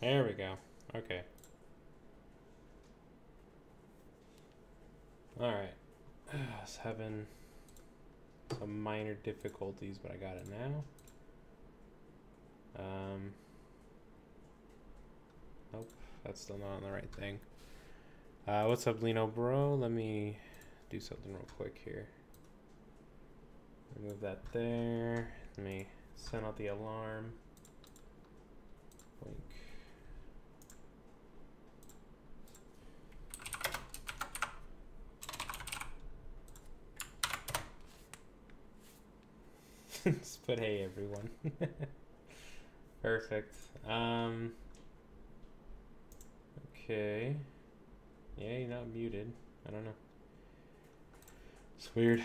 There we go. Okay. Alright. I was having some minor difficulties, but I got it now. Nope, that's still not on the right thing. What's up, Lino bro? Let me do something real quick here. Move that there. Let me send out the alarm. Just put hey everyone. Perfect. Okay. Yeah, you're not muted. I don't know. It's weird.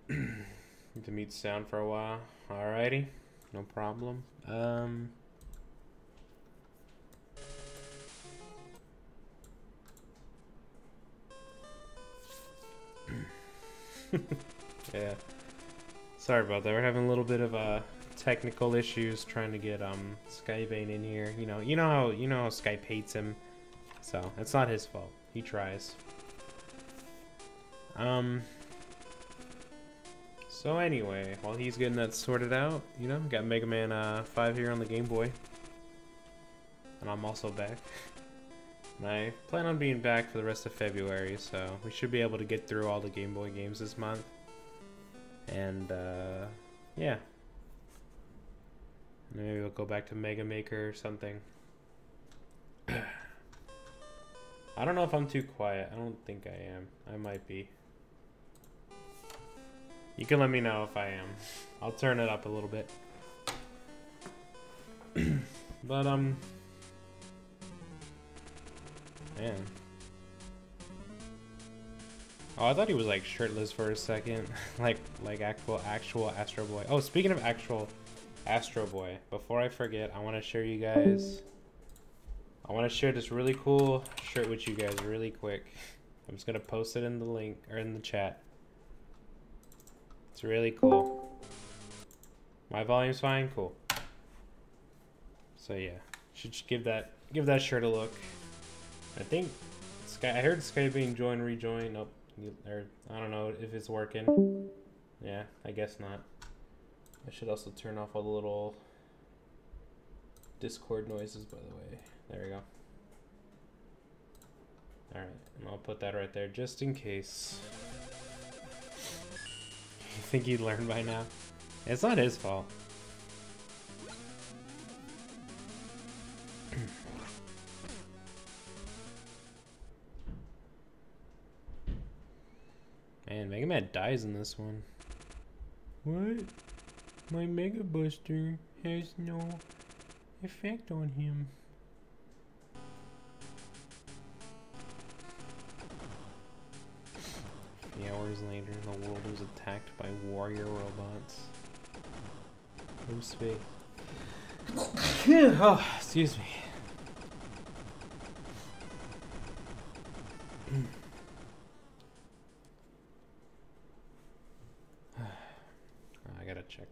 Need to mute sound for a while. Alrighty. No problem. Yeah. Sorry about that. We're having a little bit of technical issues trying to get Skyvane in here. You know how Skype hates him. So it's not his fault. He tries. So anyway, while he's getting that sorted out, you know, got Mega Man 5 here on the Game Boy. And I'm also back. And I plan on being back for the rest of February, so we should be able to get through all the Game Boy games this month. And yeah. Maybe we'll go back to Mega Maker or something. I don't know if I'm too quiet. I don't think I am. I might be. You can let me know if I am. I'll turn it up a little bit. But man. Oh, I thought he was like shirtless for a second. like actual Astro Boy. Oh, speaking of actual Astro Boy, before I forget, I want to share you guys. I want to share this really cool shirt with you guys really quick. I'm just gonna post it in the link or in the chat. It's really cool. My volume's fine, cool. So yeah, should give that shirt a look. I think I heard Skype being rejoin. Nope. Or I don't know if it's working. Yeah, I guess not. I should also turn off all the little Discord noises, by the way. There we go. Alright, and I'll put that right there just in case. You think he'd learn by now? It's not his fault. Man, Mega Man dies in this one. What? My Mega Buster has no effect on him. 3 hours later, the world was attacked by warrior robots. Oh, sweet. Oh, excuse me.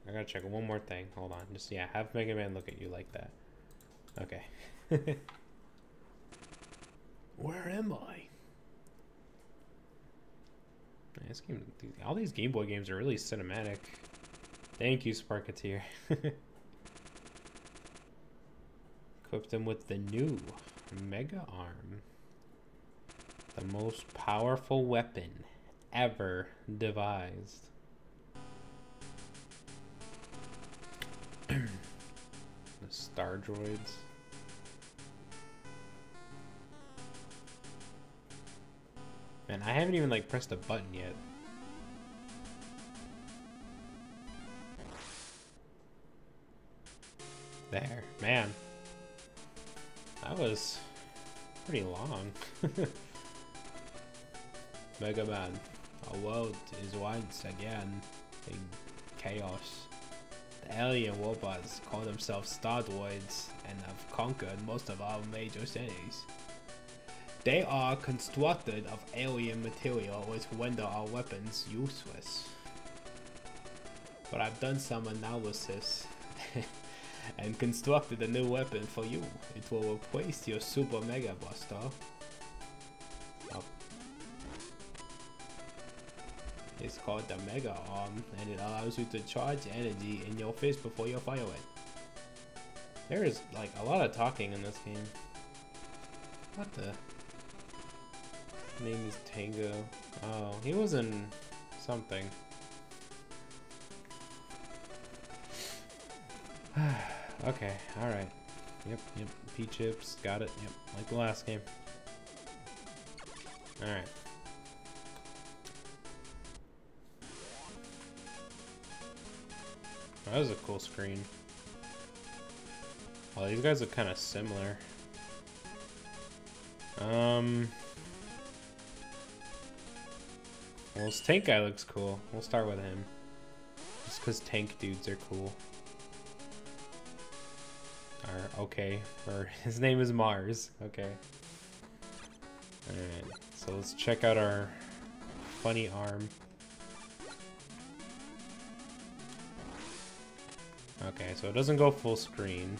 I gotta check one more thing. Hold on. Just, yeah, have Mega Man look at you like that. Okay. Where am I? This game, all these Game Boy games are really cinematic. Thank you, Sparketeer. Equip them with the new Mega Arm. The most powerful weapon ever devised. The Star Droids. Man, I haven't even like pressed a button yet. There, man. That was pretty long. Mega Man, our world is once again in chaos. The alien robots call themselves Star Droids and have conquered most of our major cities. They are constructed of alien material which render our weapons useless. But I've done some analysis and constructed a new weapon for you. It will replace your Super Mega Buster. Oh. It's called the Mega Arm, and it allows you to charge energy in your fist before you fire it. There is like a lot of talking in this game. What the? His name is Tango. Oh, he was in something. Okay, alright. Yep. P-chips, got it. Yep, like the last game. Alright. That was a cool screen. Oh, these guys look kind of similar. Well, this tank guy looks cool. We'll start with him. Just because tank dudes are cool. Or, okay. Or, his name is Mars. Okay. Alright, so let's check out our funny arm. Okay, so it doesn't go full screen.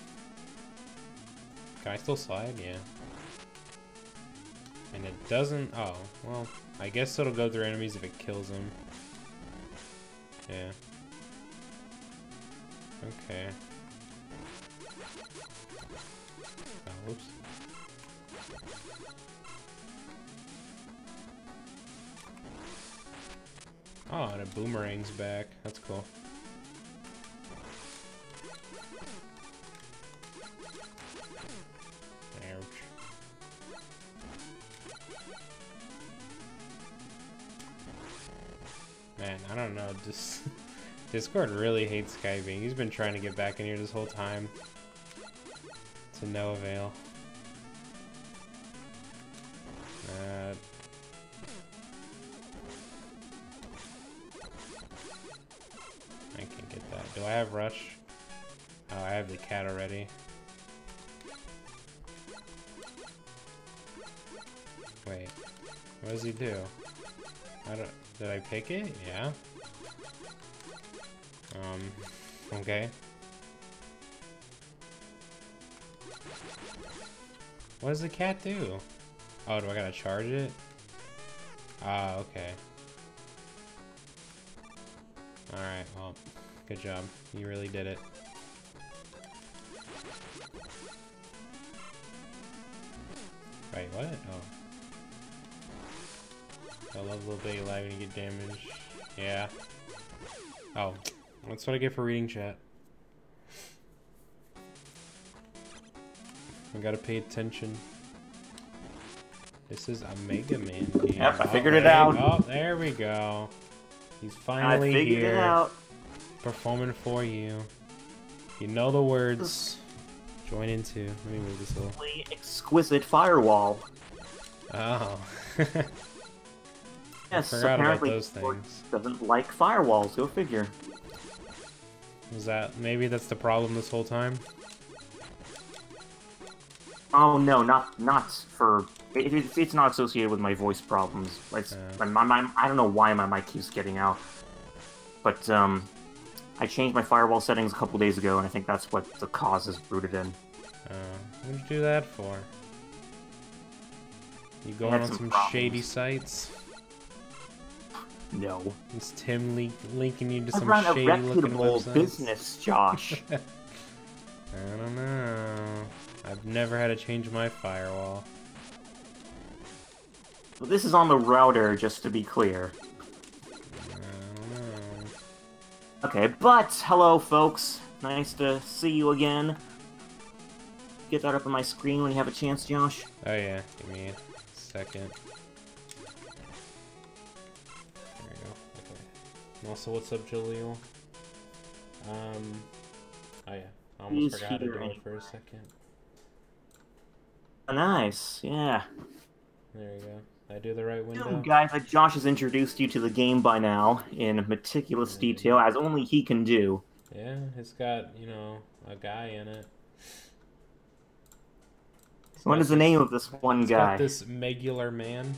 Can I still slide? Yeah. And it doesn't... Oh, well, I guess it'll go through enemies if it kills them. Yeah. Okay. Oh, whoops. Oh, and it boomerangs back. That's cool. Man, I don't know, just Discord really hates Skyping. He's been trying to get back in here this whole time. To no avail. I can't get that. Do I have Rush? Oh, I have the cat already. Wait, what does he do? I don't... Did I pick it? Yeah. Okay. What does the cat do? Oh, do I gotta charge it? Ah, okay. Alright, well, good job. You really did it. Wait, what? Oh. I love little bitty lag when you get damaged. Yeah. Oh, that's what I get for reading chat. I gotta pay attention. This is a Mega Man game. Yep, I figured it out. Oh, there we go. He's finally here. I figured it out. Performing for you. You know the words. Join into. Let me move this a little. Exquisite firewall. Oh. Yes, I forgot apparently about those things. Doesn't like firewalls, go figure. Is that, maybe that's the problem this whole time? Oh no, not for... It's not associated with my voice problems. It's, I don't know why my mic keeps getting out. But, I changed my firewall settings a couple days ago, and I think that's what the cause is rooted in. What'd you do that for? You going on some shady sites? No. Is Tim linking you to some run shady a looking reputable websites? Business, Josh. I don't know. I've never had to change my firewall. Well, this is on the router, just to be clear. I don't know. Okay, but hello, folks. Nice to see you again. Get that up on my screen when you have a chance, Josh. Oh yeah, give me a second. Also, what's up, Jaleel? Oh yeah, I almost forgot to do it for a second. Nice, yeah. There you go. I do the right window. Guys, like Josh has introduced you to the game by now in meticulous detail, as only he can do. Yeah, it's got, you know, a guy in it. What is the name of this one guy? Got this Megular Man.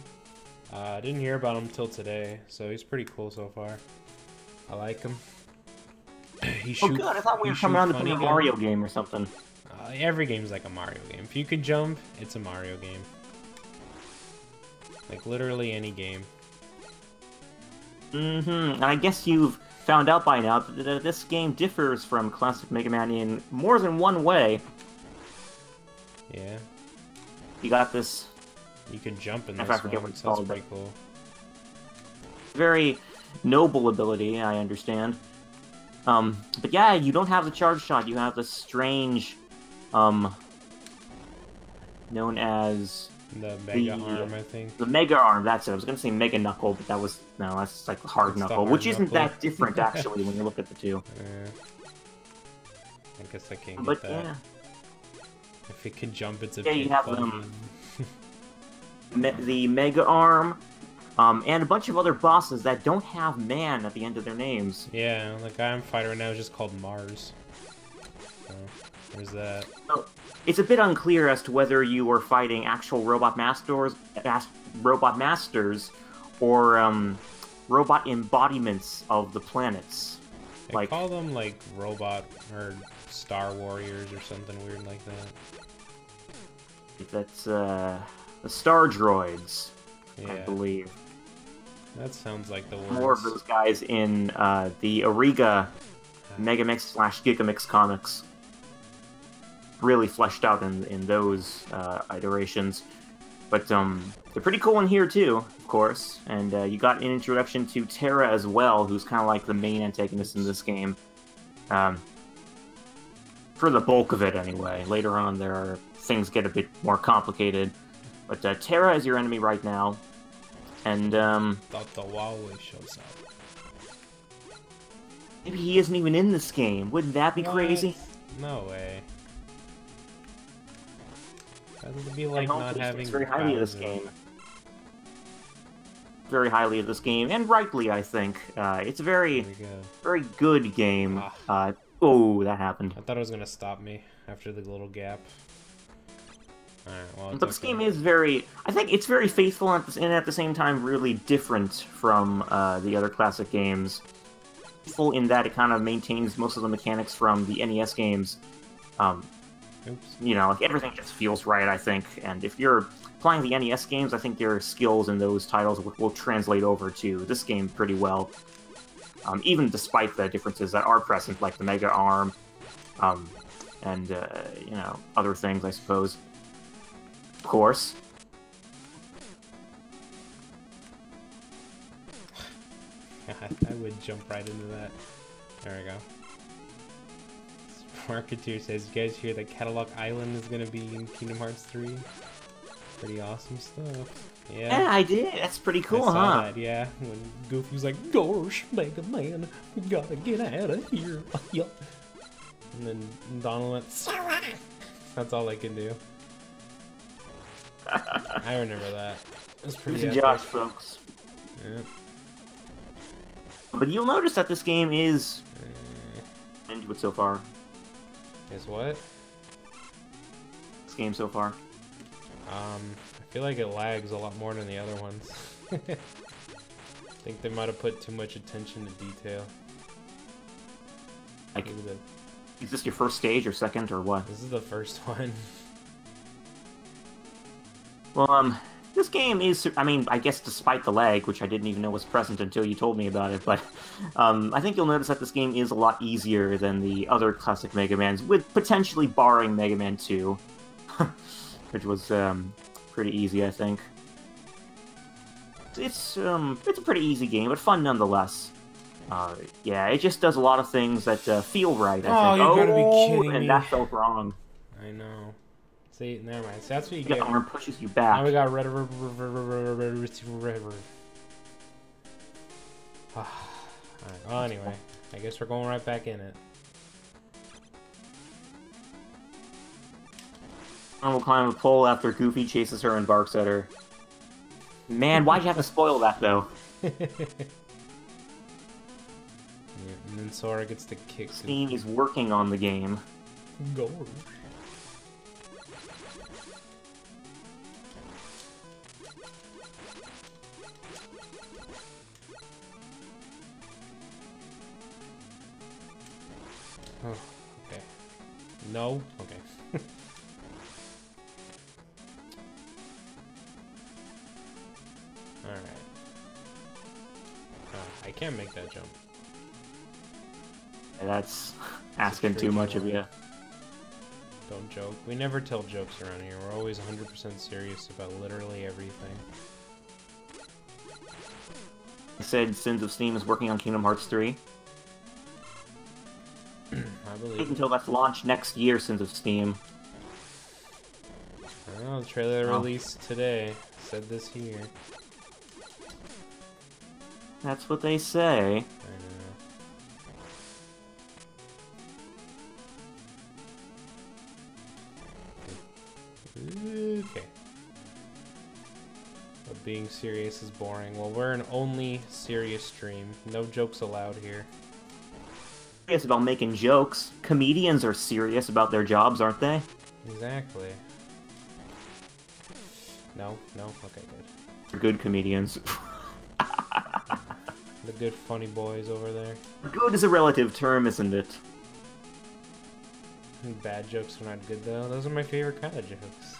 I didn't hear about him till today, so he's pretty cool so far. I like him. He Oh, shoot. good. I thought we He were coming shoot on to funny play a Mario gun. game or something. Every game's like a Mario game. If you can jump, it's a Mario game. Like literally any game. And I guess you've found out by now that this game differs from classic Mega Man in more than one way. Yeah. You got this You can jump in this I forget one, what it's so that's called, pretty cool. very noble ability, I understand. But yeah, you don't have the charge shot. You have the strange, known as The Mega Arm, I think. the Mega Arm. That's it. I was gonna say Mega Knuckle, but that's like Hard It's the Knuckle, hard which isn't knuckle. that different actually when you look at the two. I guess I can't get But that. yeah, If it can jump, it's a Yeah, you big have, button. the Mega Arm, and a bunch of other bosses that don't have man at the end of their names. Yeah, the guy I'm fighting right now is just called Mars. So, there's that. So, it's a bit unclear as to whether you are fighting actual robot masters, or robot embodiments of the planets. They call them like robot or Star Warriors or something weird like that. That's the Star Droids, Yeah, I believe. that sounds like the worst. More of those guys in the Ariga Megamix/Gigamix comics. Really fleshed out in those iterations. But they're pretty cool in here too, of course. And you got an introduction to Terra as well, who's kind of like the main antagonist in this game. For the bulk of it, anyway. Later on, things get a bit more complicated. But Terra is your enemy right now. And Thought the Huawei shows up. maybe he isn't even in this game. Wouldn't that be crazy? No way. That would be like not having. Very highly of this Bowser. game. Very highly of this game, and rightly, I think. It's a very, There we go. very good game. Oh, that happened. I thought it was gonna stop me after the little gap. Alright, well, it's But this okay. game is very... I think it's very faithful and at the same time really different from the other classic games. Faithful in that it kind of maintains most of the mechanics from the NES games. Oops. You know, like everything just feels right, I think. And if you're playing the NES games, I think your skills in those titles will translate over to this game pretty well. Even despite the differences that are present, like the Mega Arm, and, you know, other things, I suppose. Of course. I would jump right into that. There we go. Marketeer says, you guys hear that Catalog Island is gonna be in Kingdom Hearts 3? Pretty awesome stuff. Yeah, Yeah. I did. That's pretty cool, I saw huh? that, yeah. When Goofy was like, gosh, Mega Man, we gotta get out of here. Yup. And then Donald went, Sarah! That's all I can do. I remember that. It was pretty Easy epic. Josh, folks. Yeah. But you'll notice that this game is into it so far. Guess what? This game so far. I feel like it lags a lot more than the other ones. I think they might have put too much attention to detail. Like, Look at that. is this your first stage or second or what? This is the first one. Well, this game is, I mean, I guess despite the lag, which I didn't even know was present until you told me about it, but I think you'll notice that this game is a lot easier than the other classic Mega Mans, with potentially barring Mega Man 2, which was pretty easy, I think. It's a pretty easy game, but fun nonetheless. Yeah, it just does a lot of things that feel right, I think. You gotta be kidding and me. that felt wrong. I know. See, never mind. So that's what you The get. arm pushes you back. Now we got red. Alright, well, anyway, I guess we're going right back in it. And we'll climb a pole after Goofy chases her and barks at her. Man, why'd you have to spoil that, though? Yeah, and then Sora gets to kick Steam is working on the game. Gosh. Oh, okay. No? Okay. Alright. I can't make that jump. That's asking too much of you. Don't joke. We never tell jokes around here. We're always 100% serious about literally everything. I said Sins of Steam is working on Kingdom Hearts 3. I believe Wait until that's launched next year, Sins of Steam. Oh, the trailer released today. Said this here. That's what they say. Okay. But being serious is boring. Well, we're an only serious stream. No jokes allowed here. Serious about making jokes. Comedians are serious about their jobs, aren't they? Exactly. No? No? Okay, good. They're good comedians. The good funny boys over there. Good is a relative term, isn't it? Bad jokes are not good, though. Those are my favorite kind of jokes.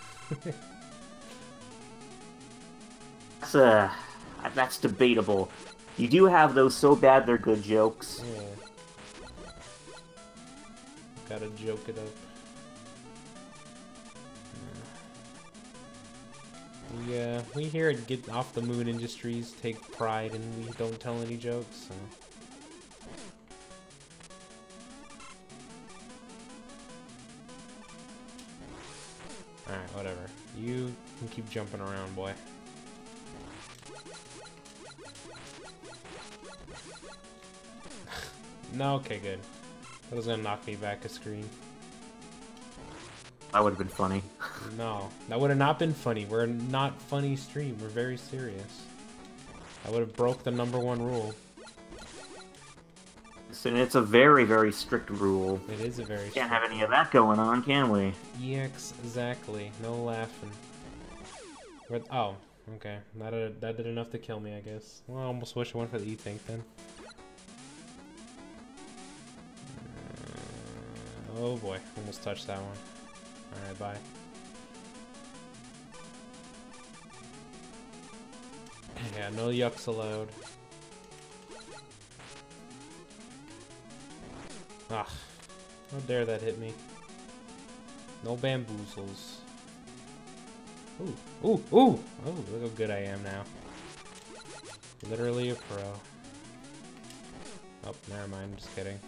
That's debatable. You do have those so bad they're good jokes. Yeah. Gotta joke it up. We here at Get Off the Moon Industries take pride and we don't tell any jokes, so... Alright, whatever. You can keep jumping around, boy. No, okay, good. That was gonna knock me back a screen. That would have been funny. No, that would have not been funny. We're a not funny stream. We're very serious. I would have broke the #1 rule. And it's a very, very strict rule. It is a very Can't have any of that going on, can we? Exactly. No laughing. Oh, okay. That did enough to kill me, I guess. Well, I almost wish I went for the E-Tank then. Oh boy, almost touched that one. Alright, bye. Yeah, no yucks allowed. Ah, how dare that hit me. No bamboozles. Ooh, ooh, ooh! Oh, look how good I am now. Literally a pro. Oh, never mind, just kidding.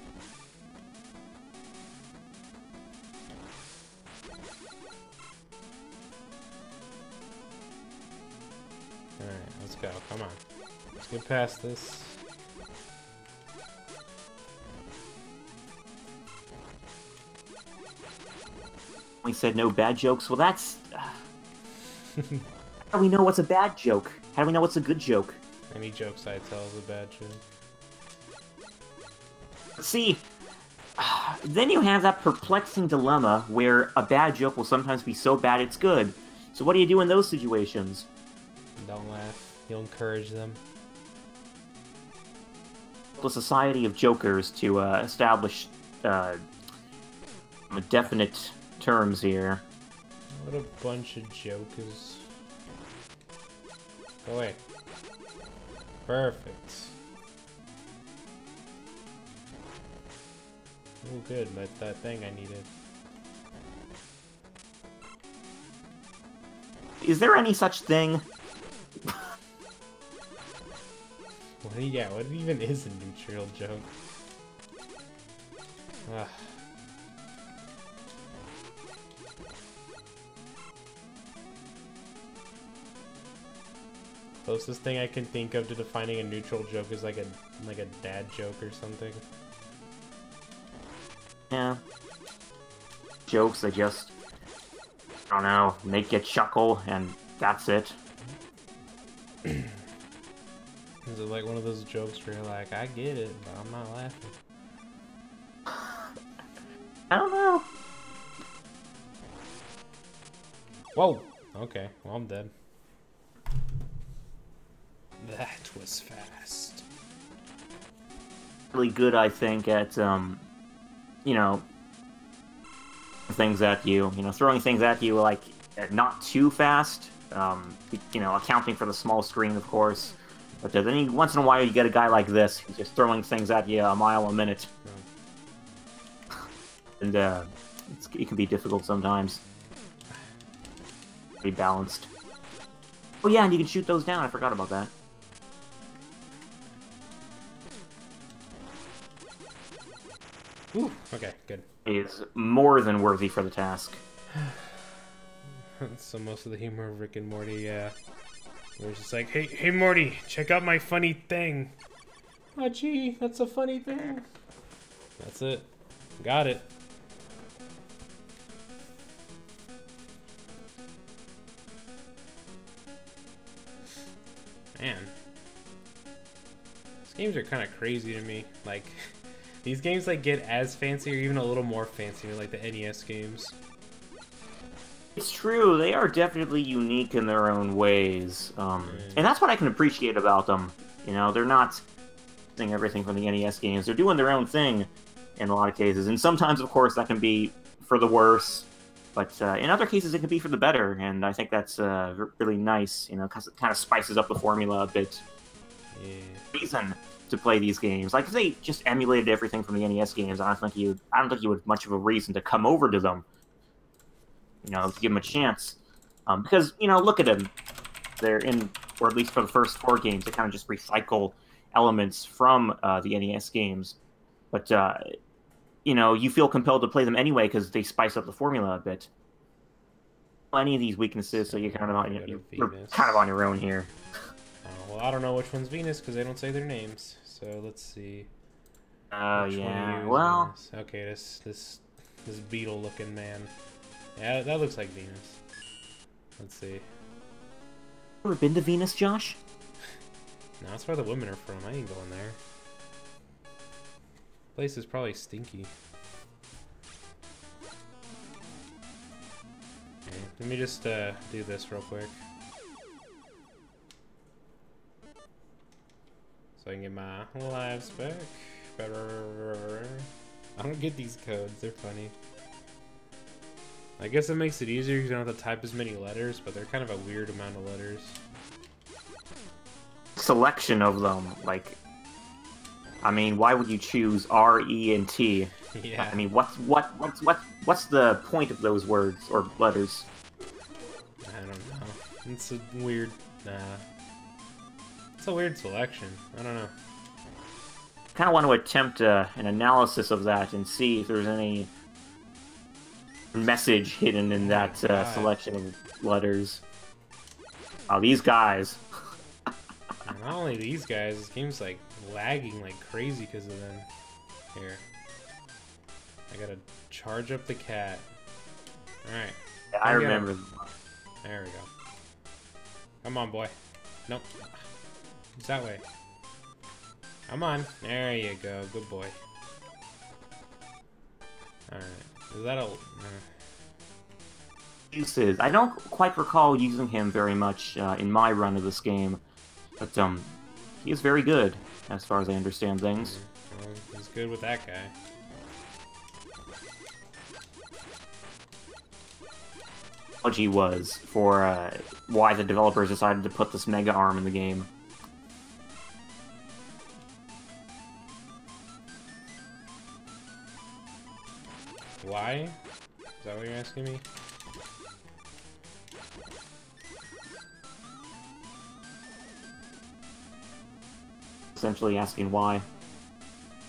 Alright, let's go, come on. Let's get past this. We said no bad jokes. Well, that's... How do we know what's a bad joke? How do we know what's a good joke? Any jokes I tell is a bad joke. See, then you have that perplexing dilemma where a bad joke will sometimes be so bad it's good. So what do you do in those situations? Don't laugh. You'll encourage them. A society of jokers to establish definite terms here. What a bunch of jokers. Go away. Perfect. Oh, good. That thing I needed. Is there any such thing? Yeah, what even is a neutral joke? Ugh. Closest thing I can think of to defining a neutral joke is like a dad joke or something. Yeah. Jokes that just, I don't know, make you chuckle, and that's it. Is it like one of those jokes where you're like, I get it, but I'm not laughing? I don't know. Whoa! Okay, well I'm dead. That was fast. Really good, I think, at you know, things at you. You know, throwing things at you like not too fast. You know, accounting for the small screen, of course. But then once in a while you get a guy like this, who's just throwing things at you a mile a minute. And it can be difficult sometimes. Be balanced. Oh yeah, and you can shoot those down. I forgot about that. Ooh, okay, good. Is more than worthy for the task. So most of the humor of Rick and Morty, yeah. We're just like, hey Morty, check out my funny thing. Oh gee, that's a funny thing. That's it. Got it. Man. These games are kind of crazy to me. Like, these games like get as fancy or even a little more fancy than like the NES games. It's true, they are definitely unique in their own ways. And that's what I can appreciate about them. You know, they're not doing everything from the NES games. They're doing their own thing in a lot of cases. And sometimes, of course, that can be for the worse. But in other cases, it can be for the better. And I think that's really nice, you know, because it kind of spices up the formula a bit. Yeah. Reason to play these games. Like, if they just emulated everything from the NES games, I don't think you would have much of a reason to come over to them. You know, to give them a chance. Because, you know, look at them. They're in, or at least for the first 4 games, they kind of just recycle elements from the NES games. But, you know, you feel compelled to play them anyway because they spice up the formula a bit. Any of these weaknesses, so you're kind of on your own here. Well, I don't know which one's Venus because they don't say their names. So let's see. Yeah. Well. Okay, this beetle-looking man. Yeah, that looks like Venus. Let's see. Ever been to Venus, Josh? No, that's where the women are from. I ain't going there. Place is probably stinky. Okay, let me just do this real quick. So I can get my lives back. I don't get these codes. They're funny. I guess it makes it easier because you don't have to type as many letters, but they're kind of a weird amount of letters. Selection of them, like, I mean, why would you choose R, E, and T? Yeah. I mean, what's the point of those words or letters? I don't know. It's a weird, it's a weird selection. I don't know. Kind of want to attempt an analysis of that and see if there's any message hidden in that selection of letters. Oh, these guys. Not only these guys, this game's like lagging like crazy because of them. Here. I gotta charge up the cat. Alright. Yeah, I remember. There we go. Come on, boy. Nope. It's that way. Come on. There you go. Good boy. Alright. Is that a... Uses. I don't quite recall using him very much in my run of this game, but he is very good as far as I understand things. Well, he's good with that guy. Technology was for why the developers decided to put this mega arm in the game. Why? Is that what you're asking me? Essentially asking why.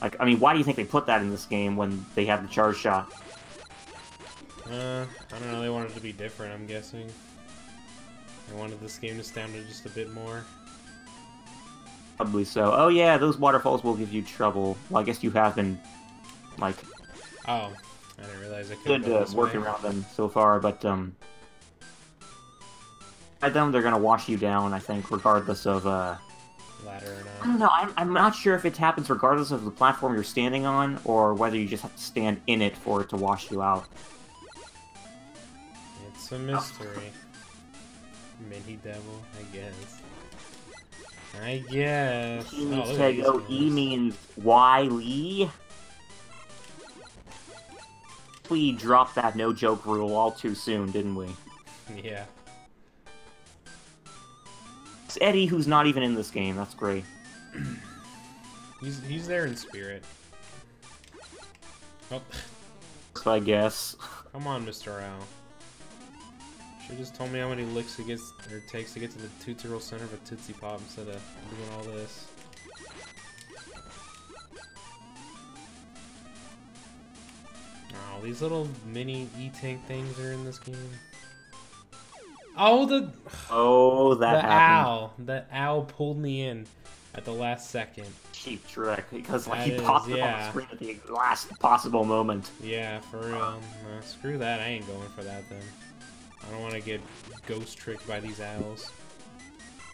Like, I mean, why do you think they put that in this game when they have the charge shot? I don't know, they wanted it to be different, I'm guessing. They wanted this game to stand out just a bit more. Probably so. Oh yeah, those waterfalls will give you trouble. Well, I guess you have been, like... Oh, I didn't realize I could good work around them so far, but, at them, they're gonna wash you down, I think, regardless of, ladder or not. I don't know, I'm not sure if it happens regardless of the platform you're standing on, or whether you just have to stand in it for it to wash you out. It's a mystery. Mini devil, I guess. I guess. E means Y, Lee. We dropped that no-joke rule all too soon, didn't we? Yeah. It's Eddie, who's not even in this game. That's great. He's there in spirit. Oh. I guess. Come on, Mr. Owl. Should've just told me how many licks it gets or takes to get to the Tootsie Roll center of a Tootsie Pop instead of doing all this. Oh, these little mini E-Tank things are in this game. Oh, the happened. The owl pulled me in at the last second. Cheap trick, because like That he popped is, up on the screen at the last possible moment. Yeah, for real. Screw that. I ain't going for that then. I don't want to get ghost tricked by these owls.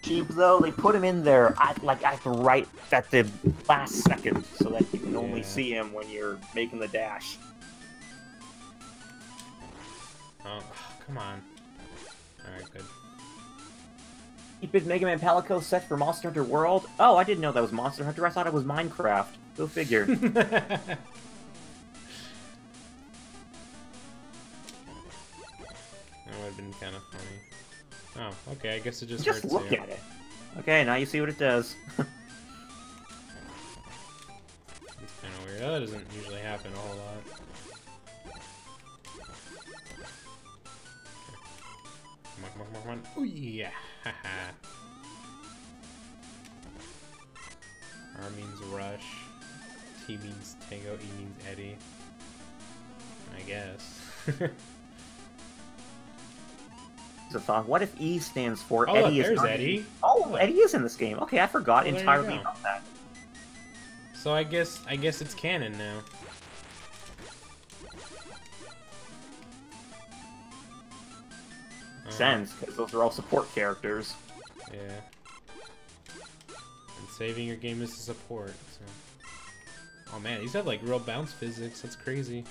Cheap though, they put him in there at the last second, so that you can only see him when you're making the dash. Oh, come on. Alright, good. Big Mega Man Palico set for Monster Hunter World? Oh, I didn't know that was Monster Hunter. I thought it was Minecraft. Go figure. That would have been kind of funny. Oh, okay, I guess it just hurts look you. at it. Okay, now you see what it does. It's kind of weird. That doesn't usually happen a whole lot. Come on. Ooh, yeah. Haha. R means rush. T means tango. E means Eddie. I guess. A thought. What if E stands for Oh, Eddie? look, there's is Eddie. Oh, Eddie is in this game. Okay, I forgot Well, entirely about that. So I guess it's canon now. Sense, because those are all support characters. Yeah. And saving your game is a support. So. Oh man, these have like real bounce physics. That's crazy.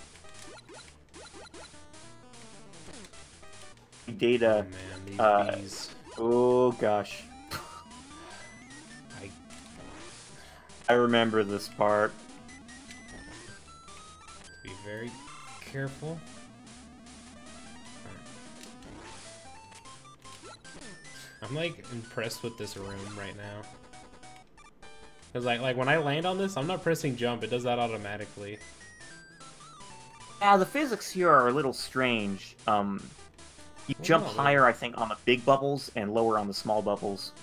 Data. Oh man, these bees. Oh gosh. I remember this part. Be very careful. I'm like impressed with this room right now. Cause like when I land on this, I'm not pressing jump. It does that automatically. Yeah, the physics here are a little strange. You jump higher, I think, on the big bubbles and lower on the small bubbles.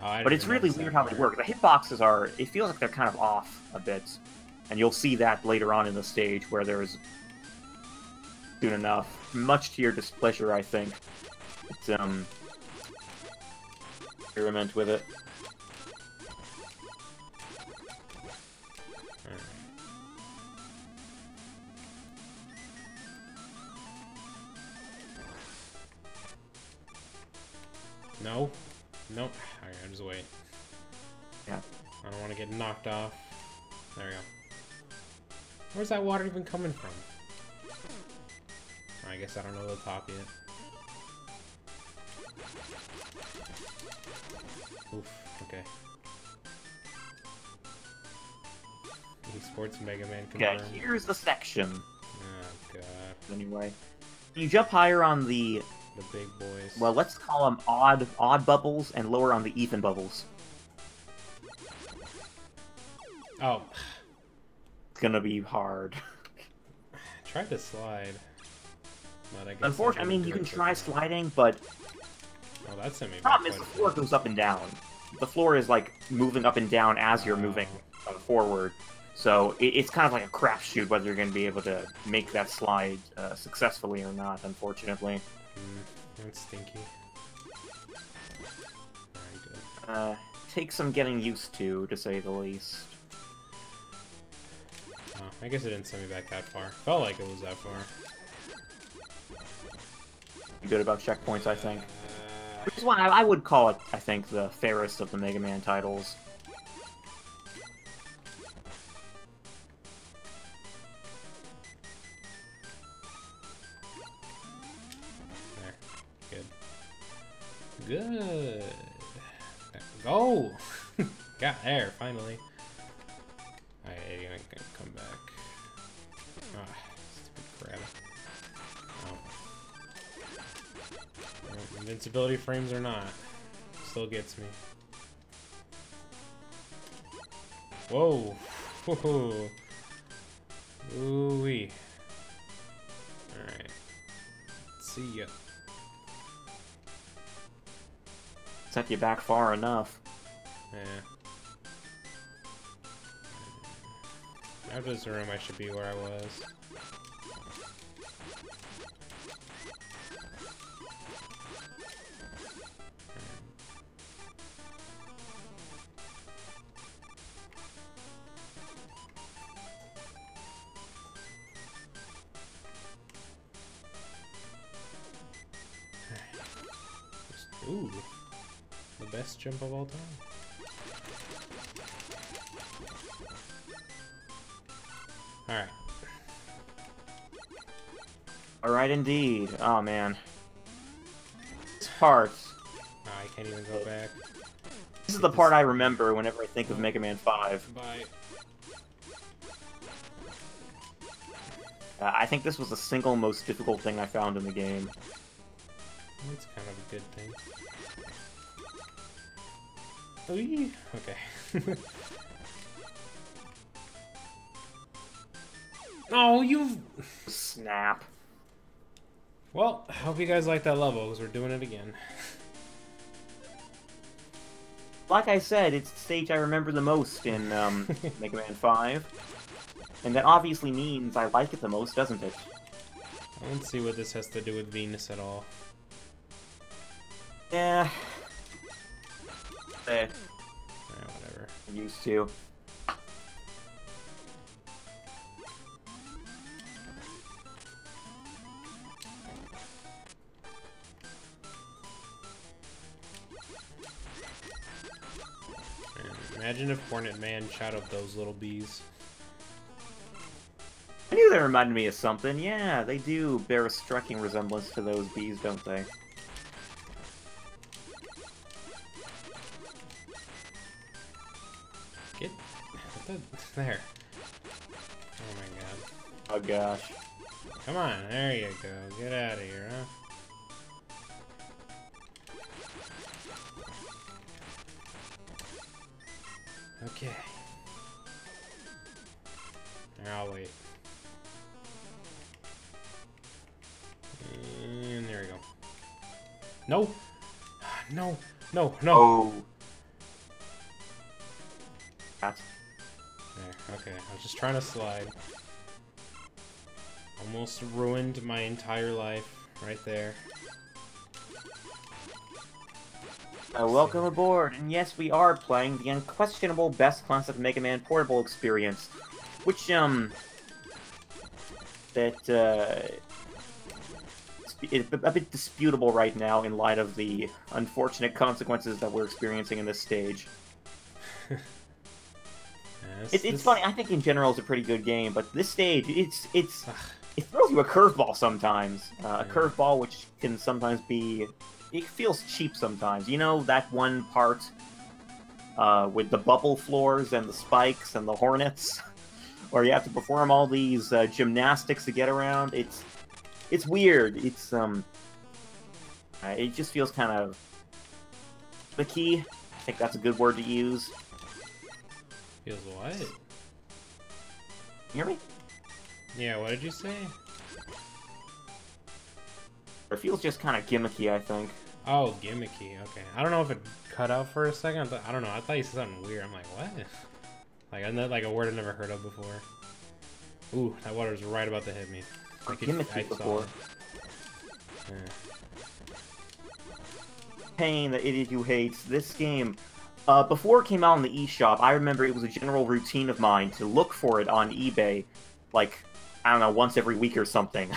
Oh, but it's really weird how they work. The hitboxes are, it feels like they're kind of off a bit. And you'll see that later on in the stage where there's soon enough. Much to your displeasure, I think. It's, experiment with it. No. Nope. Alright, I'll just wait. Yeah. I don't want to get knocked off. There we go. Where's that water even coming from? I guess I don't know the top yet. Oof, okay. Esports Mega Man confirmed. Okay, here's the section. Oh god. Anyway. You jump higher on the big boys. Well, let's call them odd bubbles and lower on the even bubbles. Oh. It's gonna be hard. Try to slide. But I guess Unfortunately, I mean, you can try sliding, but oh, that's the problem is the floor goes up and down. The floor is like moving up and down as you're moving forward. So it's kind of like a crapshoot whether you're going to be able to make that slide successfully or not, unfortunately. That's stinky. Alright, good. Takes some getting used to say the least. Oh, I guess it didn't send me back that far. Felt like it was that far. Good about checkpoints, I think. Which is why I would call it, I think, the fairest of the Mega Man titles. Good. Go! Got there, finally. Alright, you're gonna come back. Ah, stupid crap. Invincibility frames or not, still gets me. Whoa. Whoa. Ooh-wee. Alright. See ya. Set you back far enough. Yeah. After this room, I should be where I was. Ooh, the best jump of all time. Alright. Alright indeed. Oh man. This part. Oh, I can't even go back. This is the part I remember whenever I think of Mega Man 5. Bye. I think this was the single most difficult thing I found in the game. That's kind of a good thing. Oy. Okay. Oh, you... Snap. Well, I hope you guys liked that level, because we're doing it again. Like I said, it's the stage I remember the most in Mega Man 5. And that obviously means I like it the most, doesn't it? I don't see what this has to do with Venus at all. Yeah. Yeah, whatever. I'm used to. Imagine if Hornet Man shot up those little bees. I knew they reminded me of something. Yeah, they do bear a striking resemblance to those bees, don't they? Get... There. Oh my god. Oh gosh. Come on, there you go. Get out of here, huh? Okay. I'll wait. And there we go. No! No! No! No! Oh. That's... There, okay. I was just trying to slide. Almost ruined my entire life right there. Welcome aboard, and yes, we are playing the unquestionable best classic Mega Man portable experience, which, is a bit disputable right now in light of the unfortunate consequences that we're experiencing in this stage. It's funny, I think in general it's a pretty good game, but this stage, it throws you a curveball sometimes. A curveball which can sometimes be... It feels cheap sometimes. You know that one part with the bubble floors and the spikes and the hornets, where you have to perform all these gymnastics to get around? It's weird. It's it just feels kind of gimmicky. I think that's a good word to use. Feels what? You hear me? Yeah, what did you say? It feels just kind of gimmicky, I think. Oh, gimmicky. Okay. I don't know if it cut out for a second. I don't know. I thought you said something weird. I'm like, what? Like, isn't that like a word I've never heard of before? Ooh, that water's right about to hit me. Like gimmicky before. Yeah. Pain, the idiot who hates this game. Before it came out on the eShop, I remember it was a general routine of mine to look for it on eBay, like, I don't know, once every week or something.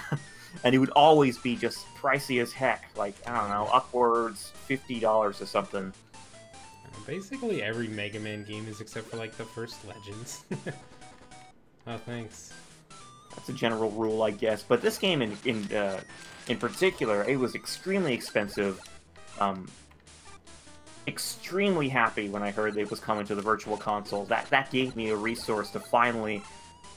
And it would always be just pricey as heck, like, I don't know, upwards $50 or something. Basically every Mega Man game is except for, like, the first Legends. Oh, thanks. That's a general rule, I guess. But this game in particular, it was extremely expensive. Extremely happy when I heard it was coming to the Virtual Console. That gave me a resource to finally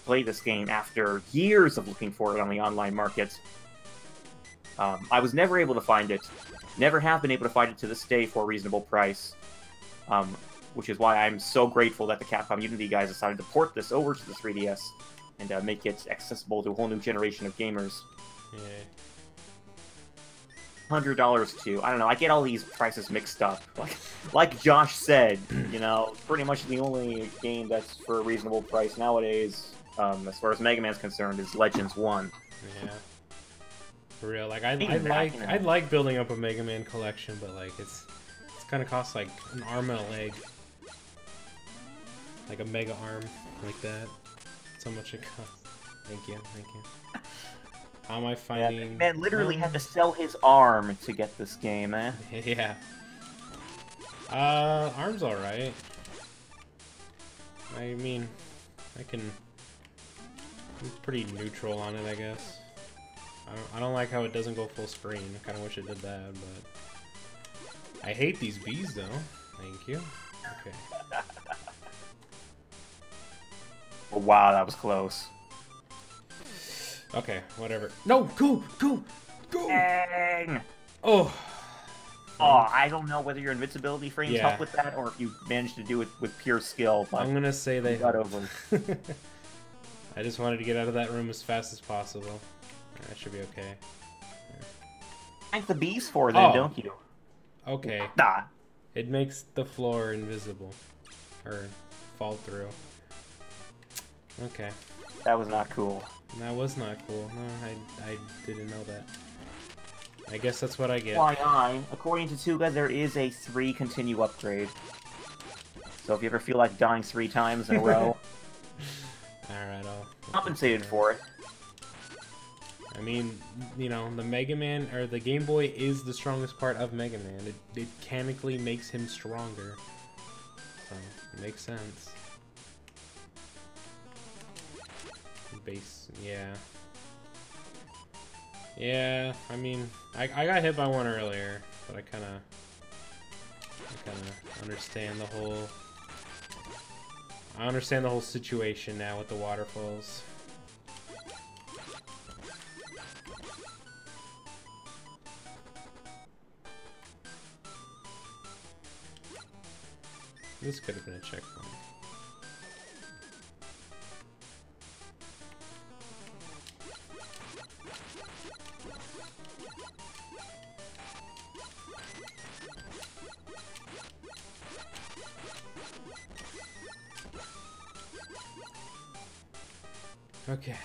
play this game after years of looking for it on the online market. I was never able to find it. Never have been able to find it to this day for a reasonable price. Which is why I'm so grateful that the Capcom Unity guys decided to port this over to the 3DS and make it accessible to a whole new generation of gamers. Yeah. $100 too. I don't know. I get all these prices mixed up. Like Josh said, you know, pretty much the only game that's for a reasonable price nowadays, as far as Mega Man's concerned, is Legends 1. Yeah. For real, like I'd like building up a Mega Man collection, but like it's kind of costs like an arm and a leg, like a Mega Arm, like that. That's how much it costs. Thank you. How am I finding? Yeah, man literally had to sell his arm to get this game, eh? Yeah. Arm's alright. I mean, I'm pretty neutral on it, I guess. I don't like how it doesn't go full screen. I kind of wish it did that, but I hate these bees though. Thank you. Okay. Oh, wow, that was close. Okay, whatever. No, go! Dang! Oh, I don't know whether your invincibility frames Yeah. help with that, or if you managed to do it with pure skill. But I'm gonna say they got over. I just wanted to get out of that room as fast as possible. That should be okay. Thank the bees for then, don't you? Okay. Nah. It makes the floor invisible. Or fall through. Okay. That was not cool. That was not cool. No, I didn't know that. I guess that's what I get. According to Tuga, there is a 3 continue upgrade. So if you ever feel like dying 3 times in a row, Alright, I'll compensated for it. I mean, you know, the Mega Man, or the Game Boy is the strongest part of Mega Man. It mechanically makes him stronger. So, it makes sense. Base, yeah. Yeah, I mean, I got hit by one earlier, but I kind of understand the whole... I understand the whole situation now with the waterfalls. This could have been a checkpoint. Okay.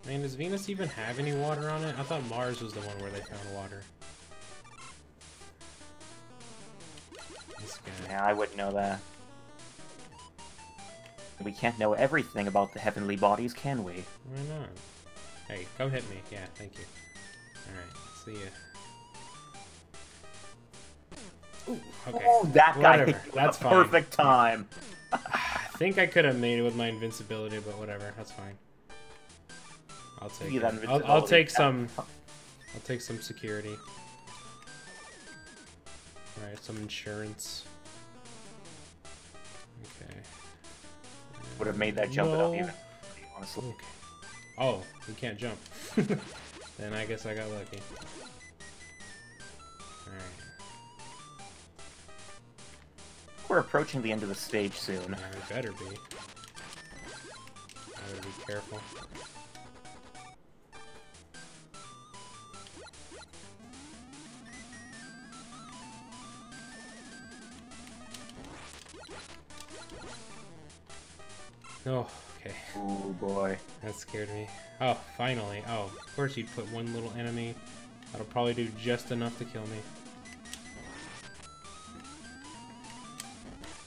Man, does Venus even have any water on it? I thought Mars was the one where they found water. This guy. Yeah, I wouldn't know that. We can't know everything about the heavenly bodies, can we? Why not? Hey, come hit me. Yeah, thank you. Alright, see ya. Ooh, okay. Oh, that guy Whatever. hit you That's at fine. a perfect time. I think I could have made it with my invincibility, but whatever. That's fine. I'll take See it. that I'll invincibility. take some. I'll take some security. All right, some insurance. Okay. Would have made that jump No. without even, honestly. Okay. Oh, you can't jump. Then I guess I got lucky. Alright. We're approaching the end of the stage soon. We better be. Better be careful. Oh, okay. Oh boy. That scared me. Oh, finally. Oh, of course you'd put one little enemy. That'll probably do just enough to kill me.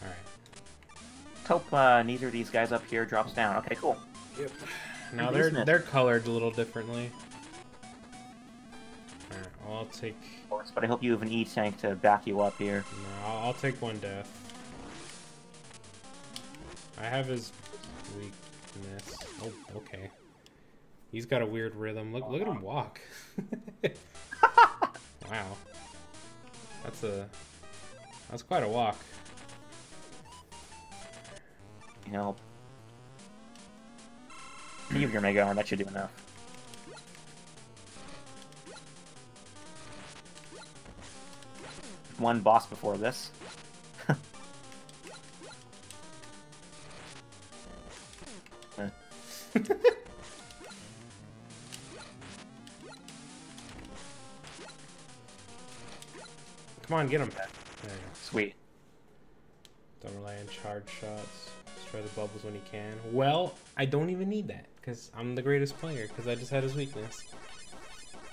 Alright. Hope neither of these guys up here drops down. Okay, cool. Yep. Now Isn't it? they're colored a little differently. Alright, well, I'll take... Of course, but I hope you have an E-tank to back you up here. No, I'll take one death. I have his weakness. Oh, okay. He's got a weird rhythm. Look at him walk. Wow. That's quite a walk. Help. You have your Mega Arm, that should do enough. One boss before this. Come on, get him. There you go. Sweet. Don't rely on charge shots. Destroy the bubbles when you can. Well, I don't even need that, because I'm the greatest player, because I just had his weakness.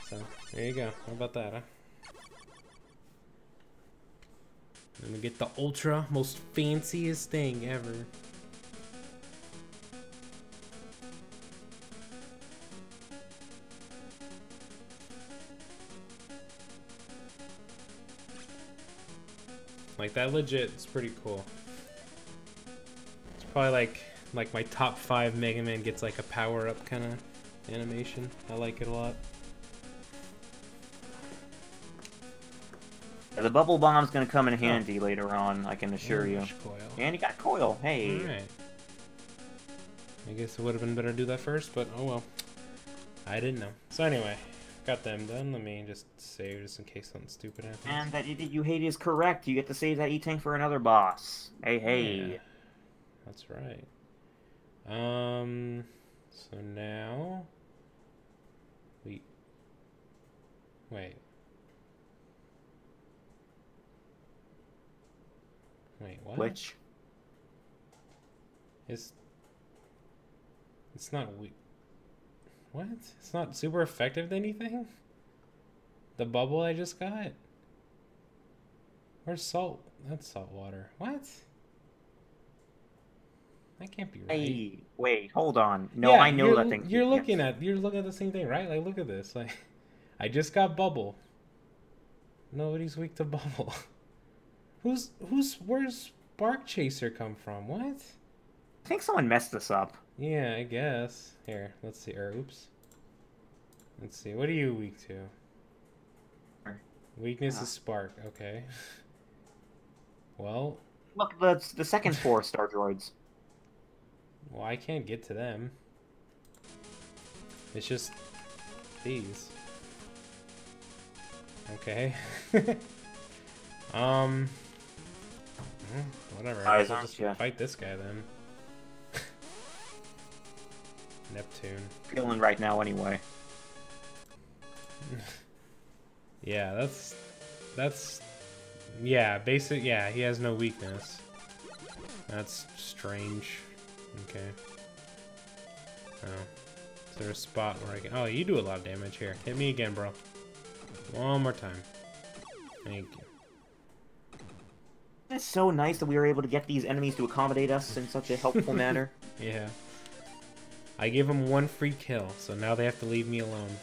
So, there you go. How about that, huh? Let me get the ultra, most fanciest thing ever. Like, that legit is pretty cool. It's probably like my top 5 Mega Man gets like a power-up kind of animation. I like it a lot. Yeah, the bubble bomb's gonna come in handy later on, I can assure you. Coil. And you got coil, hey! Alright. I guess it would have been better to do that first, but oh well. I didn't know. So anyway, got them done. Let me just save just in case something stupid happens. And that idiot you hate is correct. You get to save that E-Tank for another boss. Hey, hey. Yeah, that's right. So now... Wait. Wait, what? Which? It's not weak. What? It's not super effective to anything? The bubble I just got? Where's salt? That's salt water. What? That can't be right. Hey, wait, hold on. No, Yeah, I know that thing. You're looking at the same thing, right? Like, look at this. Like, I just got bubble. Nobody's weak to bubble. Where's Spark Chaser come from? What? I think someone messed this up. Yeah, I guess. Here, let's see. Oops. Let's see. What are you weak to? Weakness is Spark. Okay. Well. Look, the second 4 Star Droids. Well, I can't get to them. It's just these. Okay. Whatever. I guess I'll just fight this guy then. Neptune. Feeling right now anyway. Yeah, that's yeah, yeah, he has no weakness. That's strange. Okay. Oh. Is there a spot where I can... Oh, you do a lot of damage here. Hit me again, bro. One more time. Thank you. It's so nice that we were able to get these enemies to accommodate us in such a helpful manner. Yeah. I gave them 1 free kill, so now they have to leave me alone.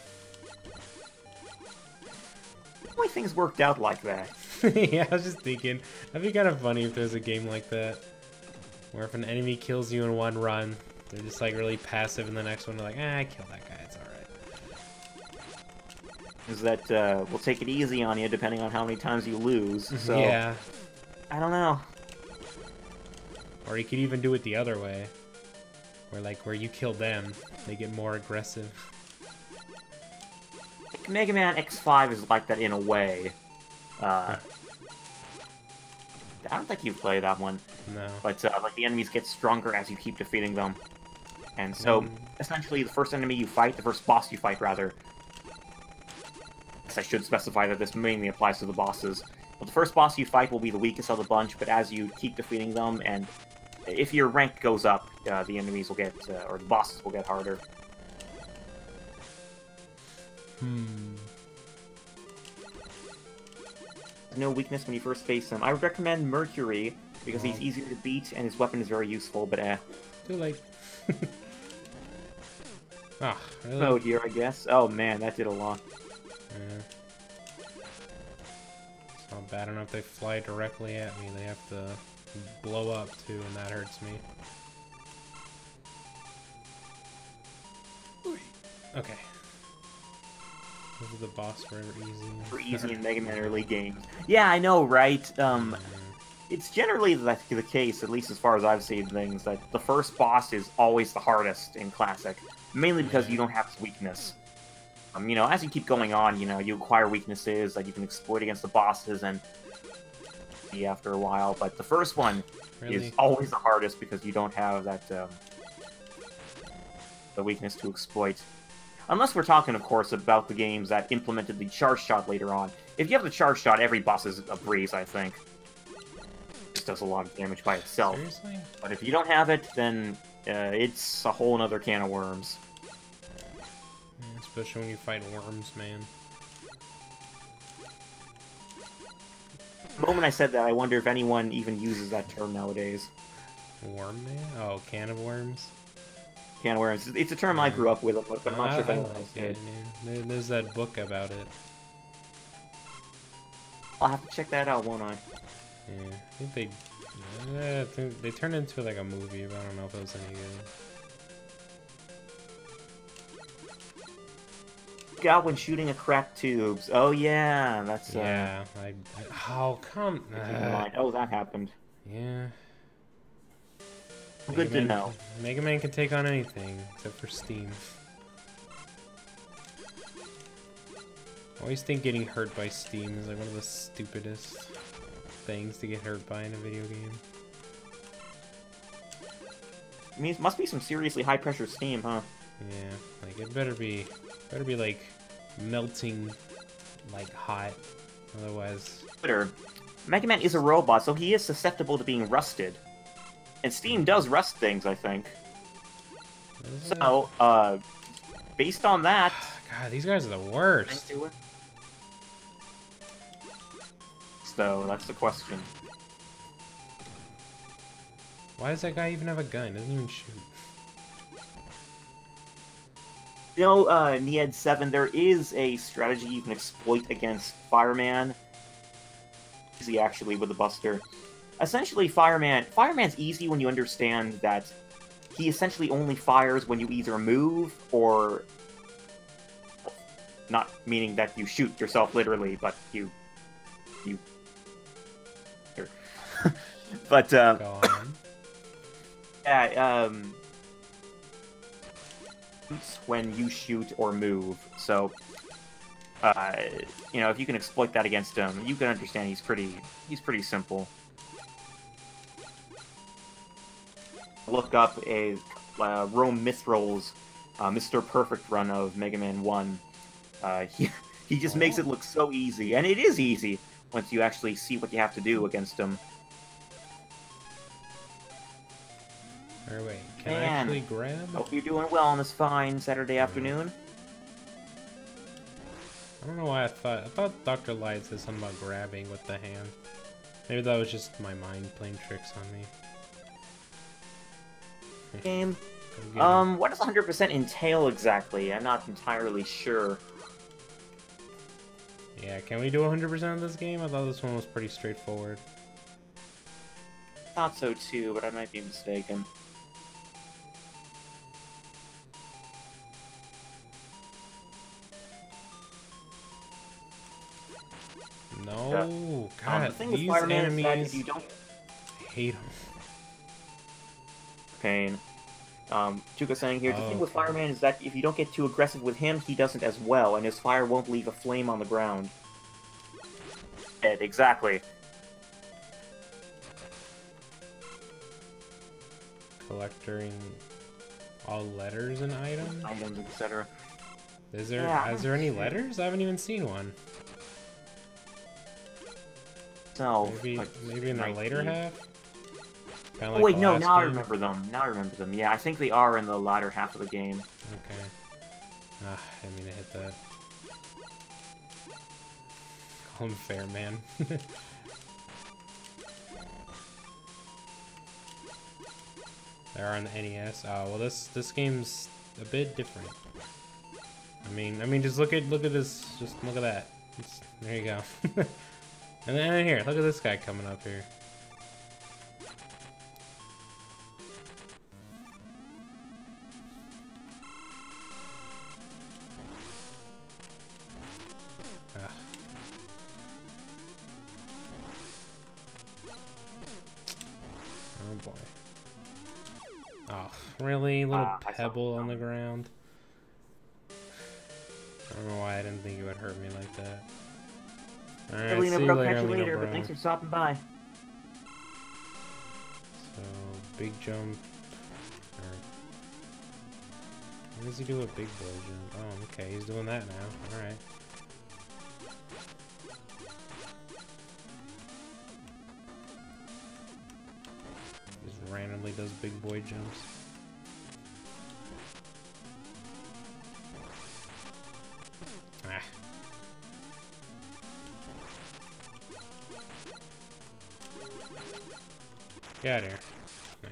Why things worked out like that? Yeah, I was just thinking, that'd be kind of funny if there's a game like that. Where if an enemy kills you in one run, they're just like really passive, and the next one they're like, I killed that guy, it's alright. Is that, we'll take it easy on you depending on how many times you lose, so... Yeah. I don't know. Or you could even do it the other way. Where you kill them, they get more aggressive. Like, Mega Man X5 is like that in a way. I don't think you've played that one. No. But, like, the enemies get stronger as you keep defeating them. And so, essentially, the first enemy you fight, the first boss you fight, rather... I should specify that this mainly applies to the bosses. But the first boss you fight will be the weakest of the bunch, but as you keep defeating them, and if your rank goes up, the enemies will get, or the bosses will get harder. No weakness when you first face him. I would recommend Mercury, because he's easier to beat, and his weapon is very useful, but Too late. Ah, really? Mode here, I guess. Oh man, that did a lot. Yeah. It's not bad enough they fly directly at me. They have to blow up too, and that hurts me. Okay. This is the boss forever easy. For easy in Mega Man early games. Yeah, I know, right? it's generally the case, at least as far as I've seen things, that the first boss is always the hardest in Classic, mainly because you don't have his weakness. You know, as you keep going on, you know, you acquire weaknesses that you can exploit against the bosses and after a while, but the first one is always the hardest because you don't have that the weakness to exploit. Unless we're talking, of course, about the games that implemented the charge shot later on. If you have the charge shot, every boss is a breeze, I think. It just does a lot of damage by itself. Seriously? But if you don't have it, then it's a whole other can of worms. Yeah, especially when you fight worms, man. The moment I said that, I wonder if anyone even uses that term nowadays. Worm man? Oh, can of worms? Can of worms. It's a term I grew up with, but I'm not sure if anyone else did. There's that book about it. I'll have to check that out, won't I? Yeah, I think they turned into like a movie, but I don't know if it was any good. Goblin shooting at cracked tubes. Oh yeah, that's yeah. Oh come. Oh, that happened. Yeah. Good to know. Mega Man can take on anything except for Steam. I always think getting hurt by Steam is like one of the stupidest things to get hurt by in a video game. I mean, it must be some seriously high pressure steam, huh? Yeah, like it better be like melting like hot, otherwise. Twitter. Mega Man is a robot, so he is susceptible to being rusted. And Steam does rust things, I think. So, based on that... God, these guys are the worst. So, that's the question. Why does that guy even have a gun? He doesn't even shoot. You know, Nied7, there is a strategy you can exploit against Fireman. Easy, actually, with the Buster. Essentially, Fireman's easy when you understand that he essentially only fires when you either move or... Not meaning that you shoot yourself literally, but you... But, Go on. Yeah, when you shoot or move, so... you know, if you can exploit that against him, you can understand he's pretty simple. Look up a Rome Mithral's Mr. Perfect run of Mega Man 1. He just makes it look so easy, and it is easy once you actually see what you have to do against him. Or wait, can I actually grab? Hope you're doing well on this fine Saturday afternoon. I don't know why I thought Dr. Light said something about grabbing with the hand. Maybe that was just my mind playing tricks on me. Game. What does 100% entail exactly? I'm not entirely sure. Yeah, can we do 100% of this game? I thought this one was pretty straightforward. Thought so too, but I might be mistaken. No, God, the thing with these Fireman enemies, is that if you don't... I hate them. Pain. Chuka saying here, the thing with Fireman is that if you don't get too aggressive with him, he doesn't as well, and his fire won't leave a flame on the ground. Exactly. Collecting all letters and items? Items, etc. Is there any letters? I haven't even seen one. So, maybe in the later half? Oh wait, no, now I remember them. Now I remember them. Yeah, I think they are in the latter half of the game. Okay. Ah, I didn't mean to hit that. Call him fair, man. They are on the NES. Oh, well, this game's a bit different. I mean, just look at this. Just look at that. There you go. And then here, look at this guy coming up here. boy. Oh, really? Little pebble on the coming. ground? I don't know why I didn't think it would hurt me like that. Alright, Lena, see but you I'll later, catch you Lena, later, bro. but thanks for stopping by. So, big jump. Alright. What does he do with big boy jump? Oh, okay, he's doing that now. Alright. Just randomly does big boy jumps. Ah. Get out of here. No.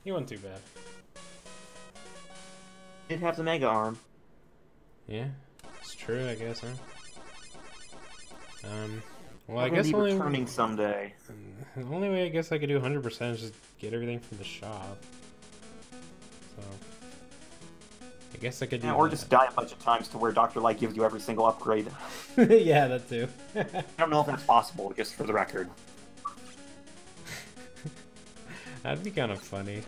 He wasn't too bad. Did have the mega arm. Yeah, it's true, I guess, huh? Well, I'm I guess be only returning someday. the only way I guess I could do 100% is just get everything from the shop. So I guess I could do Yeah, or that. just die a bunch of times to where Dr. Light gives you every single upgrade. Yeah, that too. I don't know if that's possible, just for the record. That'd be kind of funny.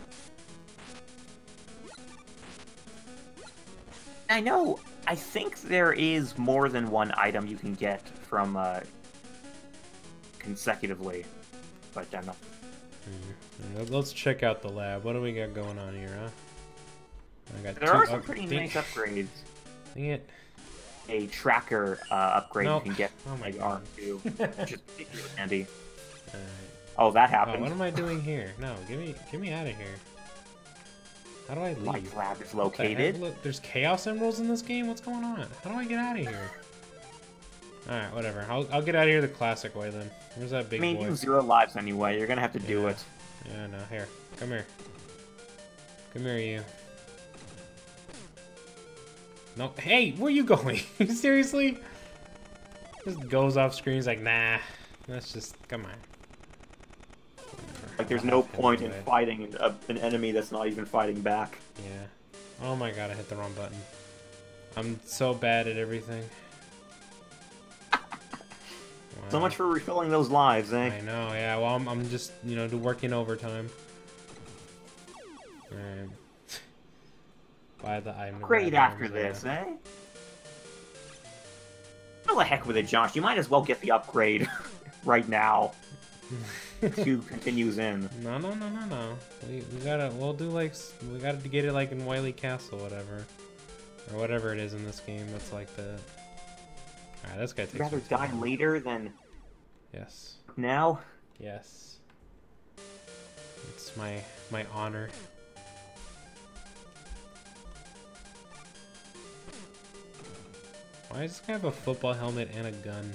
I know. I think there is more than one item you can get from consecutively, but I'm not. Let's check out the lab. What do we got going on here, huh? I got There are some pretty nice upgrades. Dang it. A tracker upgrade Nope. you can get Oh my from God. arm too, which is particularly handy. Alright. Oh, that Oh, happened. what am I doing here? No, get me out of here. How do I leave? Light lab is What the heck? located. Look, there's chaos emeralds in this game? What's going on? How do I get out of here? Alright, whatever. I'll get out of here the classic way then. Where's that I big mean, boy? you have 0 lives anyway. You're gonna have to do Yeah. it. Yeah, no, here. Come here. Come here, you. No, hey, where are you going? Seriously? Just goes off screen, he's like, nah. Let's just, come on. Like, there's I'll no have him point in anyway. fighting an enemy that's not even fighting back. Yeah. Oh my god, I hit the wrong button. I'm so bad at everything. So Wow. much for refilling those lives, eh? I know, yeah. Well, I'm just, you know, working overtime. Alright. Buy the item. Great after this, eh? Go the heck with it, Josh. You might as well get the upgrade right now. 2 continues in. No. We gotta get it like in Wily Castle, whatever. Or whatever it is in this game that's like the... Alright, this guy takes Rather my die time. later than Yes. now? Yes. It's my honor. Why does this guy have a football helmet and a gun?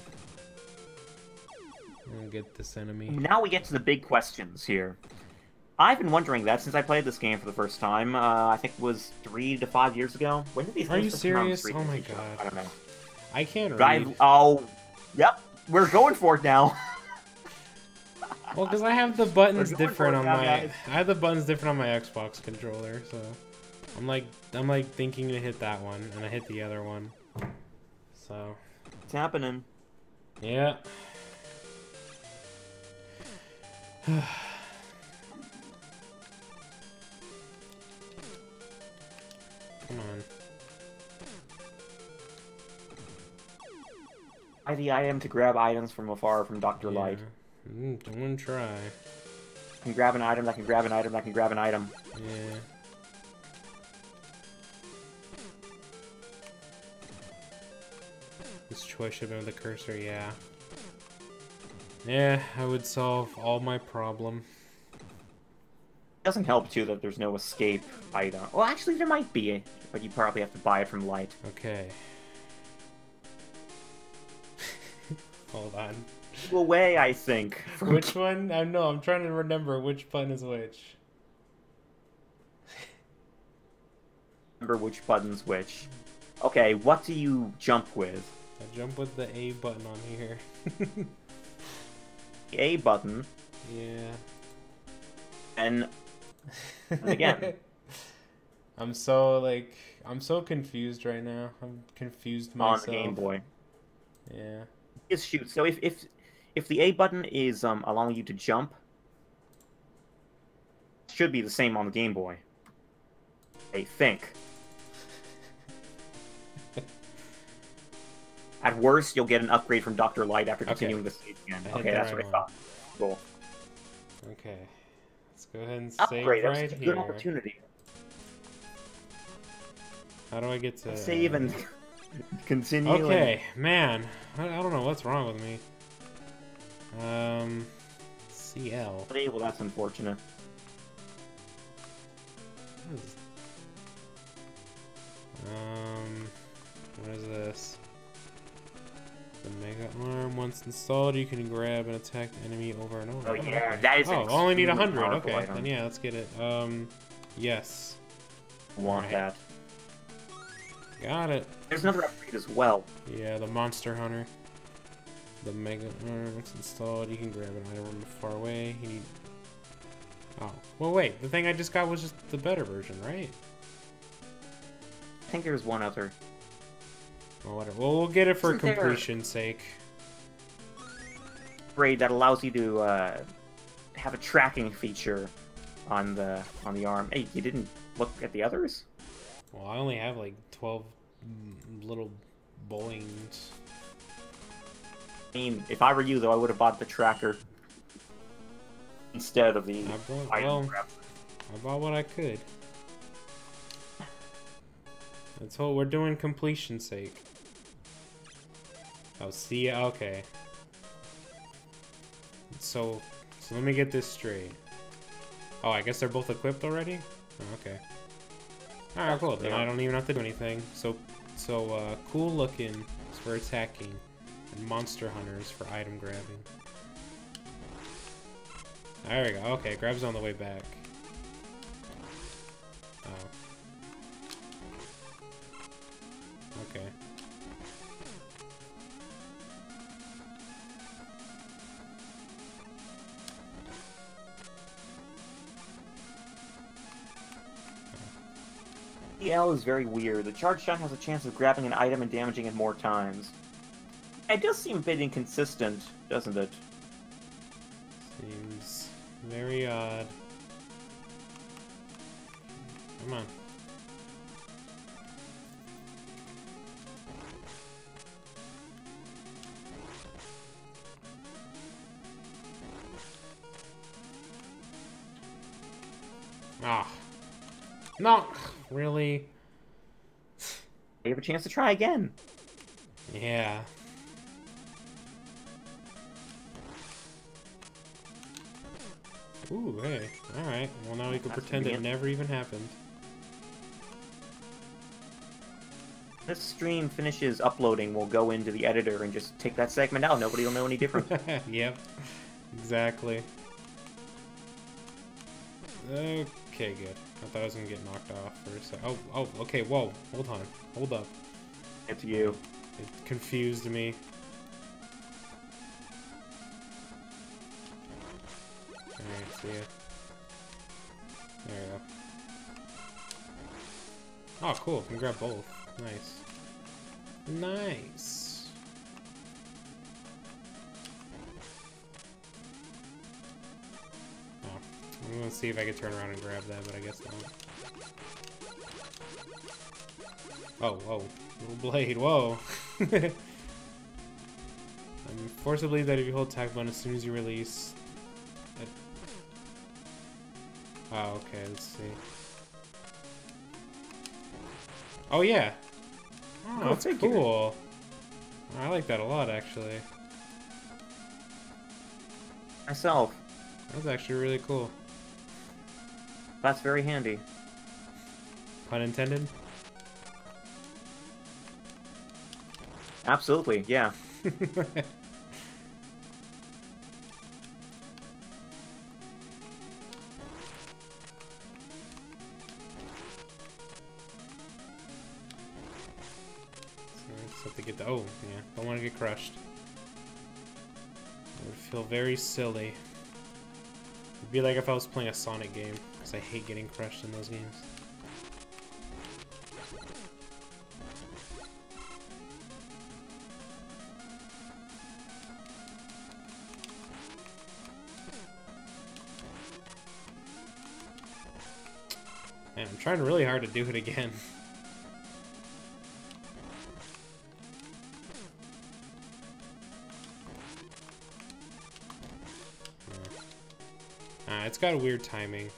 I'm gonna get this enemy. Now we get to the big questions here. I've been wondering that since I played this game for the first time. I think it was 3 to 5 years ago. When did these Are you things come out on the serious? street? Oh my I god. don't know. I can't read. Yep, we're going for it now. Well, because I have the buttons We're going different for on it now, my... guys. I have the buttons different on my Xbox controller, so... I'm like thinking to hit that one, and I hit the other one. So... It's happening. Yeah. Come on. Buy the item to grab items from afar from Dr. Yeah. Light. Don't try. I can grab an item, that can grab an item, that can grab an item. Yeah. This choice should have been with the cursor, yeah. Yeah, I would solve all my problem. It doesn't help, too, that there's no escape item. Well, actually, there might be, but you probably have to buy it from Light. Okay. Hold on. Go away, I think. Which one? I know, I'm trying to remember which button is which. Remember which button's which. Okay, what do you jump with? I jump with the A button on here. The A button, Yeah. and again. I'm so confused right now. I'm confused myself. on the Game Boy. Yeah. Is shoot. So if the A button is allowing you to jump, should be the same on the Game Boy. I think. At worst, you'll get an upgrade from Dr. Light after continuing the stage again. Okay, that's what I thought. Cool. Okay. Let's go ahead and Upgrade, save that right was a here. good opportunity. How do I get to... Save and continue. Okay, man. I don't know what's wrong with me. CL. Well, that's unfortunate. What is this? The Mega Arm. Once installed, you can grab and attack the enemy over and over. Oh yeah, that is. Oh, only need 100. Okay, item. then yeah, let's get it. Yes. Want that? Got it. There's another upgrade as well. Yeah, the Monster Hunter. The Mega Arm. Once installed, you can grab an item from far away. You need. Oh, well, wait. The thing I just got was just the better version, right? I think there's one other. Well, whatever. Well, we'll get it for completion's sake. Upgrade that allows you to have a tracking feature on the arm. Hey, you didn't look at the others? Well, I only have like 12 little bowlings. I mean, if I were you, though, I would have bought the tracker instead of the item grab. I bought what I could. That's all we're doing completion's sake. Oh, see, okay. So let me get this straight. Oh, I guess they're both equipped already? Oh, okay. Alright, cool. Then I don't even have to do anything. So cool looking is for attacking, and Monster Hunter is for item grabbing. There we go. Okay, grab's on the way back. Oh. Okay. EL is very weird. The charge shot has a chance of grabbing an item and damaging it more times. It does seem a bit inconsistent, doesn't it? Seems very odd. Come on. Ah. No! Really? You have a chance to try again. Yeah. Ooh, hey. Alright. Well, now we can pretend it never even happened. This stream finishes uploading, we'll go into the editor and just take that segment out. Nobody will know any different. Yep. Exactly. Okay, good. I thought I was gonna get knocked off for a sec. Oh, okay, whoa. Hold on. Hold up. It's you. It confused me. Alright, see ya. There we go. Oh, cool. Can grab both. Nice. Nice. Oh, I'm gonna see if I can turn around and grab that, but I guess not. Oh, whoa. Little blade, whoa. I'm forced to believe that if you hold attack button as soon as you release... Oh, okay, let's see. Oh, yeah. Oh, that's cool. I like that a lot, actually. Myself. That's actually really cool. That's very handy. Pun intended? Absolutely, yeah. Have to get the, oh, yeah, don't want to get crushed. It would feel very silly. It'd be like if I was playing a Sonic game, because I hate getting crushed in those games. Man, I'm trying really hard to do it again. It's got a weird timing.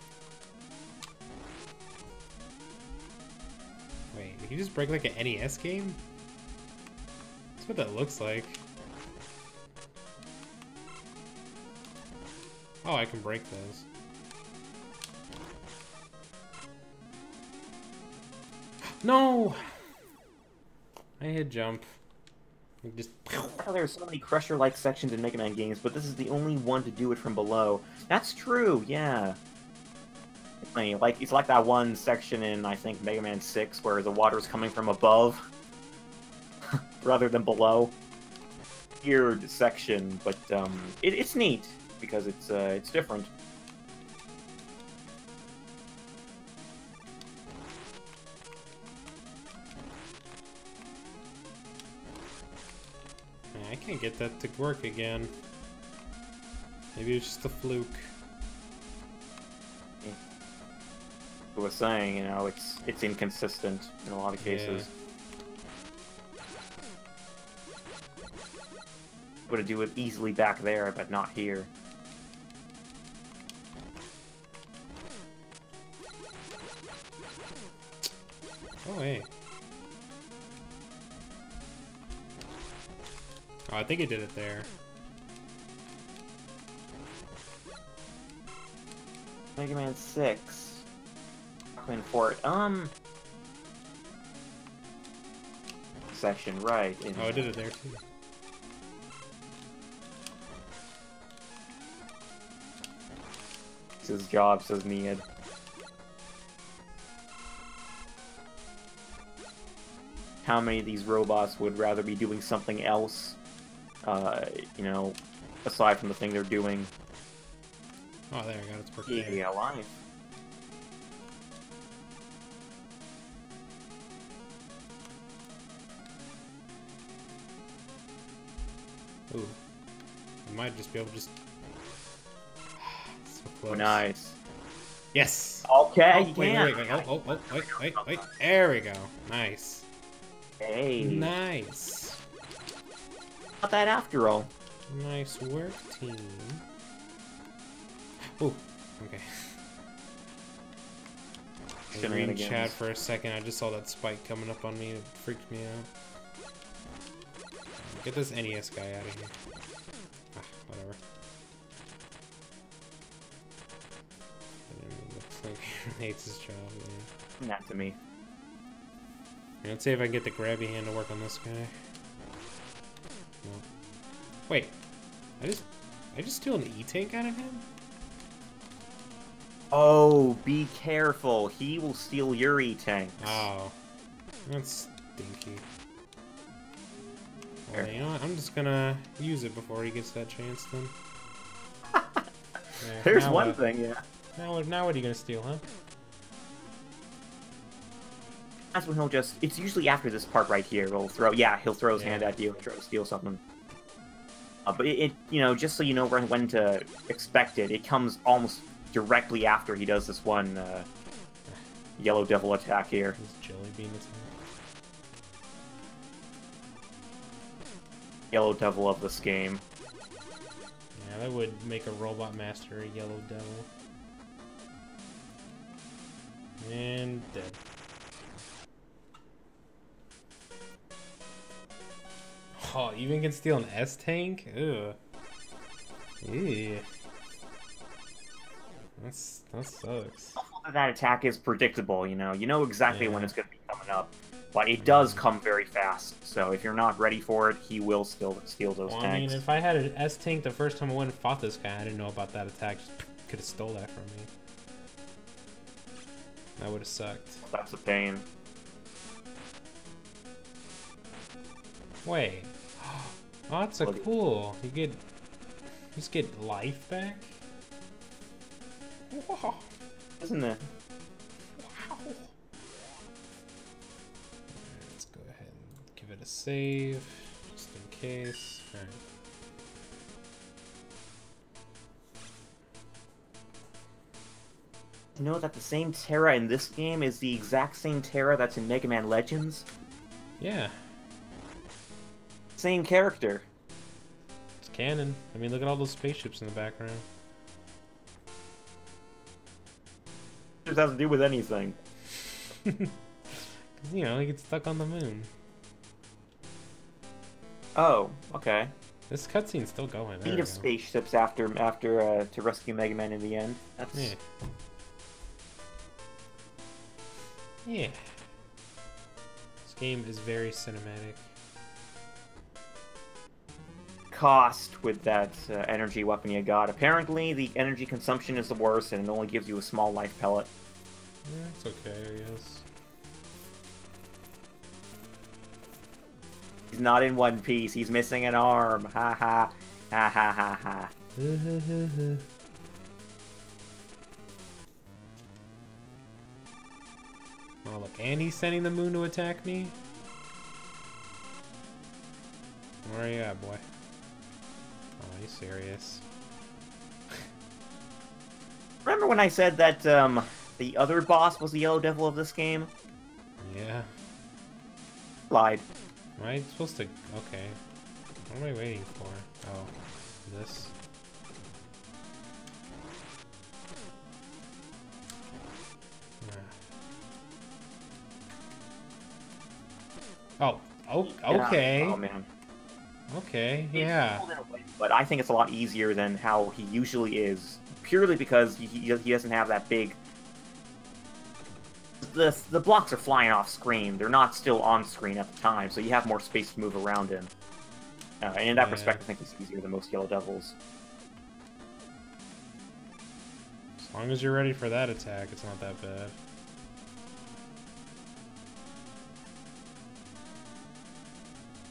Wait, did he just break like an NES game? That's what that looks like. Oh, I can break those. No! I hit jump. Just... There's so many Crusher-like sections in Mega Man games, but this is the only one to do it from below. That's true, yeah. I mean, like, it's like that one section in, I think, Mega Man 6, where the water's coming from above, rather than below. Weird section, but, it's neat, because it's different. I can't get that to work again. Maybe it's just a fluke. I was saying, you know, it's inconsistent in a lot of cases. Would have do it easily back there, but not here. Oh, hey. Oh, I think it did it there. Mega Man 6. For it. Section, right. Oh, I did it there too. It's his job, says Niad. How many of these robots would rather be doing something else, you know, aside from the thing they're doing? Oh, there we go. It's working. Yeah, live. Ooh. I might just be able to just... So close. Oh, nice. Yes! Okay, oh, you wait, can. Wait. There we go. Nice. Hey. Nice. Not that after all. Nice work, team. Ooh. Okay. I was reading chat for a second. I just saw that spike coming up on me. It freaked me out. Get this NES guy out of here. Ah, whatever. It looks like he hates his job. Yeah. Not to me. Let's see if I can get the grabby hand to work on this guy. No. Wait. I just steal an E-tank out of him? Oh, be careful. He will steal your E-tanks. Oh. That's stinky. Well, you know what? I'm just gonna use it before he gets that chance then. There, There's one thing, yeah. Now what are you gonna steal, huh? That's when he'll just... It's usually after this part right here. He'll throw his hand at you and try to steal something. But it you know, just so you know when to expect it, it comes almost directly after he does this one Yellow Devil attack here. His jelly bean attack. Yellow Devil of this game. Yeah, that would make a Robot Master a Yellow Devil. And dead. Oh, even can steal an S-Tank? Ugh. Ew. That sucks. That attack is predictable, you know. You know exactly when it's going to be coming up. But it does come very fast, so if you're not ready for it, he will still steal those tanks. I mean, if I had an S-Tank the first time I went and fought this guy, I didn't know about that attack. Just could have stole that from me. That would have sucked. That's a pain. Wait. Oh, that's cool. You just get life back? Wow. Isn't it? Wow. Let's go ahead and give it a save, just in case. Alright. You know that the same Terra in this game is the exact same Terra that's in Mega Man Legends? Yeah. Same character. It's canon. I mean, look at all those spaceships in the background. It has to do with anything. You know, he gets stuck on the moon. Oh, okay. This cutscene's still going. Speed of spaceships after to rescue Mega Man in the end. That's yeah. Yeah. This game is very cinematic. Cost with that energy weapon you got. Apparently, the energy consumption is the worst, and it only gives you a small life pellet. Yeah, it's okay, I guess. He's not in one piece. He's missing an arm. Ha ha. Ha ha ha ha. Oh, look, and he's sending the moon to attack me? Where are you at, boy? Oh, are you serious? Remember when I said that the other boss was the Yellow Devil of this game? Yeah. Lied. Am I supposed to... Okay. What am I waiting for? Oh, this. Oh, okay. Oh, man. Okay, yeah. But I think it's a lot easier than how he usually is, purely because he doesn't have that big... The blocks are flying off screen. They're not still on screen at the time, so you have more space to move around in. And in that respect, I think it's easier than most Yellow Devils. As long as you're ready for that attack, it's not that bad.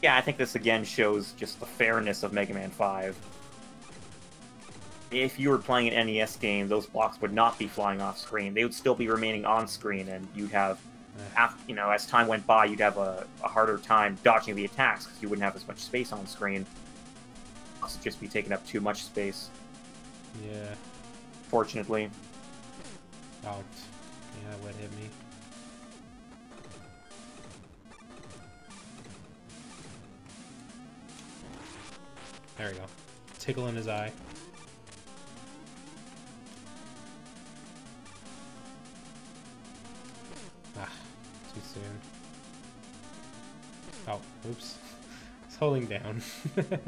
Yeah, I think this again shows just the fairness of Mega Man 5. If you were playing an NES game, those blocks would not be flying off screen. They would still be remaining on screen, and you'd have, you know, as time went by, you'd have a harder time dodging the attacks because you wouldn't have as much space on screen. It'd just be taking up too much space. Yeah. Fortunately. Oh, yeah, that would hit me. There we go. Tickle in his eye. Ah, too soon. Oh, oops. It's holding down. There we go.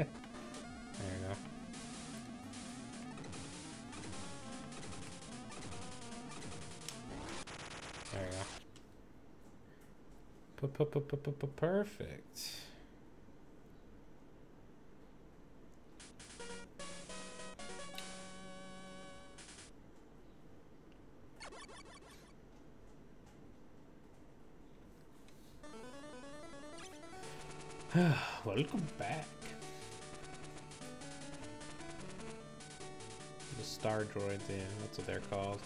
There we go. Perfect. Welcome back. The star droids, yeah, that's what they're called.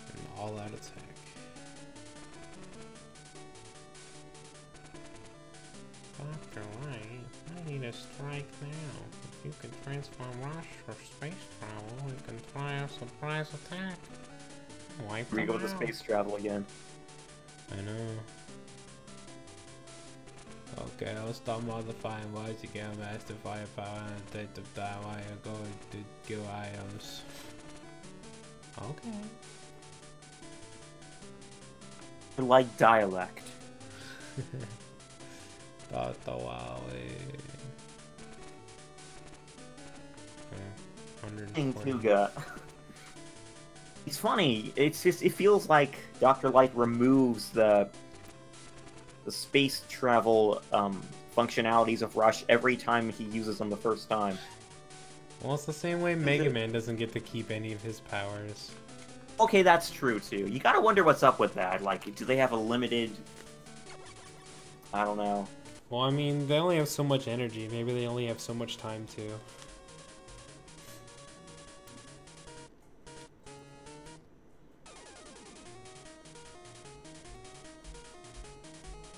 An all-out attack. Dr. Light, I need a strike now. If you can transform Rush for space travel, you can try a surprise attack. Here we go with the space travel again. I know. Okay, I'll stop modifying words to get master firepower and take the time while you're going to kill items. Okay. I like dialect. It's funny. It's just, it feels like Dr. Light removes the space travel functionalities of Rush every time he uses them the first time. Well, it's the same way Mega Man doesn't get to keep any of his powers. Okay, that's true too. You gotta wonder what's up with that. Like, do they have a limited... I don't know. Well, I mean, they only have so much energy. Maybe they only have so much time too.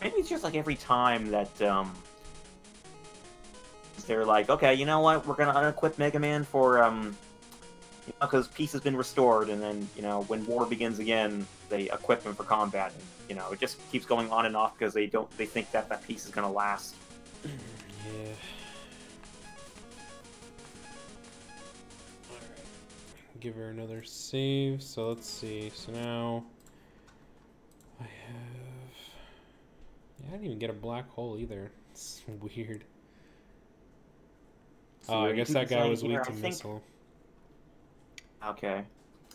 Maybe it's just like every time that They're like, okay, you know what? We're gonna unequip Mega Man for because peace has been restored, and then when war begins again, they equip him for combat. And, it just keeps going on and off because they think that peace is gonna last. Yeah. Alright. Give her another save. So let's see. So now I have. Yeah, I didn't even get a black hole either. It's weird. So I guess that guy was weak to missile. Okay.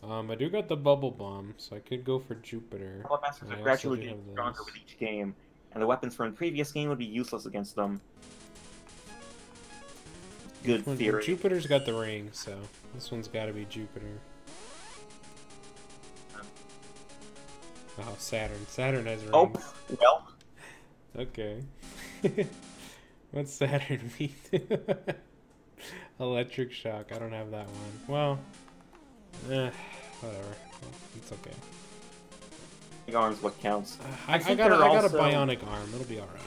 I do got the bubble bomb, so I could go for Jupiter. Robot Masters are gradually getting stronger with each game, and the weapons from the previous game would be useless against them. Good theory. Jupiter's got the ring, so this one's got to be Jupiter. Oh, Saturn. Saturn has rings. Oh, well. Okay. What's Saturn mean? Electric shock. I don't have that one. Well, whatever. Well, it's okay. Big arm's what counts. I got a bionic arm. It'll be alright.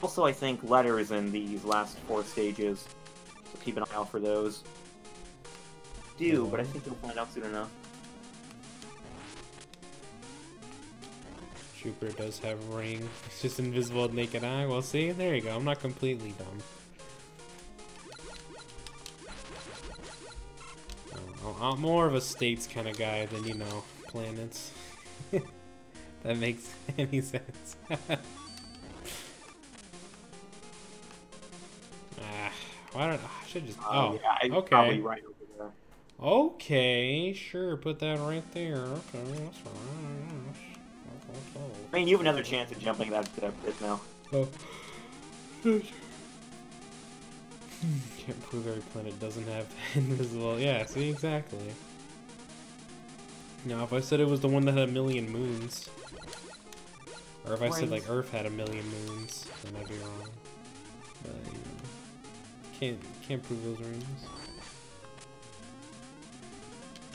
Also, I think letters in these last 4 stages, so keep an eye out for those. But I think you'll find out soon enough. Jupiter does have a ring. It's just invisible at naked eye. Well, see? There you go. I'm not completely dumb. I'm more of a states kind of guy than, planets. That makes any sense. Why don't I should just... Oh, yeah, okay. Probably right over there. Okay, sure. Put that right there. Okay, that's fine. I mean, you have another chance at jumping that pit now. Oh. Can't prove every planet doesn't have invisible. Yeah, see, exactly. Now, if I said it was the one that had 1,000,000 moons, or if I said like Earth had 1,000,000 moons, then I'd be wrong. But can't prove those rings.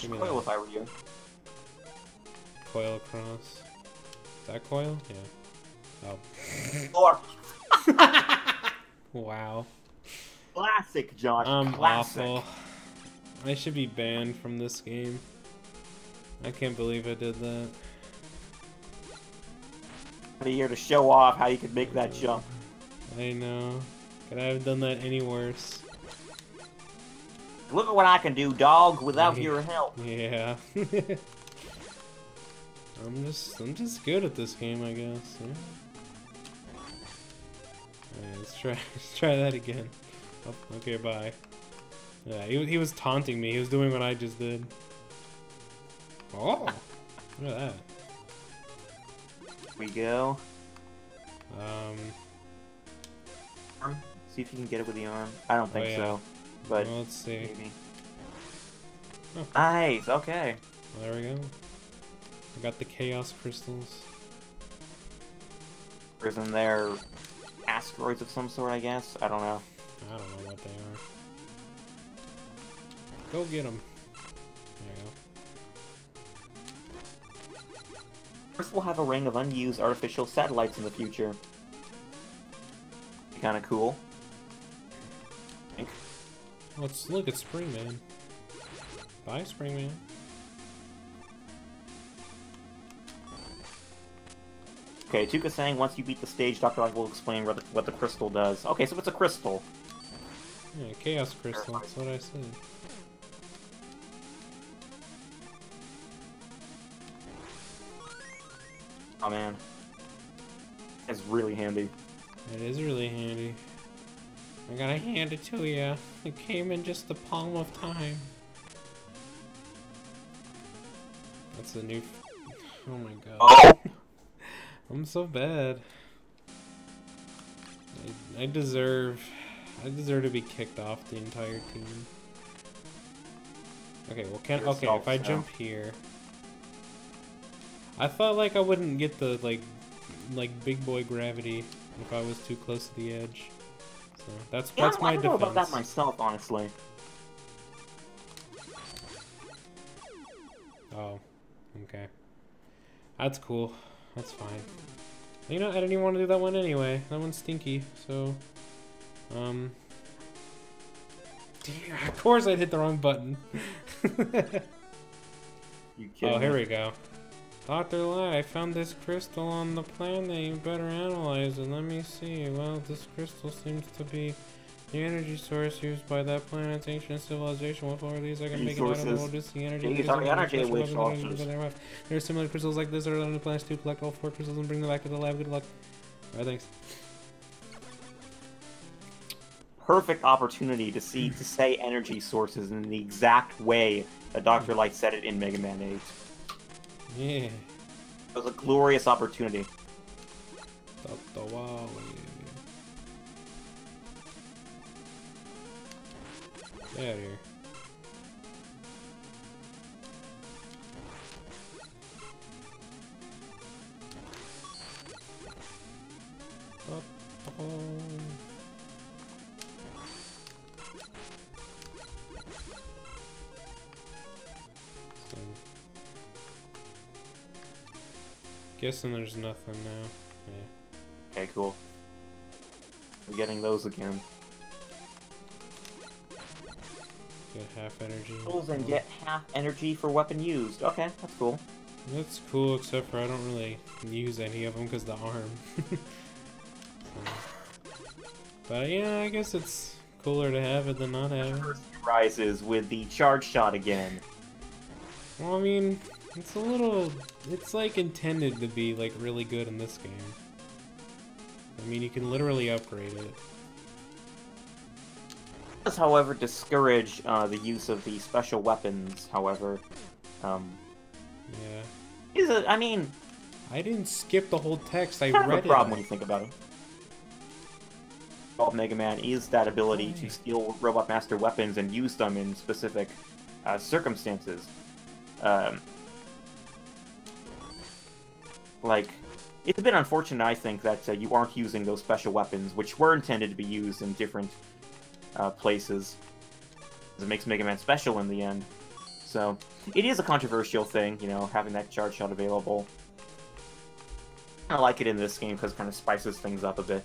Coil if I were you. Coil across. Is that coil? Yeah. Oh. Wow. Classic, Josh. Classic. Awful. I should be banned from this game. I can't believe I did that. Here to show off how you could make that jump. I know. Could I have done that any worse? Look at what I can do, dog, without your help. Yeah. I'm just good at this game, I guess. Yeah. Alright, let's try that again. Oh, okay, bye. Yeah, he was taunting me. He was doing what I just did. Oh, look at that. Here we go. Arm? See if you can get it with the arm. I don't think so, but well, let's see. Maybe. Oh. Nice. Okay. Well, there we go. I got the chaos crystals. Isn't there asteroids of some sort? I guess. I don't know. I don't know what they are. Go get them. There you go. First, we'll have a ring of unused artificial satellites in the future. Kind of cool. I think. Let's look at Springman. Bye, Springman. Okay, Tuka's saying once you beat the stage, Dr. Light will explain what the crystal does. Okay, so it's a crystal. Yeah, chaos crystal. That's what I said. Oh man, it's really handy. It is really handy. I gotta hand it to you. It came in just the palm of time. That's the new. Oh my god. Oh. I'm so bad. I deserve to be kicked off the entire team. Okay, well okay, if I jump here. I thought like I wouldn't get the like big boy gravity if I was too close to the edge. So that's my defense. I don't know about that myself, honestly. Oh, okay. That's cool. That's fine. You know, I didn't even want to do that one anyway. That one's stinky, so... Damn, of course I'd hit the wrong button. You kidding Oh, here me? we go. Dr. Light, I found this crystal on the planet. You better analyze it. Let me see. Well, this crystal seems to be the energy source used by that planet's ancient civilization. With all of these, I can make an item that will reduce the energy. These are the energy resources. There are similar crystals like this that are on the planets too. Collect all 4 crystals and bring them back to the lab. Good luck. Alright, thanks. Perfect opportunity to say energy sources in the exact way that Dr. Light said it in Mega Man 8. Yeah. It was a glorious opportunity. Wow. Get out of here. So, guessing there's nothing now. Yeah. Okay, cool. We're getting those again. Get half energy. And get half energy for weapon used. Okay, that's cool. That's cool, except for I don't really use any of them because the arm. So, but yeah, I guess it's cooler to have it than not have it. First rises with the charge shot again. Well, I mean, it's a little... It's like intended to be like really good in this game. I mean, you can literally upgrade it. Does, however, discourage the use of the special weapons, however. Yeah. Is it, I mean... I didn't skip the whole text, I kind read of a problem it. when you think about it. Of Mega Man is that ability to steal Robot Master weapons and use them in specific circumstances. Like, it's a bit unfortunate, I think, that you aren't using those special weapons, which were intended to be used in different places. It makes Mega Man special in the end. So, it is a controversial thing, you know, having that charge shot available. I like it in this game because it kind of spices things up a bit.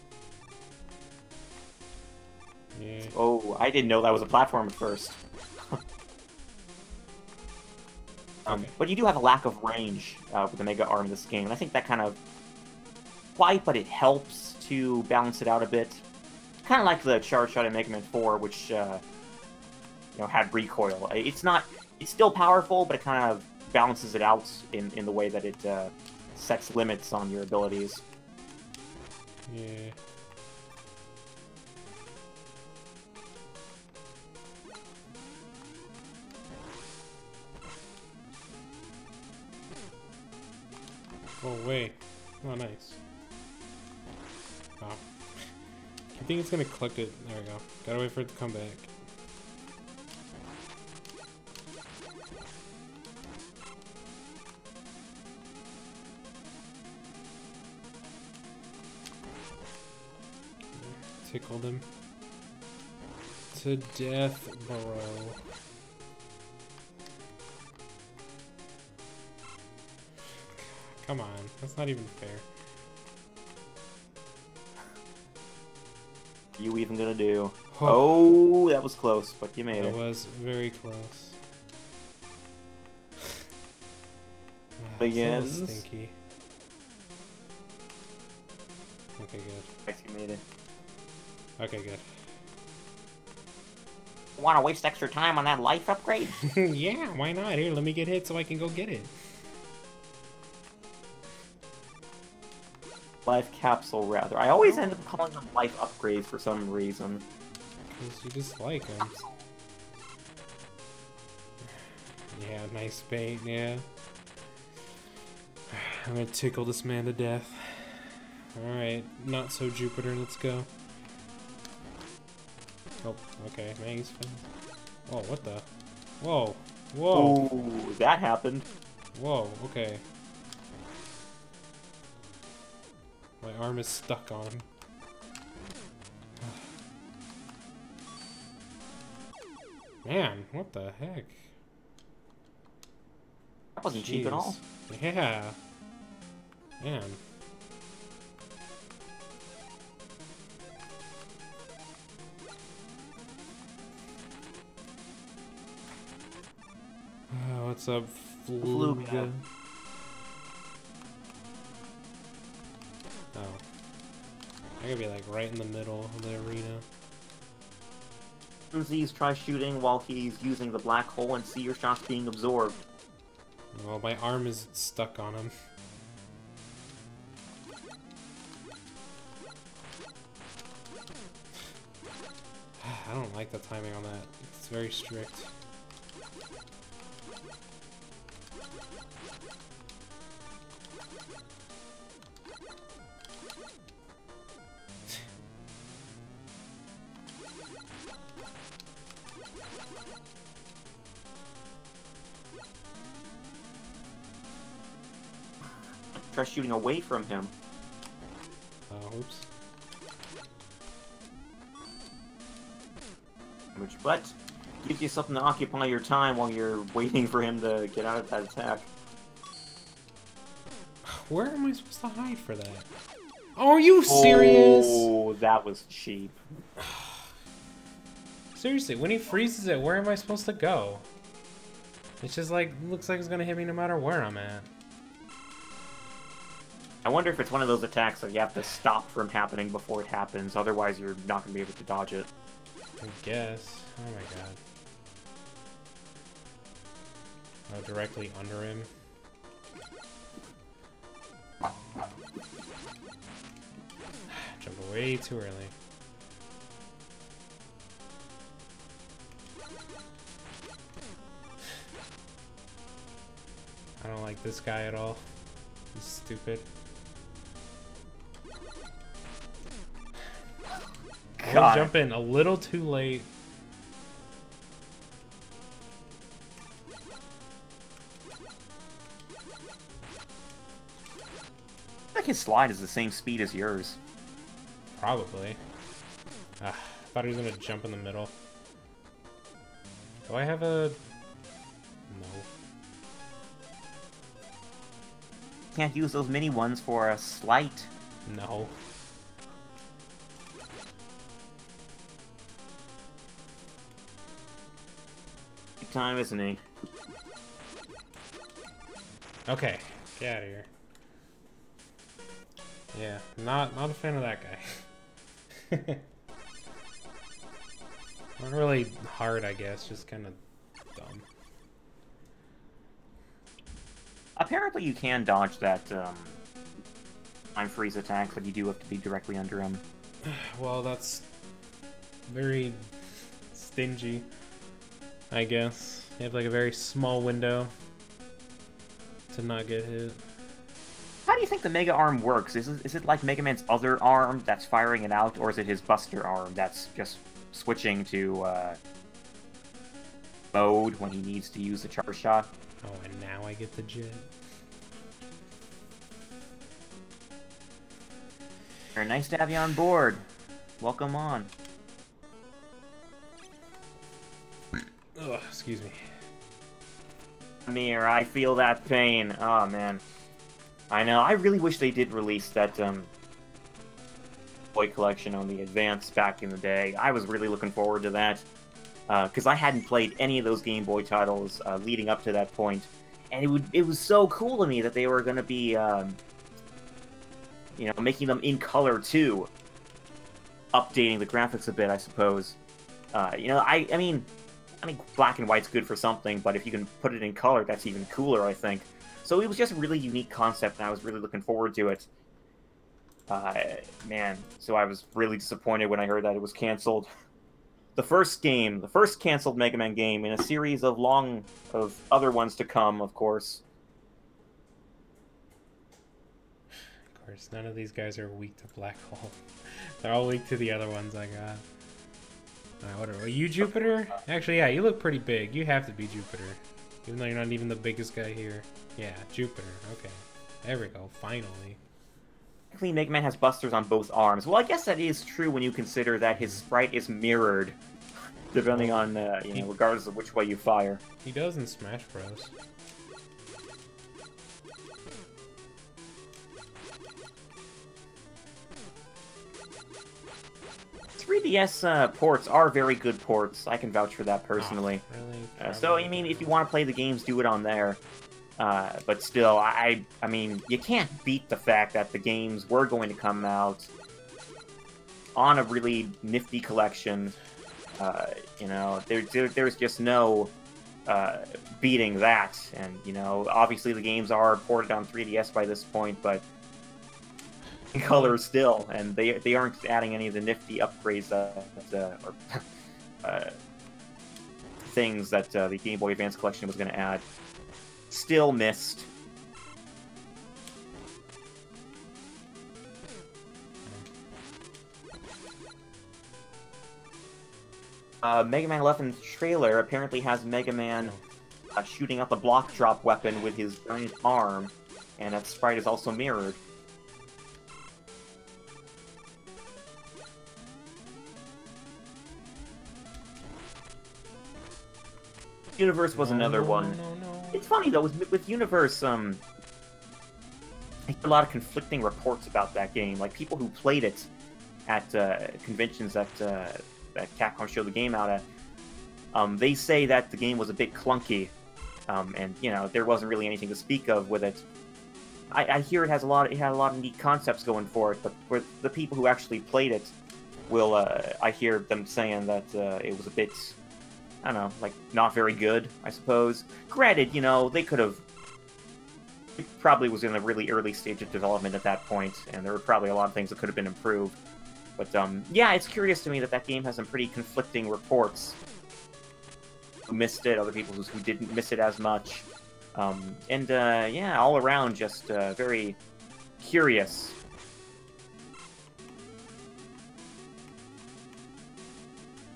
Yeah. Oh, I didn't know that was a platform at first. Okay. But you do have a lack of range with the Mega Arm in this game, and I think that kind of... Quite, but it helps to balance it out a bit. Kind of like the charge shot in Mega Man 4, which, you know, had recoil. It's not... It's still powerful, but it kind of balances it out in the way that it sets limits on your abilities. Yeah. Oh, wait. Oh, nice. Oh. I think it's gonna collect it. There we go. Gotta wait for it to come back. Tickled him to death, bro. Come on, that's not even fair. You even gonna do? Oh, that was close, but you made it. That was very close. Begins. So stinky. Okay, good. Thanks, you made it. Okay, good. Want to waste extra time on that life upgrade? Yeah, why not? Here, let me get hit so I can go get it. Life capsule, rather. I always end up calling them life upgrades for some reason. Because you just like them. Yeah, nice bait, yeah. I'm gonna tickle this man to death. Alright, not so Jupiter, let's go. Oh, okay, Maggie's fine. Oh, what the? Whoa, whoa. Ooh, that happened. Whoa, okay. My arm is stuck on. Man, what the heck? That wasn't cheap at all. Yeah. Man. What's up, Fluga? Oh. I gotta be like right in the middle of the arena. Z's try shooting while he's using the black hole and see your shots being absorbed. Well, my arm is stuck on him. I don't like the timing on that. It's very strict. Try shooting away from him. Oops. But gives you something to occupy your time while you're waiting for him to get out of that attack. Where am I supposed to hide for that? Oh, are you serious? Oh, that was cheap. Seriously, when he freezes it, where am I supposed to go? It's just like, looks like it's gonna hit me no matter where I'm at. I wonder if it's one of those attacks that you have to stop from happening before it happens, otherwise you're not going to be able to dodge it. I guess. Oh my god. Oh, directly under him. Jumped way too early. I don't like this guy at all. He's stupid. I was jumping a little too late. I think his slide is the same speed as yours. Probably. I thought he was gonna jump in the middle. Do I have a... No. Can't use those mini ones for a slight. No. Big time, isn't he? Okay, get out of here. Yeah, not a fan of that guy. Not really hard, I guess, just kind of dumb. Apparently you can dodge that time freeze attack, but you do have to be directly under him. Well, that's very stingy, I guess. You have like a very small window to not get hit. How do you think the Mega Arm works? Is it like Mega Man's other arm that's firing it out, or is it his Buster arm that's just switching to mode when he needs to use the charge shot? Oh, and now I get the jet. Very nice to have you on board. Welcome on. Ugh, excuse me. Mir, I feel that pain. Oh, man. I know. I really wish they did release that Boy collection on the Advance back in the day. I was really looking forward to that. Because I hadn't played any of those Game Boy titles leading up to that point. And it was so cool to me that they were going to be, you know, making them in color, too. Updating the graphics a bit, I suppose. You know, I mean, black and white's good for something, but if you can put it in color, that's even cooler, I think. So it was just a really unique concept, and I was really looking forward to it. Man, so I was really disappointed when I heard that it was canceled. The first canceled Mega Man game in a series of other ones to come, of course. Of course, none of these guys are weak to Black Hole. They're all weak to the other ones I got. Whatever. Are you Jupiter? Actually, yeah, you look pretty big. You have to be Jupiter. Even though you're not even the biggest guy here. Yeah, Jupiter. Okay. There we go. Finally. Technically, Mega Man has busters on both arms. Well, I guess that is true when you consider that his sprite is mirrored, depending on, you know, regardless of which way you fire. He does in Smash Bros. 3DS ports are very good ports. I can vouch for that personally. Oh, really? So, I mean, if you want to play the games, do it on there. But still, I mean, you can't beat the fact that the games were going to come out on a really nifty collection. You know, there's just no beating that. And, you know, obviously the games are ported on 3DS by this point, but in color still, and they aren't adding any of the nifty upgrades or things that the Game Boy Advance collection was going to add. Still missed. Mega Man 11 trailer apparently has Mega Man shooting out the block drop weapon with his giant arm, and that sprite is also mirrored. Universe was another one. It's funny though, with Universe, I hear a lot of conflicting reports about that game. Like people who played it at conventions that Capcom showed the game out at, they say that the game was a bit clunky, and you know there wasn't really anything to speak of with it. I hear it had a lot of neat concepts going for it, but for the people who actually played it, I hear them saying that it was a bit, I don't know, like, not very good, I suppose. Granted, you know, they could have... It probably was in a really early stage of development at that point, and there were probably a lot of things that could have been improved. But, yeah, it's curious to me that that game has some pretty conflicting reports. Who missed it, other people who didn't miss it as much. Yeah, all around just very curious.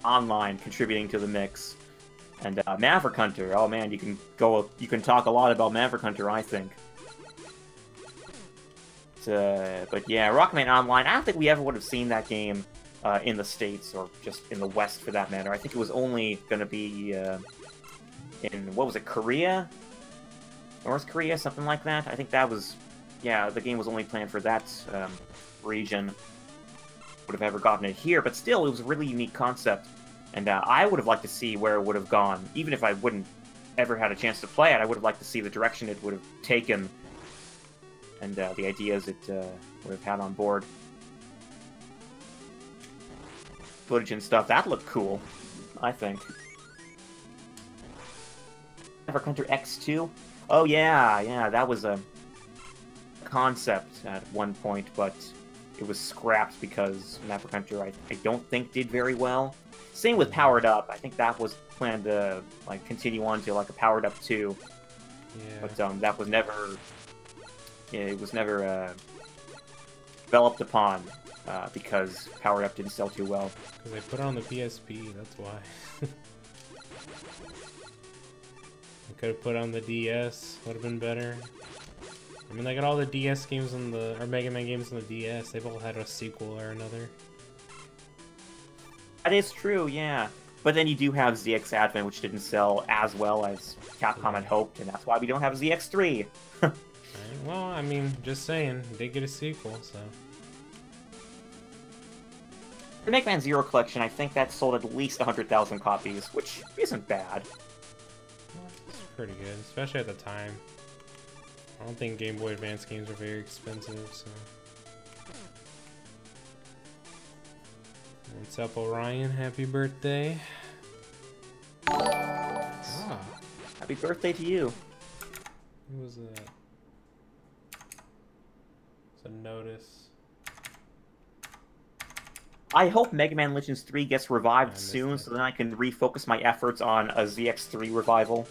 Online contributing to the mix, and Maverick Hunter. Oh man, you can talk a lot about Maverick Hunter, I think. But yeah, Rockman Online. I don't think we ever would have seen that game in the States or just in the West for that matter. I think it was only going to be in what was it, Korea, North Korea, something like that. I think that was, yeah, the game was only planned for that region. Would have ever gotten it here, but still, it was a really unique concept, and I would have liked to see where it would have gone. Even if I wouldn't ever had a chance to play it, I would have liked to see the direction it would have taken, and the ideas it would have had on board. Footage and stuff, that looked cool, I think. Maverick Hunter X2? Oh yeah, that was a concept at one point, but it was scrapped because Maverick Hunter, I don't think, did very well. Same with Powered Up. I think that was planned to like continue on to like a Powered Up 2. Yeah. But that was never... Yeah, it was never developed upon because Powered Up didn't sell too well. Because they put it on the PSP, that's why. They could have put it on the DS, would have been better. I mean, they got all the DS games on the, or Mega Man games on the DS. They've all had a sequel or another. That is true, yeah. But then you do have ZX Advent, which didn't sell as well as Capcom had hoped, and that's why we don't have ZX3. Right. Well, I mean, just saying, they get a sequel, so. The Mega Man Zero collection, I think that sold at least 100,000 copies, which isn't bad. Well, it's pretty good, especially at the time. I don't think Game Boy Advance games are very expensive, so. What's up, Orion? Happy birthday. Ah. Happy birthday to you. Who was that? It's a notice. I hope Mega Man Legends 3 gets revived soon, so then I can refocus my efforts on a ZX3 revival.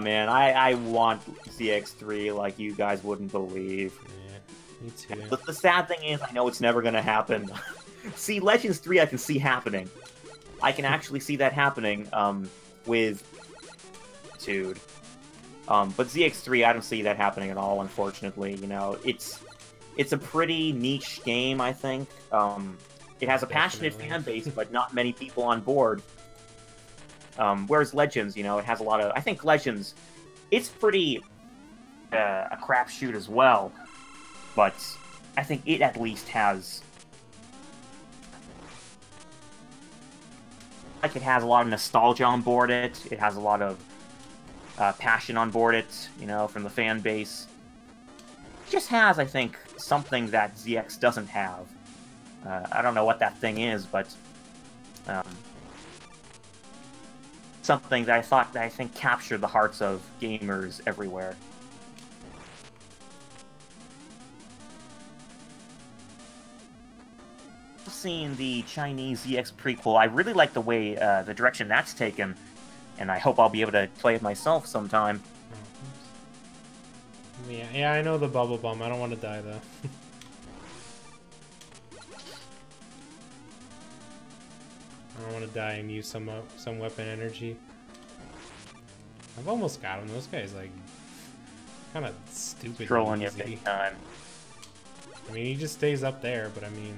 Man, I want ZX3 like you guys wouldn't believe. Yeah, me too. But the sad thing is, I know it's never gonna happen. See, Legends 3 I can see happening. I can actually see that happening, with... Dude. But ZX3, I don't see that happening at all, unfortunately. You know, it's a pretty niche game, I think. It has a passionate fan base, but not many people on board. Whereas Legends, you know, it has a lot of... I think Legends, it's pretty a crapshoot as well. But I think it at least has like it has a lot of nostalgia on board it. It has a lot of passion on board it, you know, from the fan base. It just has, I think, something that ZX doesn't have. I don't know what that thing is, but something that I think captured the hearts of gamers everywhere. Seeing the Chinese ZX prequel, I really like the way the direction that's taken, and I hope I'll be able to play it myself sometime. Oh, yeah, I know the bubble bomb. I don't want to die though. I don't want to die and use some weapon energy. I've almost got him. This guy's like kind of stupid. Trolling you big time. I mean, he just stays up there, but I mean,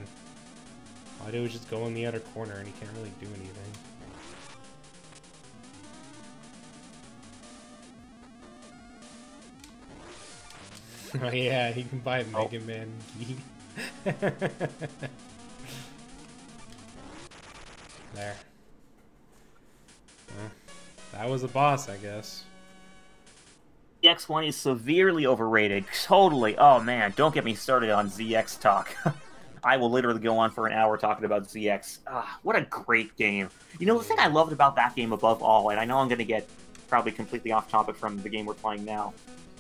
all I do is just go in the other corner, and he can't really do anything. Oh yeah, he can buy Mega Man Geek. There. Well, that was a boss, I guess. ZX1 is severely overrated. Totally. Oh man, don't get me started on ZX talk. I will literally go on for an hour talking about ZX. Ah, what a great game. You know, the thing I loved about that game above all, and I know I'm going to get probably completely off topic from the game we're playing now,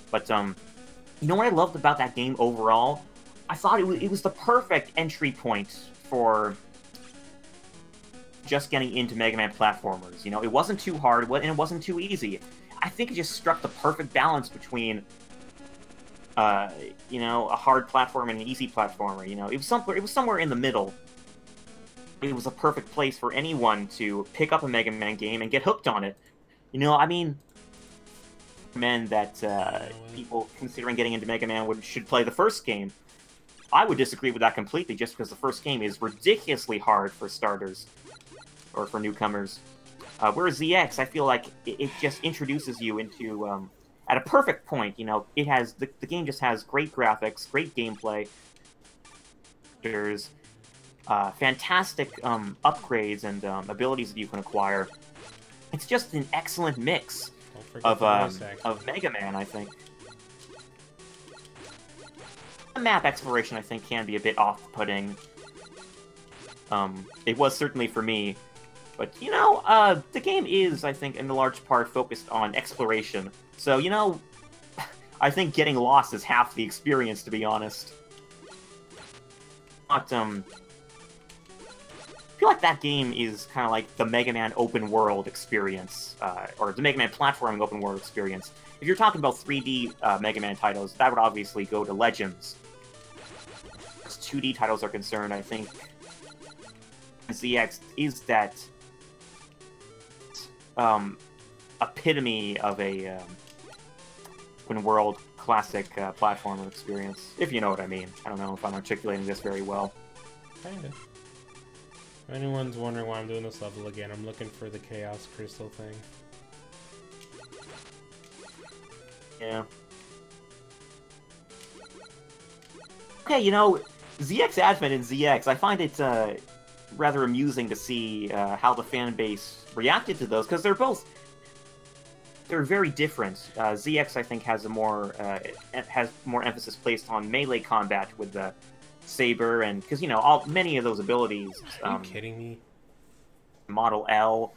but you know what I loved about that game overall? I thought it was the perfect entry point for just getting into Mega Man platformers. You know, it wasn't too hard, and it wasn't too easy. I think it just struck the perfect balance between, you know, a hard platform and an easy platformer. You know, it was somewhere in the middle. It was a perfect place for anyone to pick up a Mega Man game and get hooked on it. You know, I mean, I recommend that people considering getting into Mega Man should play the first game. I would disagree with that completely, just because the first game is ridiculously hard for starters, or for newcomers. Whereas ZX, I feel like it just introduces you into, at a perfect point, you know, it has, the game just has great graphics, great gameplay, there's fantastic upgrades and abilities that you can acquire. It's just an excellent mix of Mega Man, I think. The map exploration, I think, can be a bit off-putting. It was certainly for me. But, you know, the game is, I think, in the large part focused on exploration. So, you know, I think getting lost is half the experience, to be honest. But, I feel like that game is kind of like the Mega Man open world experience, or the Mega Man platforming open world experience. If you're talking about 3D Mega Man titles, that would obviously go to Legends. As 2D titles are concerned, I think ZX is that epitome of a open world classic platformer experience, if you know what I mean. I don't know if I'm articulating this very well. Kinda. If anyone's wondering why I'm doing this level again, I'm looking for the Chaos Crystal thing. Yeah. Okay, you know, ZX Advent and ZX, I find it rather amusing to see how the fan base reacted to those, because they're very different. ZX, I think, has more emphasis placed on melee combat with the saber, and because, you know, many of those abilities. Are you kidding me? Model L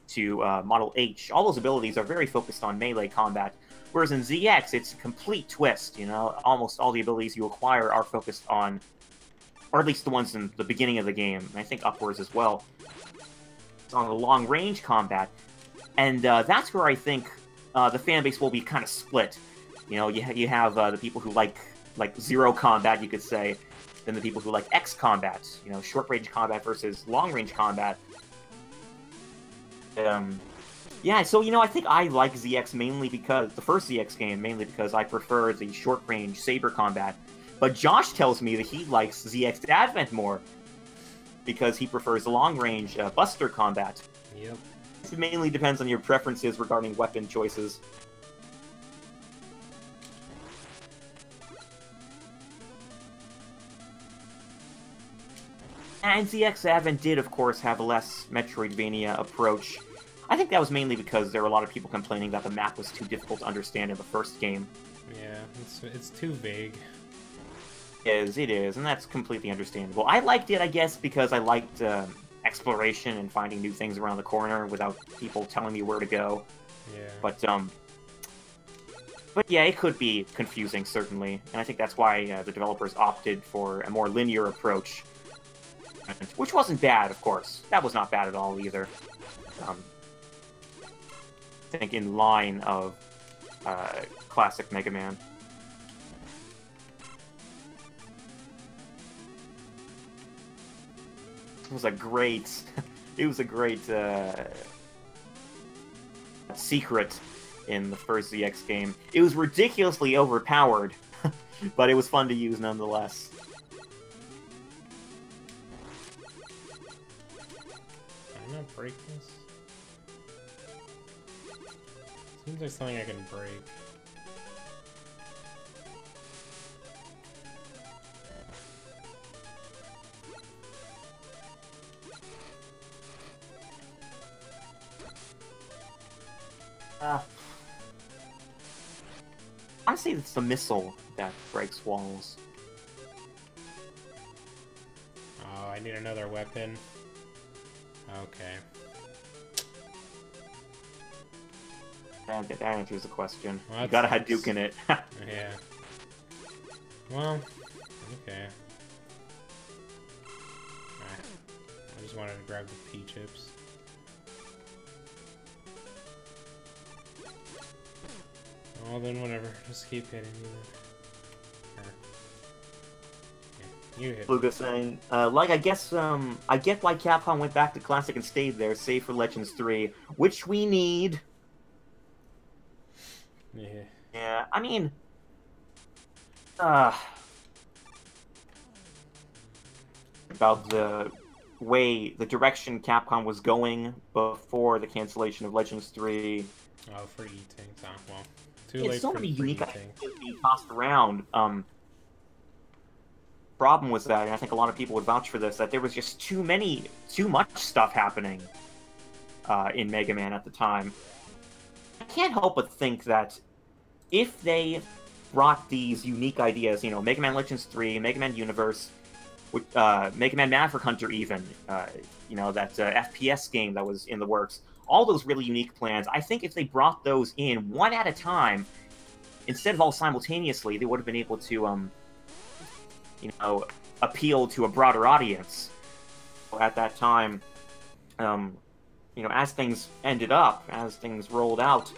to Model H, all those abilities are very focused on melee combat. Whereas in ZX, it's a complete twist. You know, almost all the abilities you acquire are focused on, or at least the ones in the beginning of the game, and I think upwards as well, on the long-range combat. And that's where I think the fan base will be kind of split. You know, you have the people who like zero combat, you could say, then the people who like X combat, you know, short-range combat versus long-range combat. Yeah, so, you know, I think I like ZX mainly because, the first ZX game, mainly because I prefer the short-range saber combat. But Josh tells me that he likes ZX Advent more, because he prefers the long-range Buster combat. Yep. It mainly depends on your preferences regarding weapon choices. And ZX Advent did, of course, have a less Metroidvania approach. I think that was mainly because there were a lot of people complaining that the map was too difficult to understand in the first game. Yeah, it's too vague. It is, and that's completely understandable. I liked it, I guess, because I liked exploration and finding new things around the corner without people telling me where to go. Yeah. But yeah, it could be confusing, certainly, and I think that's why the developers opted for a more linear approach, which wasn't bad, of course. That was not bad at all, either. I think in line of classic Mega Man. It was a great secret in the first ZX game. It was ridiculously overpowered, but it was fun to use nonetheless. Can I not break this? Seems like something I can break. Honestly, it's the missile that breaks walls. Oh, I need another weapon. Okay. That answers the question. Well, you gotta Hadouken it. Yeah. Well, okay. I just wanted to grab the pea chips. Well, then whatever. Just keep hitting me then. Yeah, you hit. Luca saying, I guess, I get why Capcom went back to Classic and stayed there, save for Legends 3, which we need. Yeah. Yeah, I mean, about the direction Capcom was going before the cancellation of Legends 3. Oh, for eating. Oh, well. Too late So for many free unique eating. ideas being tossed around. Problem was that, and I think a lot of people would vouch for this, that there was just too much stuff happening in Mega Man at the time. I can't help but think that if they brought these unique ideas, you know, Mega Man Legends 3, Mega Man Universe, Mega Man Maverick Hunter even, you know, that FPS game that was in the works, all those really unique plans, I think if they brought those in one at a time, instead of all simultaneously, they would have been able to, you know, appeal to a broader audience. At that time, you know, as things ended up, as things rolled out,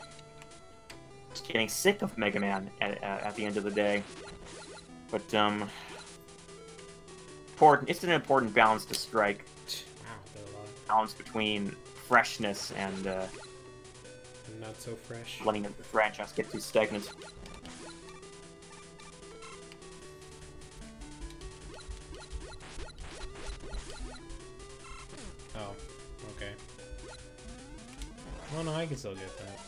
just getting sick of Mega Man at the end of the day. But, it's an important balance to strike. Wow, Balance between freshness and, not so fresh. letting the franchise get too stagnant. Oh, okay. Well, no, I can still get that.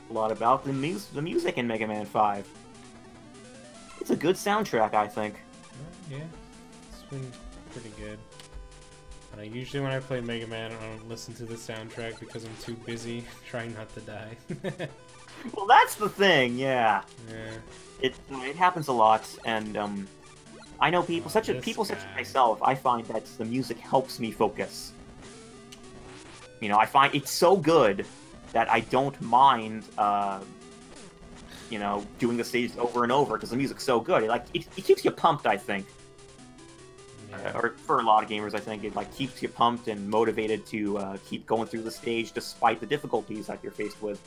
A lot about the music in Mega Man 5. It's a good soundtrack, I think. Yeah, it's been pretty good. Usually when I play Mega Man, I don't listen to the soundtrack because I'm too busy trying not to die. Well, that's the thing, yeah. Yeah. It happens a lot, and I know people such as myself. I find that the music helps me focus. You know, I find it's so good that I don't mind, you know, doing the stage over and over because the music's so good. It keeps you pumped, I think. Yeah. Or for a lot of gamers, I think it keeps you pumped and motivated to keep going through the stage despite the difficulties that you're faced with.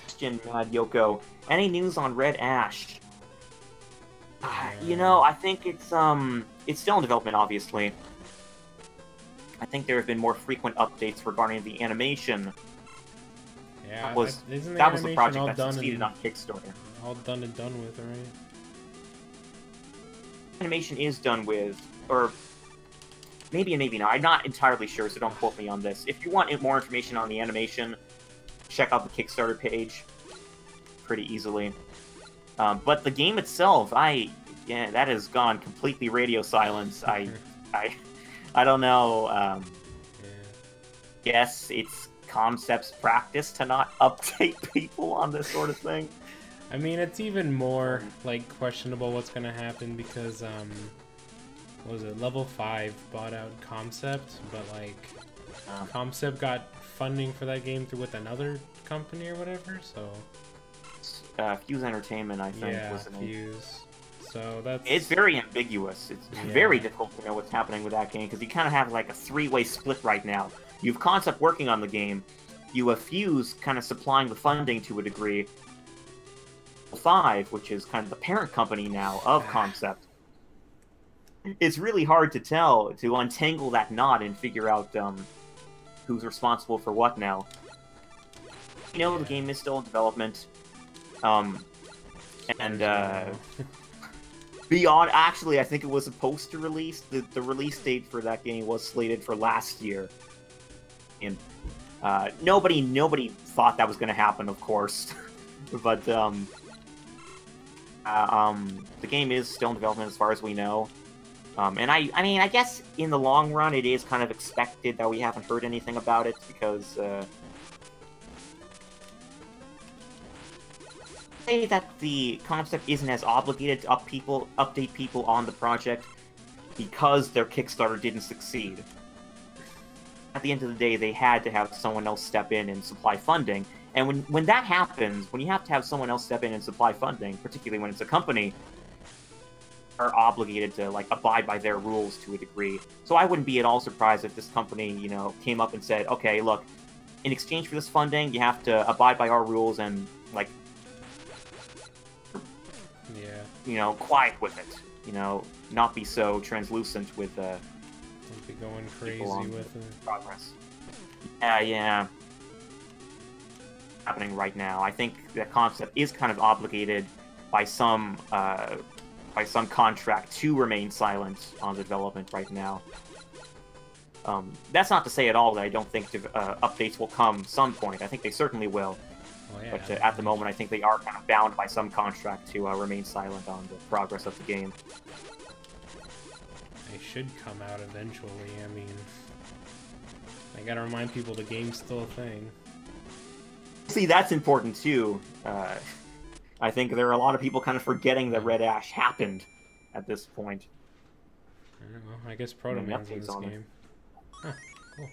Question, Mad Yoko. Any news on Red Ash? You know, I think it's still in development, obviously. I think there have been more frequent updates regarding the animation. Yeah, that was the animation project all that done succeeded on Kickstarter. all done and done with, right? Animation is done with, or Maybe and maybe not. I'm not entirely sure, so don't quote me on this. If you want more information on the animation, check out the Kickstarter page pretty easily. But the game itself, that has gone completely radio silence. I don't know. Yes, it's Concept's practice to not update people on this sort of thing. I mean, it's even more like questionable what's gonna happen because what was it? Level 5 bought out Concept, but like Concept got funding for that game through with another company or whatever. So Fuse Entertainment, I think, was the name. Fuse. So that's... It's very ambiguous. It's very difficult to know what's happening with that game, because you kind of have like a three-way split right now. You have Concept working on the game, you have Fuse kind of supplying the funding to a degree, 5, which is kind of the parent company now of Concept. It's really hard to tell, to untangle that knot and figure out who's responsible for what now. You know, the game is still in development. Beyond, actually, I think it was supposed to release. The release date for that game was slated for last year, and nobody thought that was going to happen, of course. But the game is still in development as far as we know. And I mean, I guess in the long run, it is kind of expected that we haven't heard anything about it, because say that the Concept isn't as obligated to update people on the project because their Kickstarter didn't succeed. At the end of the day, they had to have someone else step in and supply funding. And when that happens, when you have to have someone else step in and supply funding, particularly when it's a company, are obligated to like abide by their rules to a degree. So I wouldn't be at all surprised if this company, you know, came up and said, okay, look, in exchange for this funding, you have to abide by our rules and like, you know, quiet with it. You know, not be so translucent with don't be going crazy with it. Progress. Yeah. Happening right now. I think the Concept is kind of obligated by some contract to remain silent on development right now. That's not to say at all that I don't think updates will come some point. I think they certainly will. But at the moment, I think they are kind of bound by some contract to remain silent on the progress of the game. They should come out eventually. I mean, I gotta remind people the game's still a thing. See, that's important too. I think there are a lot of people kind of forgetting that Red Ash happened at this point. I don't know. I guess Proto Man's in this game. Huh, cool.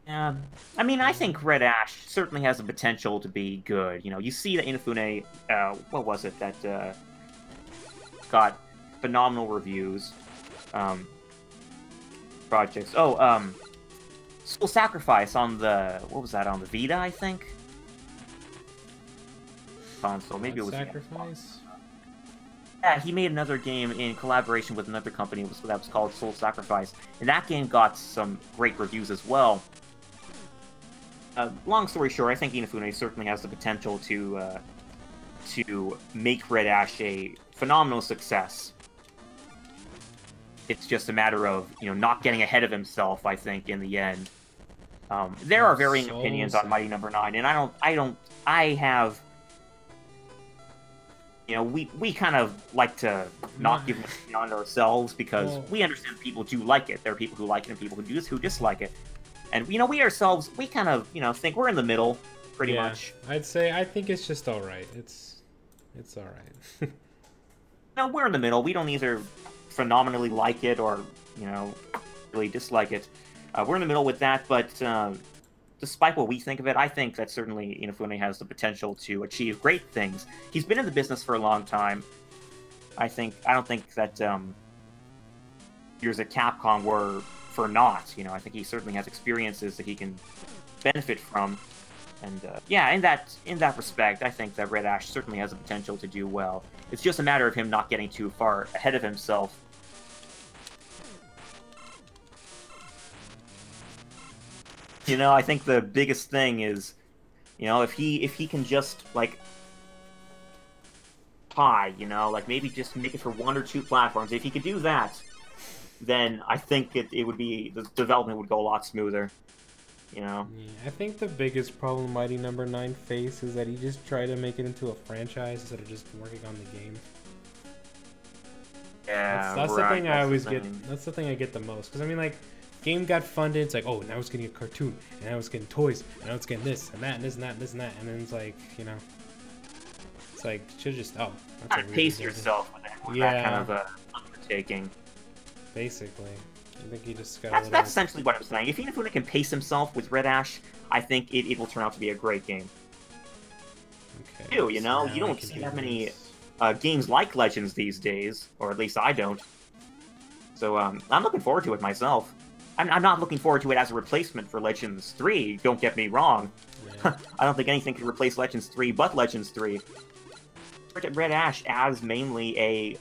Yeah, I mean, I think Red Ash certainly has the potential to be good. You know, you see that Inafune, what was it, that got phenomenal reviews. Projects. Oh, Soul Sacrifice on the, what was that, on the Vita, I think? Console, maybe it was Sacrifice? Yeah, he made another game in collaboration with another company that was called Soul Sacrifice, and that game got some great reviews as well. Long story short, I think Inafune certainly has the potential to make Red Ash a phenomenal success. It's just a matter of, you know, not getting ahead of himself, I think, in the end. There are varying opinions on Mighty Number 9, and I have, you know, we kind of like to not give an opinion on ourselves, because we understand people do like it. There are people who like it and people who dislike it. And, you know, we ourselves, we kind of, you know, think we're in the middle, pretty much. I'd say, I think it's just alright. It's alright. No, we're in the middle. We don't either phenomenally like it or, you know, really dislike it. We're in the middle with that, but despite what we think of it, I think that certainly Inafune has the potential to achieve great things. He's been in the business for a long time. I don't think that years at Capcom were for naught. You know, I think he certainly has experiences that he can benefit from. And yeah, in that respect, I think that Red Ash certainly has the potential to do well. It's just a matter of him not getting too far ahead of himself. You know, I think the biggest thing is, you know, if he can just like you know, like maybe just make it for 1 or 2 platforms. If he could do that, then I think it would be, the development would go a lot smoother. You know? Yeah, I think the biggest problem Mighty Number 9 faced is that he just tried to make it into a franchise instead of just working on the game. Yeah, that's right, the thing I always the get. thing. That's the thing I get the most. Because I mean, like, game got funded. It's like, oh, now it's getting a cartoon, and now it's getting toys, and now it's getting this and that and this and that and this and that, and then it's like, you know, it's like should just that's Kind of pace yourself with that kind of undertaking. Basically, I think he just got. That's essentially what I'm saying. If Inafune can pace himself with Red Ash, I think it will turn out to be a great game. Okay. Too, you know, you don't see that many games like Legends these days, or at least I don't. So I'm looking forward to it myself. I'm not looking forward to it as a replacement for Legends 3, don't get me wrong. Yeah. I don't think anything can replace Legends 3 but Legends 3. Red Ash as mainly a,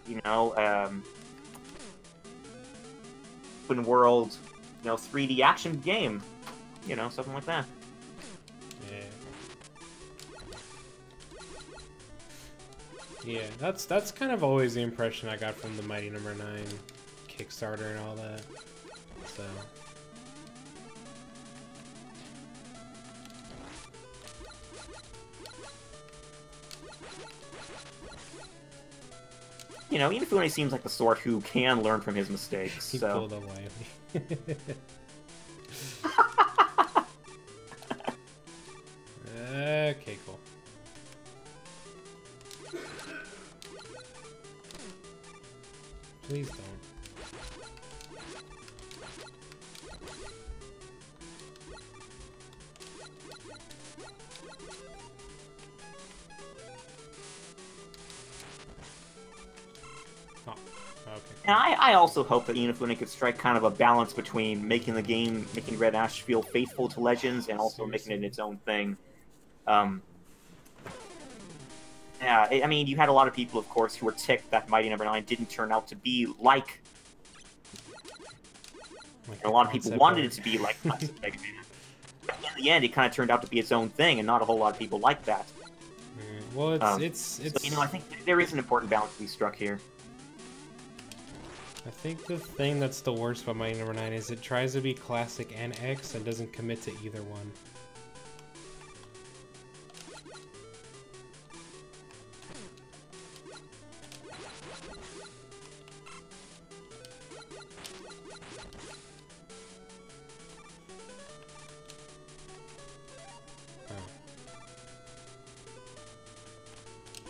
you know, open world, you know, 3D action game. You know, something like that. Yeah, that's kind of always the impression I got from the Mighty Number 9 Kickstarter and all that. So you know, Inafune seems like the sort who can learn from his mistakes. He so. pulled away. Okay, cool. Please don't. Oh, okay. And I also hope that Inafune could strike kind of a balance between making Red Ash feel faithful to Legends and also making it its own thing. Yeah, I mean, you had a lot of people, of course, who were ticked that Mighty Number 9 didn't turn out to be like... And a lot of people wanted it to be like Classic Mega Man. But in the end, it kind of turned out to be its own thing, and not a whole lot of people liked that. Well, it's... So, you know, I think there is an important balance to be struck here. I think the thing that's the worst about Mighty Number 9 is it tries to be classic and X and doesn't commit to either one.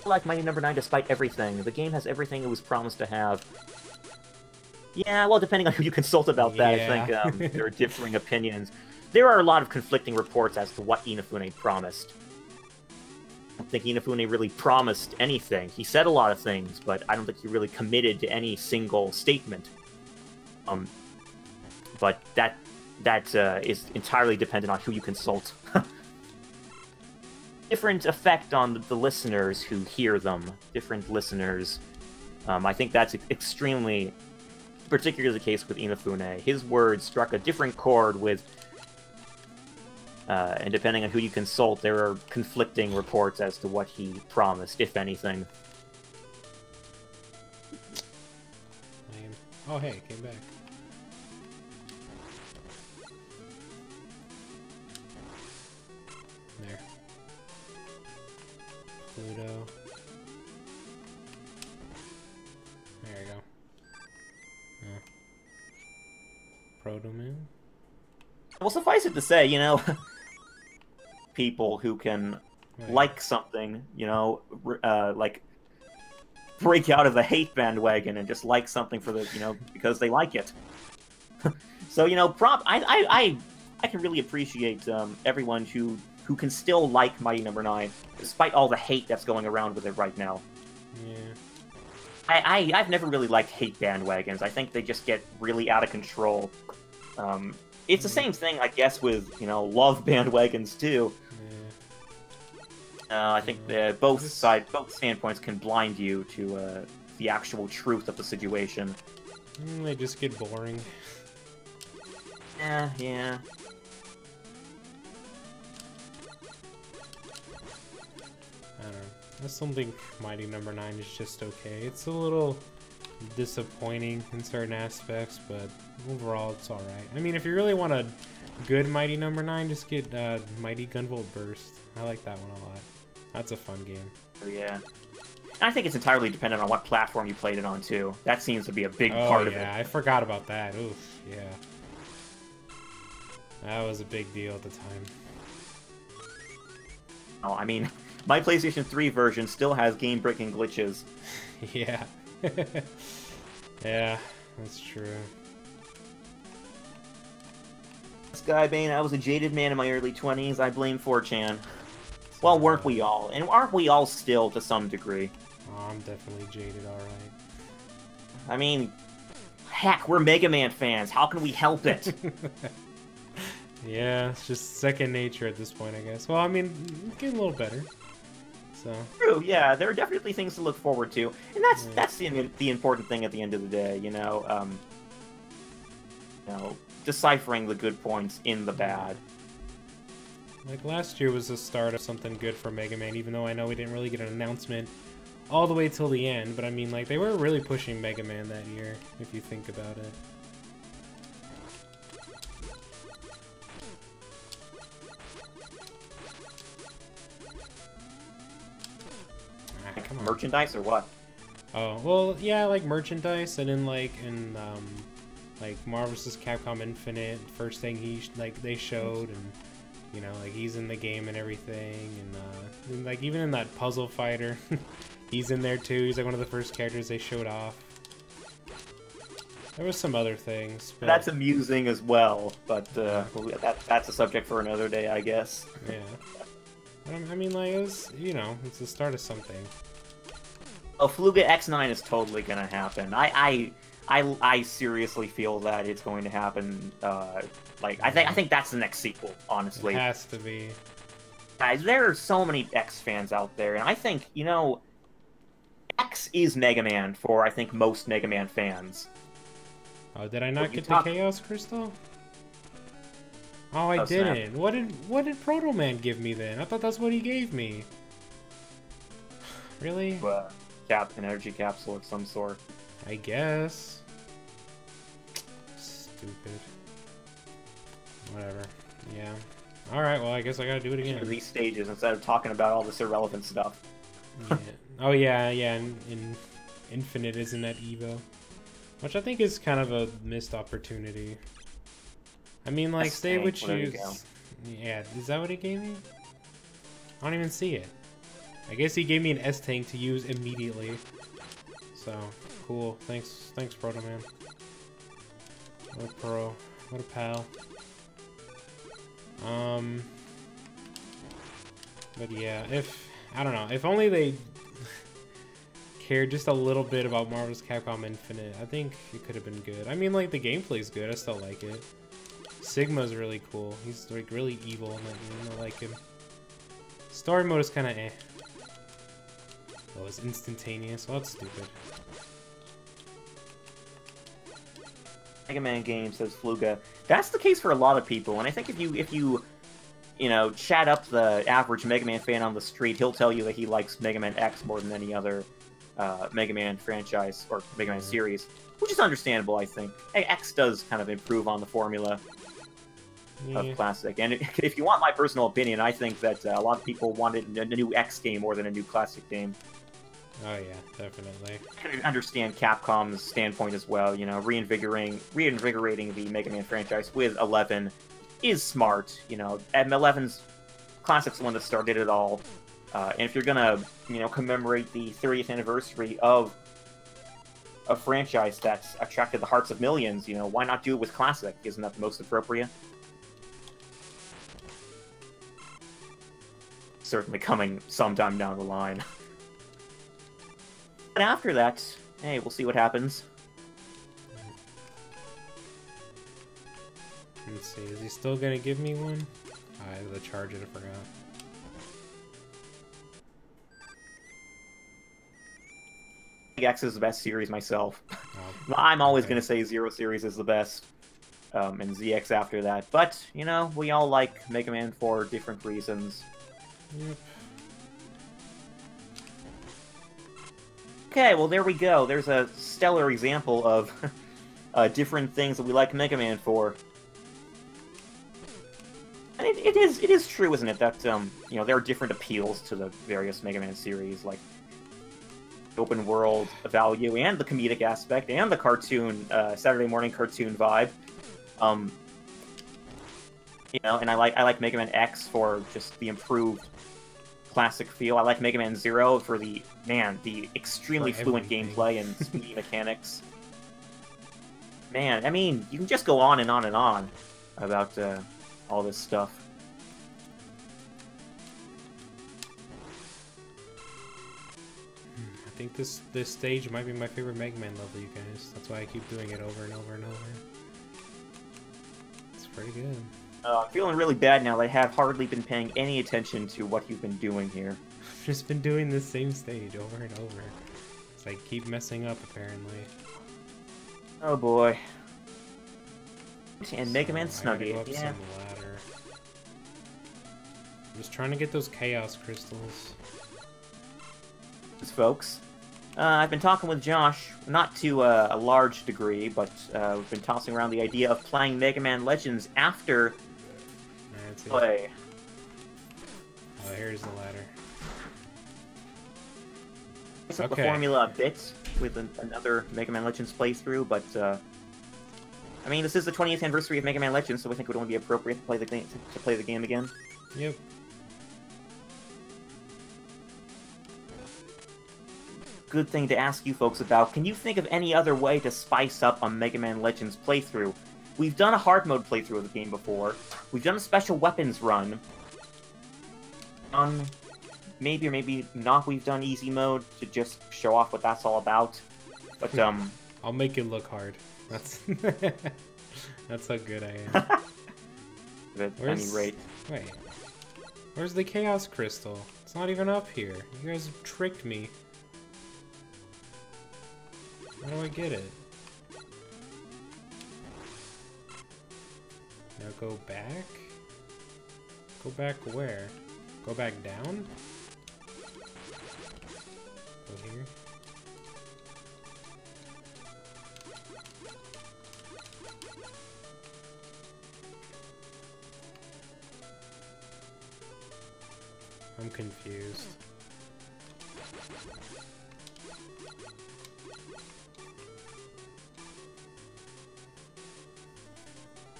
I like Mighty Number 9 despite everything. The game has everything it was promised to have. Yeah, well, depending on who you consult about that, I think there are differing opinions. There are a lot of conflicting reports as to what Inafune promised. I don't think Inafune really promised anything. He said a lot of things, but I don't think he really committed to any single statement. But that is entirely dependent on who you consult. Different effect on the listeners who hear them. Different listeners. I think that's extremely, particularly the case with Inafune. His words struck a different chord with, and depending on who you consult, there are conflicting reports as to what he promised, if anything. Oh, hey, it came back. There. Pluto. There you go. Proto-Moon? Well, suffice it to say, you know, people who can like something, you know, like break out of the hate bandwagon and just like something for the, you know, because they like it. So, you know, I can really appreciate everyone who can still like Mighty Number 9, despite all the hate that's going around with it right now. Yeah. I've never really liked hate bandwagons. I think they just get really out of control. It's the same thing, I guess, with, you know, love bandwagons, too. Yeah. I think both standpoints can blind you to the actual truth of the situation. They just get boring. Yeah. I don't know. I still think Mighty Number 9 is just okay. It's a little disappointing in certain aspects, but overall it's alright. I mean, if you really want a good Mighty Number 9, just get Mighty Gunvolt Burst. I like that one a lot. That's a fun game. Yeah. I think it's entirely dependent on what platform you played it on, too. That seems to be a big part of it. Yeah, I forgot about that. Oof, yeah. That was a big deal at the time. Oh, I mean, my PlayStation 3 version still has game-breaking glitches. Yeah. Yeah, that's true. Skybane, I was a jaded man in my early 20s. I blame 4chan. Well, weren't we all? And aren't we all still, to some degree? Oh, I'm definitely jaded, alright. I mean, heck, we're Mega Man fans. How can we help it? Yeah, it's just second nature at this point, I guess. Well, I mean, it's getting a little better. So. True, yeah, there are definitely things to look forward to, and that's the important thing at the end of the day, you know. Deciphering the good points in the bad. Like last year was the start of something good for Mega Man, even though I know we didn't really get an announcement all the way till the end. But I mean, like they were really pushing Mega Man that year, if you think about it. Come on. Merchandise or what? Oh, well, yeah, like merchandise, and then like in like Marvel vs. Capcom Infinite, first thing they showed, and you know, like he's in the game and everything, and like even in that Puzzle Fighter, he's in there too. He's like one of the first characters they showed off. There was some other things, but that's amusing as well. But that's a subject for another day, I guess. Yeah. I mean, like, it was, you know, it's the start of something. Oh, Fluga X9 is totally gonna happen. I seriously feel that it's going to happen. Like, I think that's the next sequel, honestly. It has to be. Guys, there are so many X fans out there, and I think, you know, X is Mega Man for, I think, most Mega Man fans. Oh, did I not get the Chaos Crystal? Oh, I didn't. Snap. What did Proto Man give me then? I thought that's what he gave me. Really? An energy capsule of some sort. I guess. Stupid. Whatever. Yeah. Alright, well, I guess I gotta do it again. These stages instead of talking about all this irrelevant stuff. Yeah. Oh, yeah, in Infinite isn't that Evo? Which I think is kind of a missed opportunity. I mean, like, they would choose... Yeah, is that what he gave me? I don't even see it. I guess he gave me an S-Tank to use immediately. So, cool. Thanks, Proto Man. What a pro. What a pal. But yeah, I don't know, if only they cared just a little bit about Marvel vs. Capcom Infinite, I think it could have been good. I mean, like, the gameplay's good, I still like it. Sigma's really cool. He's, like, really evil in that game, I like him. Story mode is kind of eh. Oh, it's instantaneous. Well, that's stupid. Mega Man game, says Fluga. That's the case for a lot of people, and I think if you know, chat up the average Mega Man fan on the street, he'll tell you that he likes Mega Man X more than any other Mega Man franchise or Mega Man series, which is understandable, I think. X does kind of improve on the formula of classic, and if you want my personal opinion, I think that a lot of people wanted a new X game more than a new classic game. Oh yeah, definitely. I understand Capcom's standpoint as well. You know, reinvigorating the Mega Man franchise with 11 is smart. You know, and 11's classic's the one that started it all. And if you're gonna, you know, commemorate the 30th anniversary of a franchise that's attracted the hearts of millions, you know, why not do it with classic? Isn't that the most appropriate? Certainly coming sometime down the line. And after that, hey, we'll see what happens. Let's see, is he still gonna give me one? I have the charger, I forgot. X is the best series myself. Oh, I'm always going to say Zero Series is the best, and ZX after that. But, you know, we all like Mega Man for different reasons. Yep. Okay, well there we go. There's a stellar example of different things that we like Mega Man for. And it is true, isn't it, that you know, there are different appeals to the various Mega Man series, like open world value and the comedic aspect and the cartoon Saturday morning cartoon vibe. You know, and I like Mega Man X for just the improved classic feel. I like Mega Man Zero for the extremely fluent gameplay and speedy mechanics. Man, I mean, you can just go on and on and on about all this stuff. I think this stage might be my favorite Mega Man level, you guys. That's why I keep doing it over and over and over. It's pretty good. I'm feeling really bad now that I have hardly been paying any attention to what you've been doing here. I've just been doing the same stage over and over. It's like, keep messing up, apparently. Oh boy. And Mega Man Snuggie, Up some ladder. I'm just trying to get those Chaos Crystals. Folks. I've been talking with Josh, not to a large degree, but we've been tossing around the idea of playing Mega Man Legends after play. Oh, here's the ladder. It's up the formula a bit with another Mega Man Legends playthrough, but I mean, this is the 20th anniversary of Mega Man Legends, so we think it would only be appropriate to play the game again. Yep. Good thing to ask you folks about. Can you think of any other way to spice up a Mega Man Legends playthrough? We've done a hard mode playthrough of the game before. We've done a special weapons run. Maybe or maybe not we've done easy mode to just show off what that's all about. But I'll make it look hard. That's that's how good I am. At any rate. Wait. Where's the Chaos Crystal? It's not even up here. You guys tricked me. How do I get it? Now go back? Go back where? Go back down? Go here? I'm confused.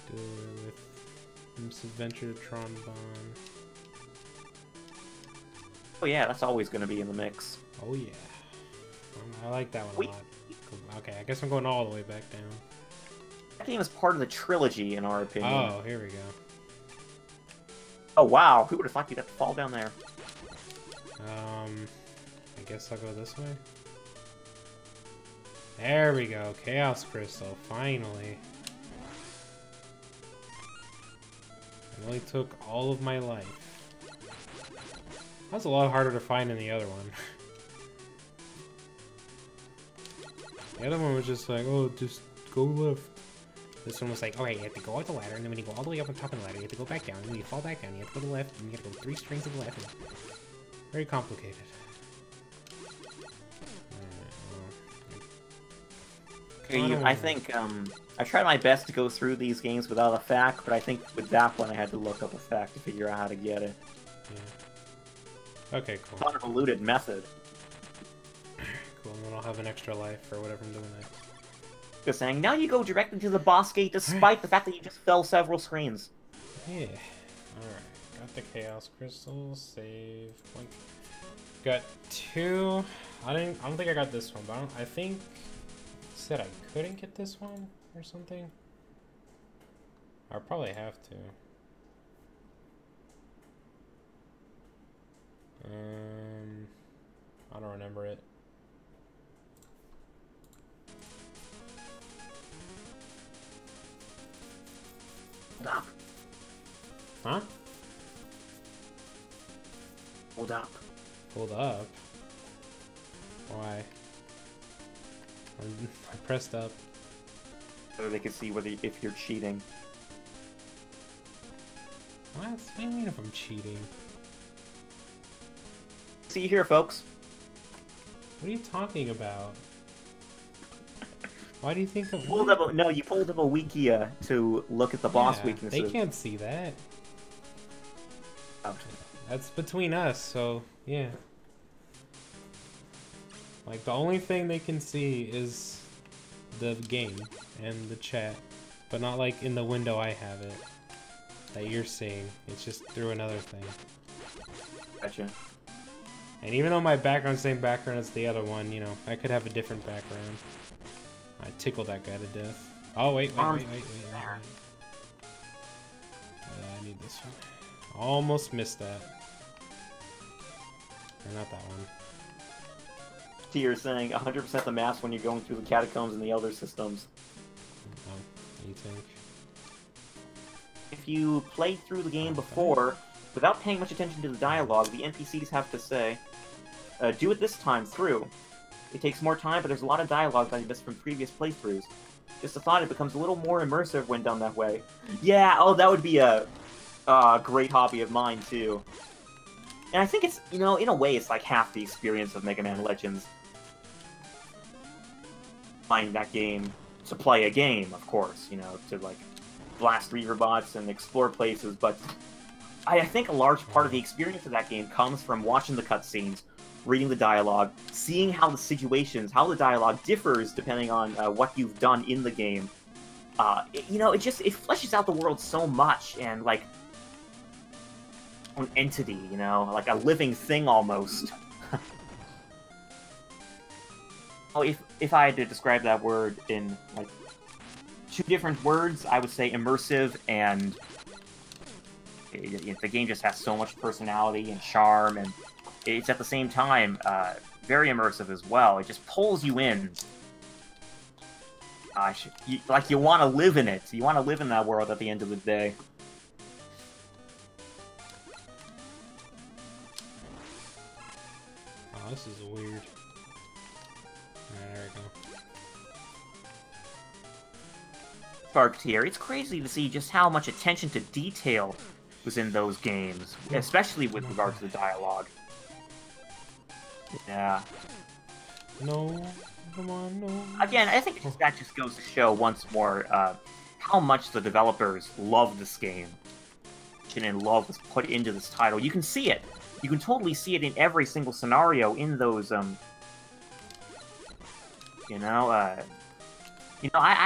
Do it with this Adventure Tron Bomb. Oh yeah, that's always going to be in the mix. Oh yeah. I like that one a lot. Okay, I guess I'm going all the way back down. That game is part of the trilogy, in our opinion. Oh, here we go. Oh wow, who would have thought you'd have to fall down there? I guess I'll go this way. There we go, Chaos Crystal, finally. It only took all of my life. That was a lot harder to find than the other one. The other one was just like, oh, just go left. This one was like, alright, you have to go up the ladder, and then when you go all the way up on top of the ladder, you have to go back down, and when you fall back down, you have to go to the left, and you have to go 3 strings to the left. Very complicated. Okay, I think, I tried my best to go through these games without a FAQ, but I think with that one I had to look up a FAQ to figure out how to get it. Yeah. Okay, cool. Convoluted method. Cool, and then I'll have an extra life for whatever I'm doing next. Just saying, now you go directly to the boss gate despite the fact that you just fell several screens. Yeah. Alright, got the Chaos Crystal, save, point. Got 2. I don't think I got this one, but I think it said I couldn't get this one or something. I'll probably have to. I don't remember it. Hold up. Huh? Hold up. Hold up? Why? I pressed up. So they can see if you're cheating. What do you mean if I'm cheating? See here, folks. What are you talking about? Why do you think of... No, you pulled up a Wikia to look at the boss weaknesses. They can't see that. Oh. That's between us, so yeah. Like, the only thing they can see is the game and the chat, but not like in the window I have it that you're seeing. It's just through another thing. Gotcha. And even though my background's the same background as the other one, you know, I could have a different background. I tickled that guy to death. Oh, wait. I need this one. Almost missed that. Or not that one. You're saying 100% the maps when you're going through the catacombs and the Elder systems. Oh, you think? If you played through the game before, without paying much attention to the dialogue, the NPCs have to say, do it this time through. It takes more time, but there's a lot of dialogue that you missed from previous playthroughs. Just a thought, it becomes a little more immersive when done that way. Yeah, oh, that would be a great hobby of mine, too. And I think it's, you know, in a way, it's like half the experience of Mega Man Legends. Playing that game to play a game, of course, you know, to, like, blast Reaverbots and explore places, but I think a large part of the experience of that game comes from watching the cutscenes, reading the dialogue, seeing how the situations, how the dialogue differs depending on what you've done in the game. You know, it fleshes out the world so much, and, like, an entity, you know, like a living thing almost. Oh, if I had to describe that word in, like, 2 different words, I would say immersive, and the game just has so much personality and charm, and it's at the same time very immersive as well. It just pulls you in. Like, you want to live in it. You want to live in that world at the end of the day. Oh, this is weird. Alright, there we go. Spark tier. It's crazy to see just how much attention to detail was in those games, especially with regard to the dialogue. Yeah. No, come on, no. Again, I think that just goes to show once more how much the developers love this game. And love was put into this title. You can see it. You can totally see it in every single scenario in those, you know, I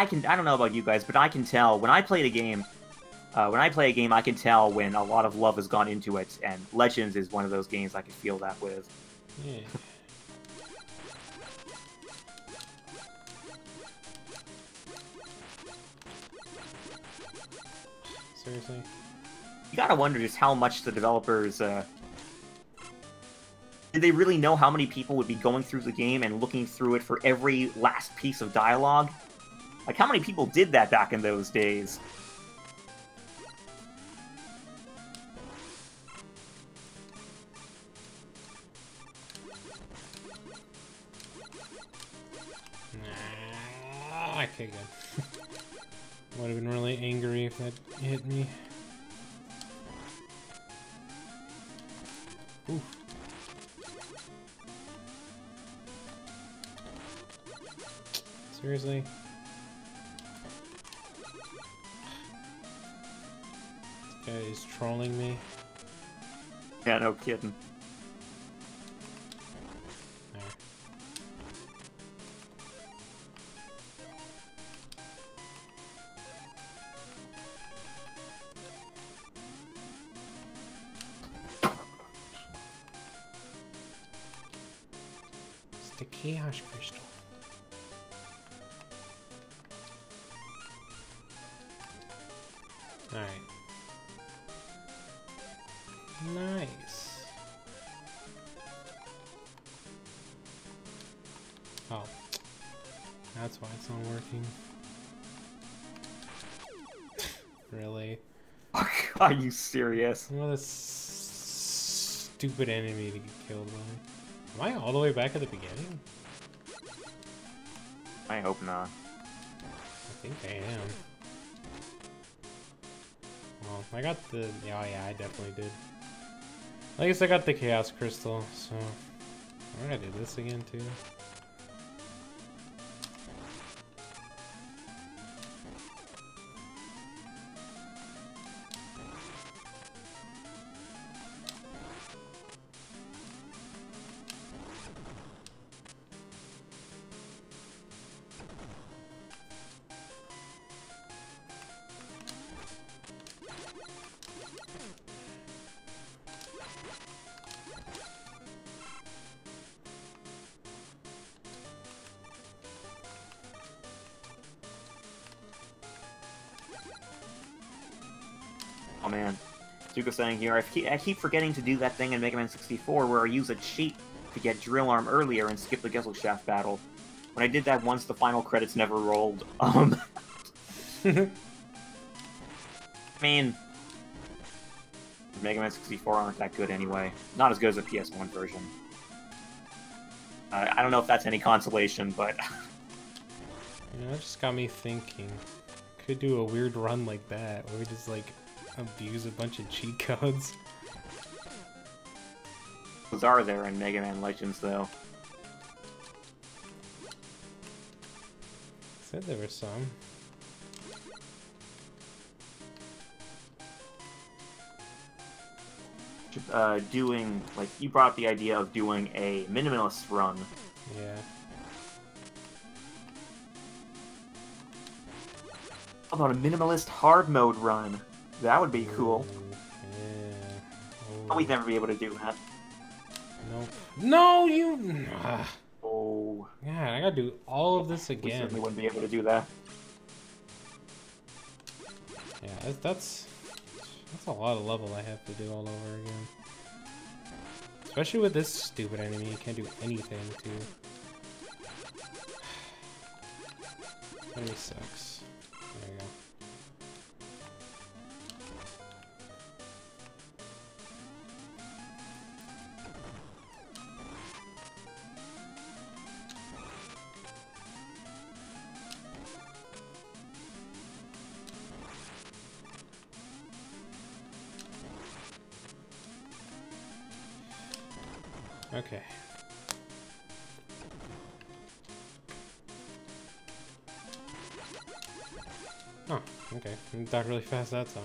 don't know about you guys, but I can tell when I play a game, I can tell when a lot of love has gone into it, and Legends is one of those games I can feel that with. Yeah. Seriously? You gotta wonder just how much the developers, did they really know how many people would be going through the game and looking through it for every last piece of dialogue? Like, how many people did that back in those days? Okay, good. Would have been really angry if that hit me. Oof. Seriously? This guy is trolling me. Yeah, no kidding. The Chaos Crystal. Alright. Nice. Oh. That's why it's not working. Really? Are you serious? What a stupid enemy to get killed by. Am I all the way back at the beginning? I hope not. I think I am. Well, I got the... Oh yeah, I definitely did. At least I got the Chaos Crystal, so... I'm gonna do this again too. Oh man, Zuko saying here, I keep forgetting to do that thing in Mega Man 64 where I use a cheat to get Drill Arm earlier and skip the Gessel Shaft battle. When I did that once, the final credits never rolled. I mean, Mega Man 64 aren't that good anyway. Not as good as the PS1 version. I don't know if that's any consolation, but... You know, that just got me thinking. Could do a weird run like that, where we just, like, abuse a bunch of cheat codes. Those are there in Mega Man Legends, though. Said there were some. Doing, like, you brought up the idea of doing a minimalist run. Yeah. How about a minimalist hard mode run? That would be cool. Yeah. Oh. We'd never be able to do that. Nope. No, you... Oh. God, I gotta do all of this We again. certainly wouldn't be able to do that. Yeah, that's a lot of level I have to do all over again. Especially with this stupid enemy, you can't do anything to. Enemy sucks. There you go. Okay. Oh, okay. I died really fast that time.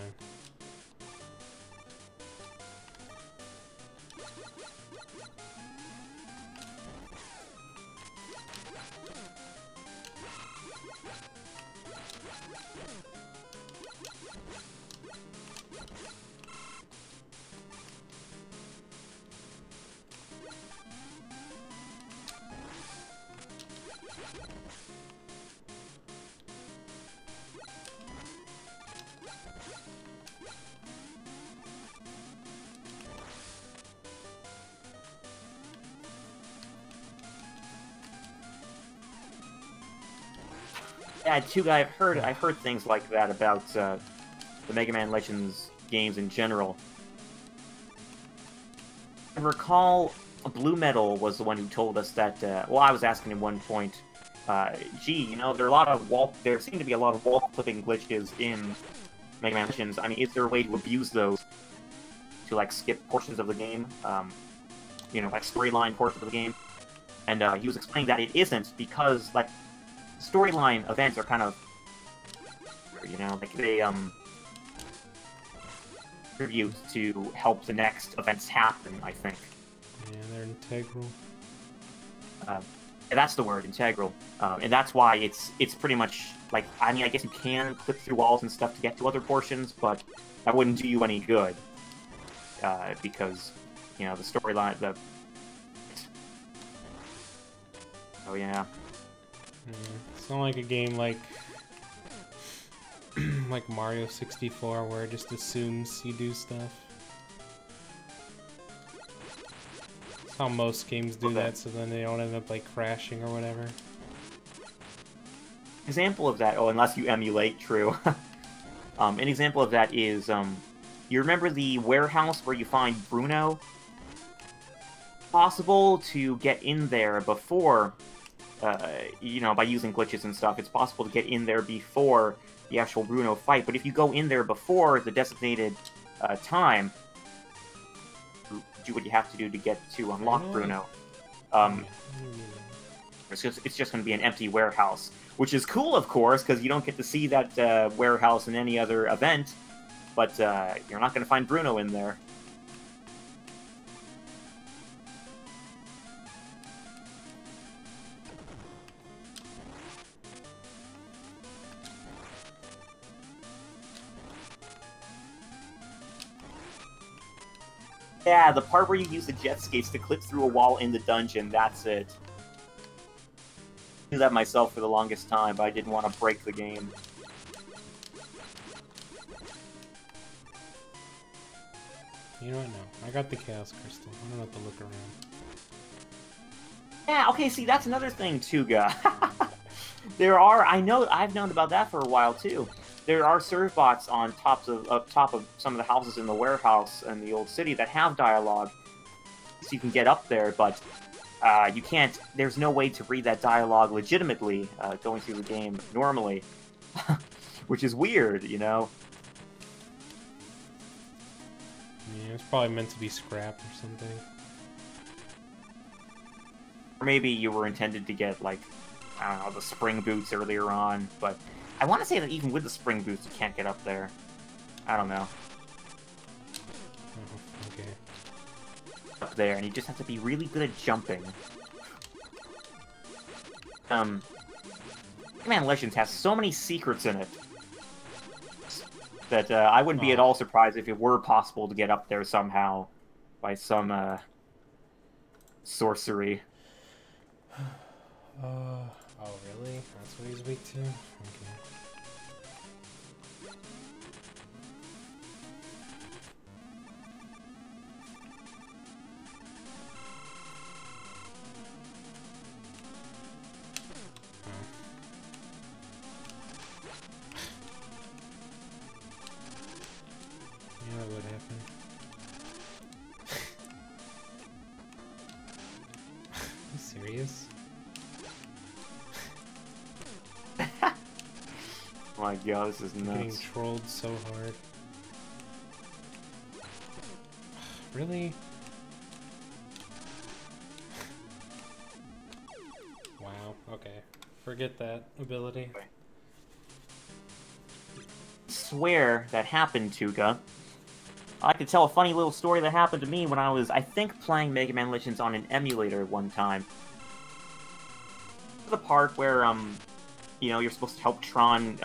Yeah, too. I've heard things like that about the Mega Man Legends games in general. I recall Blue Metal was the one who told us that. Well, I was asking at one point, gee, you know, there seem to be a lot of wall clipping glitches in Mega Man Legends. I mean, is there a way to abuse those to like skip portions of the game? You know, like storyline portions of the game. And he was explaining that it isn't because like storyline events are kind of, you know, like they contribute to help the next events happen, I think. Yeah, they're integral. Yeah, that's the word, integral. And that's why it's pretty much like, I mean, I guess you can clip through walls and stuff to get to other portions, but that wouldn't do you any good. Because, you know, the storyline, Oh yeah. It's not like a game like like Mario 64 where it just assumes you do stuff. That's how most games do that, so then they don't end up like crashing or whatever. Example of that, oh, unless you emulate, true. An example of that is, you remember the warehouse where you find Bruno? Possible to get in there before, you know, by using glitches and stuff, it's possible to get in there before the actual Bruno fight, but if you go in there before the designated time, do what you have to do to get to unlock Bruno. It's just going to be an empty warehouse, which is cool, of course, because you don't get to see that warehouse in any other event. But you're not going to find Bruno in there. Yeah, the part where you use the jet skates to clip through a wall in the dungeon, that's it. I knew that myself for the longest time, but I didn't want to break the game. You know what? No. I got the Chaos Crystal. I don't have to look around. Yeah, okay, see, that's another thing, Tuga. There are, I've known about that for a while, too. There are serve bots on top of some of the houses in the warehouse in the old city that have dialogue, so you can get up there, but you can't, there's no way to read that dialogue legitimately going through the game normally, which is weird, you know? Yeah, it's probably meant to be scrapped or something. Or maybe you were intended to get, like, I don't know, the spring boots earlier on, but I want to say that even with the spring boots, you can't get up there. I don't know. Oh, okay. Up there, and you just have to be really good at jumping. Man Legends has so many secrets in it that I wouldn't be at all surprised if it were possible to get up there somehow by some sorcery. Oh, really? That's what he's weak to? Okay. Yeah, what happened? Are you serious? Oh my god, this is I'm nuts. getting trolled so hard. Really? Wow, okay. Forget that ability. I swear that happened, Tuga. I could tell a funny little story that happened to me when I was, I think, playing Mega Man Legends on an emulator one time. The part where, you know, you're supposed to help Tron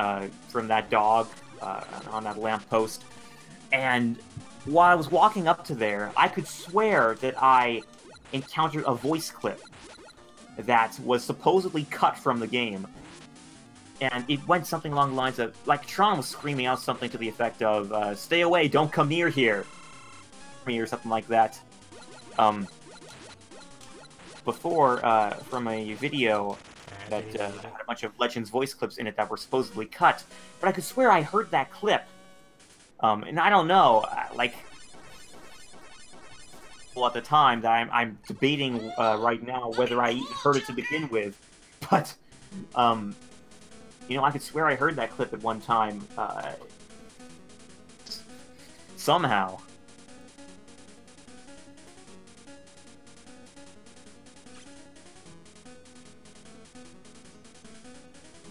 from that dog on that lamppost. And while I was walking up to there, I could swear that I encountered a voice clip that was supposedly cut from the game. And it went something along the lines of, like, Tron was screaming out something to the effect of, stay away, don't come near here. Or something like that. Before, from a video that had a bunch of Legends voice clips in it that were supposedly cut. But I could swear I heard that clip. And I don't know, like... Well, at the time, that I'm debating right now whether I heard it to begin with. But, you know, I could swear I heard that clip at one time. Somehow.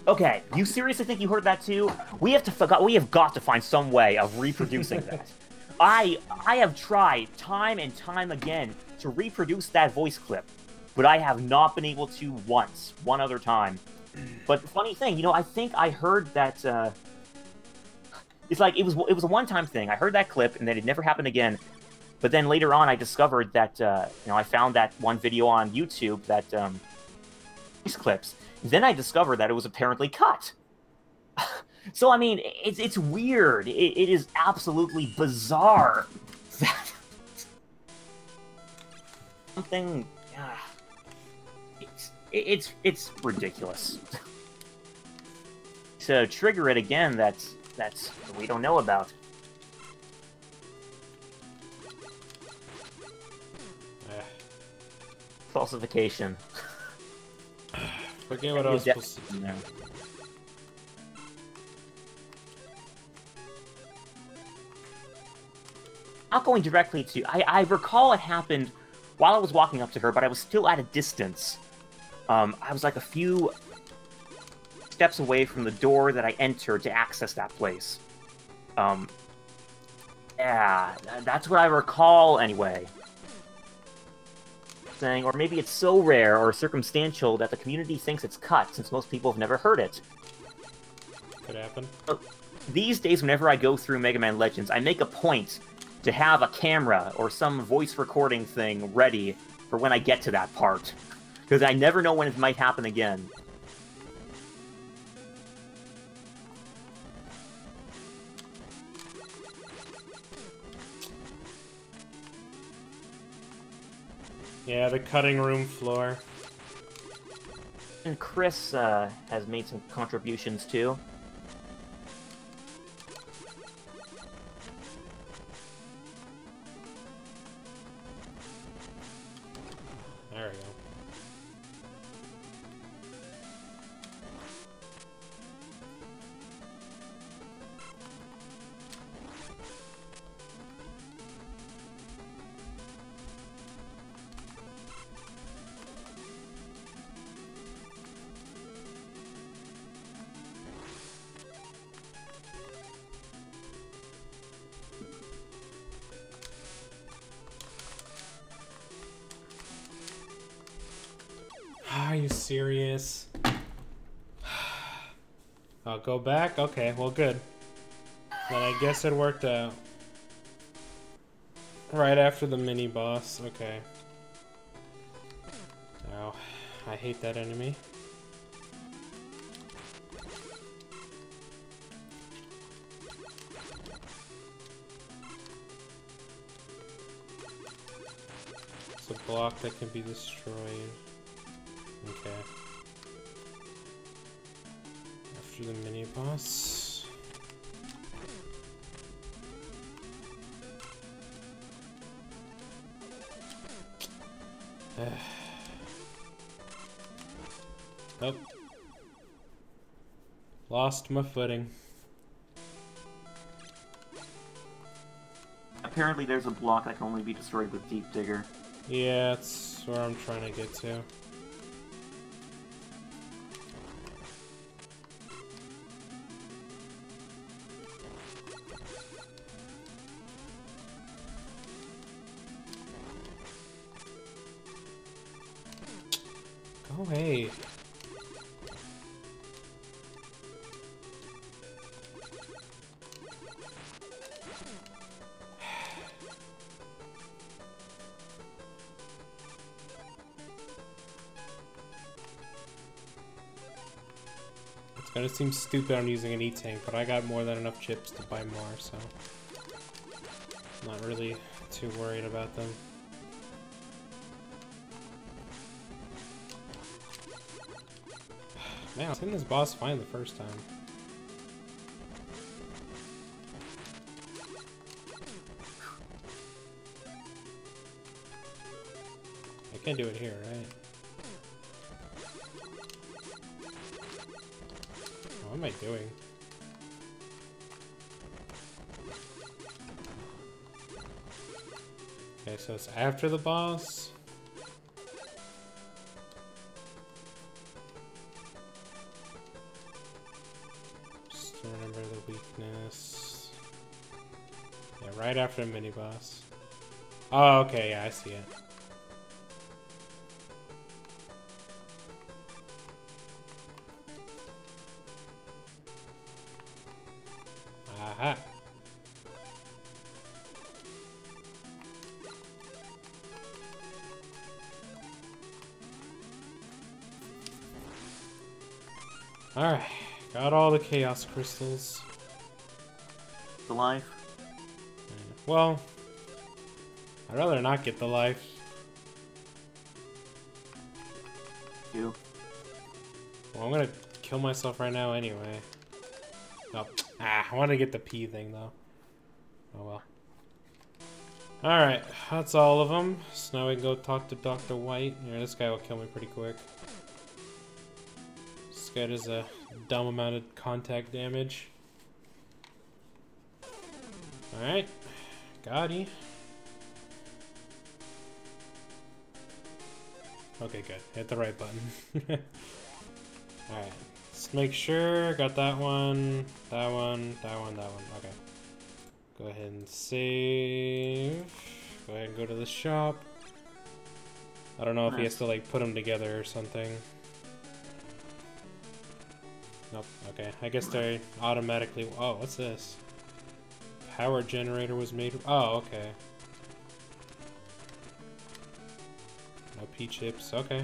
Okay, you seriously think you heard that too? We have got to find some way of reproducing that. I have tried time and time again to reproduce that voice clip, but I have not been able to one other time. But funny thing, you know, I think I heard that. It's like it was a one-time thing. I heard that clip, and then it never happened again. But then later on, I discovered that you know, I found that one video on YouTube that these clips. Then I discovered that it was apparently cut. So, I mean, it's weird. It is absolutely bizarre. Something... it's ridiculous. To trigger it again, that's we don't know about. Falsification. Forget what I was supposed to do. Not going directly to... I recall it happened while I was walking up to her, but I was still at a distance. I was like a few steps away from the door that I entered to access that place. Yeah, that's what I recall anyway. Saying, or maybe it's so rare or circumstantial that the community thinks it's cut, since most people have never heard it. Could happen. These days, whenever I go through Mega Man Legends, I make a point to have a camera or some voice recording thing ready for when I get to that part. Because I never know when it might happen again. Yeah, the cutting room floor. And Chris has made some contributions too. There we go. Are you serious? I'll go back? Okay, well good. Then I guess it worked out. Right after the mini-boss, okay. Oh, I hate that enemy. It's a block that can be destroyed. Okay. After the mini-boss. Oh. Lost my footing. Apparently there's a block that can only be destroyed with Deep Digger. Yeah, that's where I'm trying to get to. Go away. It's gonna seem stupid I'm using an E-Tank, but I got more than enough chips to buy more, so I'm not really too worried about them. Man, I was hitting this boss fine the first time. I can do it here, right? What am I doing? Okay, so it's after the boss. Just remember the weakness. Yeah, right after the mini boss. Oh, okay, yeah, I see it. Aha. Alright, got all the chaos crystals. The life? Well, I'd rather not get the life. You? Well, I'm gonna kill myself right now anyway. Oh, I want to get the P thing though. Oh well. Alright, that's all of them. So now we can go talk to Dr. White. Yeah, this guy will kill me pretty quick. This guy does a dumb amount of contact damage. Alright, got he. Okay, good. Hit the right button. Alright. Let's make sure. Got that one, that one, that one, that one. Okay. Go ahead and save. Go ahead and go to the shop. I don't know if he has to like put them together or something. Nope. Okay. I guess they automatically. Oh, what's this? Power generator was made. Oh, okay. No P chips. Okay.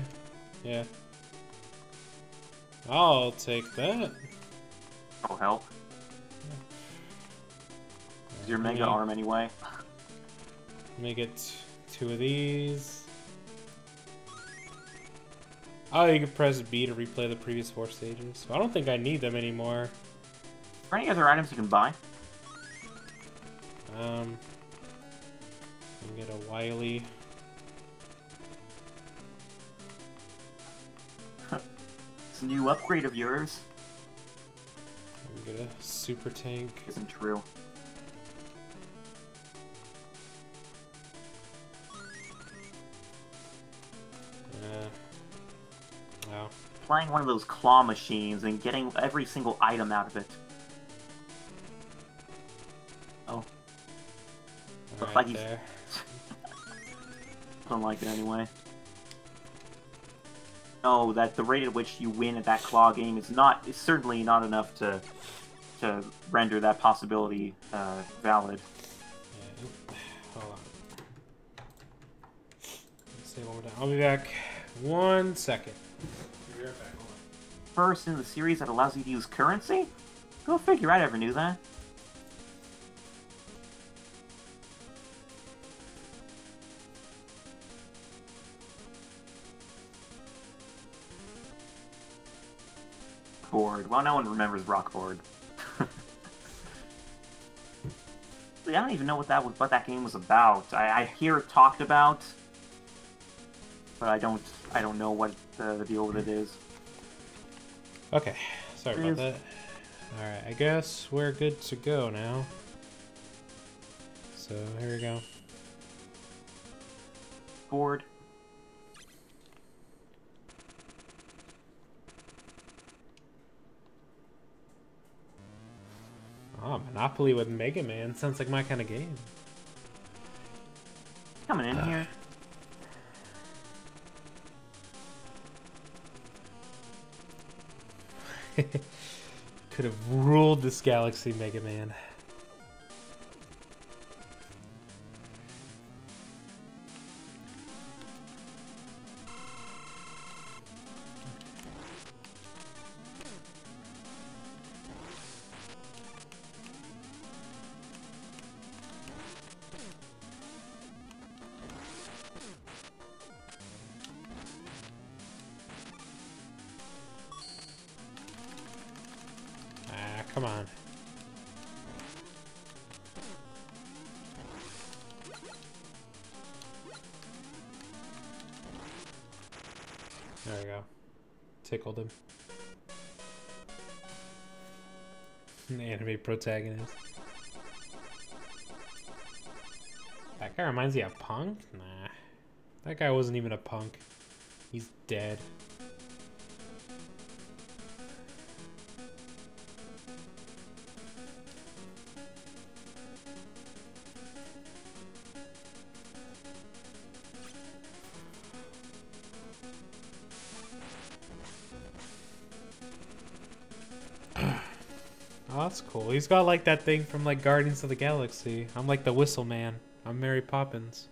Yeah. I'll take that. That'll help. Is your mega arm anyway? Let me get 2 of these. Oh, you can press B to replay the previous 4 stages. So I don't think I need them anymore. Are there any other items you can buy? You can get a Wily. It's a new upgrade of yours. You can get a super tank. Isn't true. Wow. Playing one of those claw machines and getting every single item out of it. Oh. Looks like he's... Don't like it anyway. No, that the rate at which you win at that claw game is certainly not enough to render that possibility valid. Yeah. Hold on. Let's say one more time. I'll be back 1 second. Be right back. Hold on. First in the series that allows you to use currency? Go figure, I never knew that. Board. Well, no one remembers Rockboard. I don't even know what that game was about. I hear it talked about, but I don't know what the deal with it is. Okay, sorry about that. Alright, I guess we're good to go now. So, here we go. Board. Oh, Monopoly with Mega Man. Sounds like my kind of game. Coming in here. Could have ruled this galaxy, Mega Man. Come on. There we go. Tickled him. An anime protagonist. That guy reminds you of Punk? Nah. That guy wasn't even a punk. He's dead. Oh, that's cool. He's got like that thing from like Guardians of the Galaxy. I'm like the Whistle Man. I'm Mary Poppins.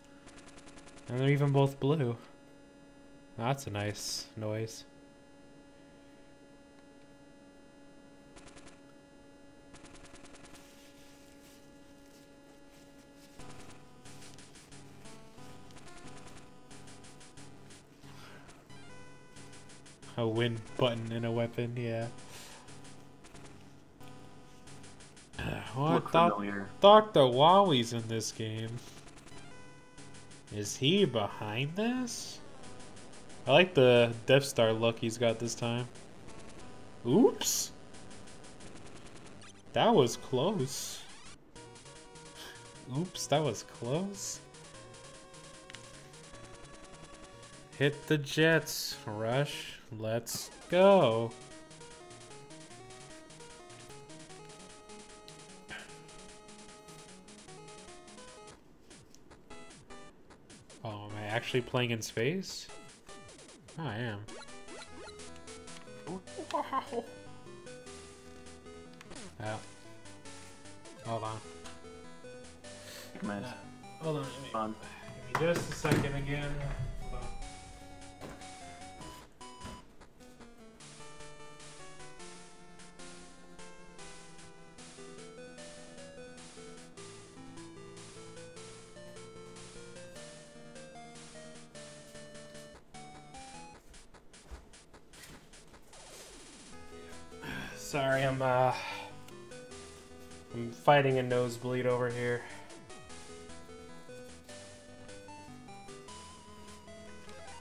And they're even both blue. Oh, that's a nice noise. A win button and a weapon, yeah. Well, I thought Dr. Wally's in this game. Is he behind this? I like the Death Star look he's got this time. Oops. That was close. Oops, that was close. Hit the jets, Rush. Let's go. Oh, am I actually playing in space? Oh, I am. Wow. Oh. Hold on. Hold on. Give me just a second again. Hold on. Sorry, I'm fighting a nosebleed over here.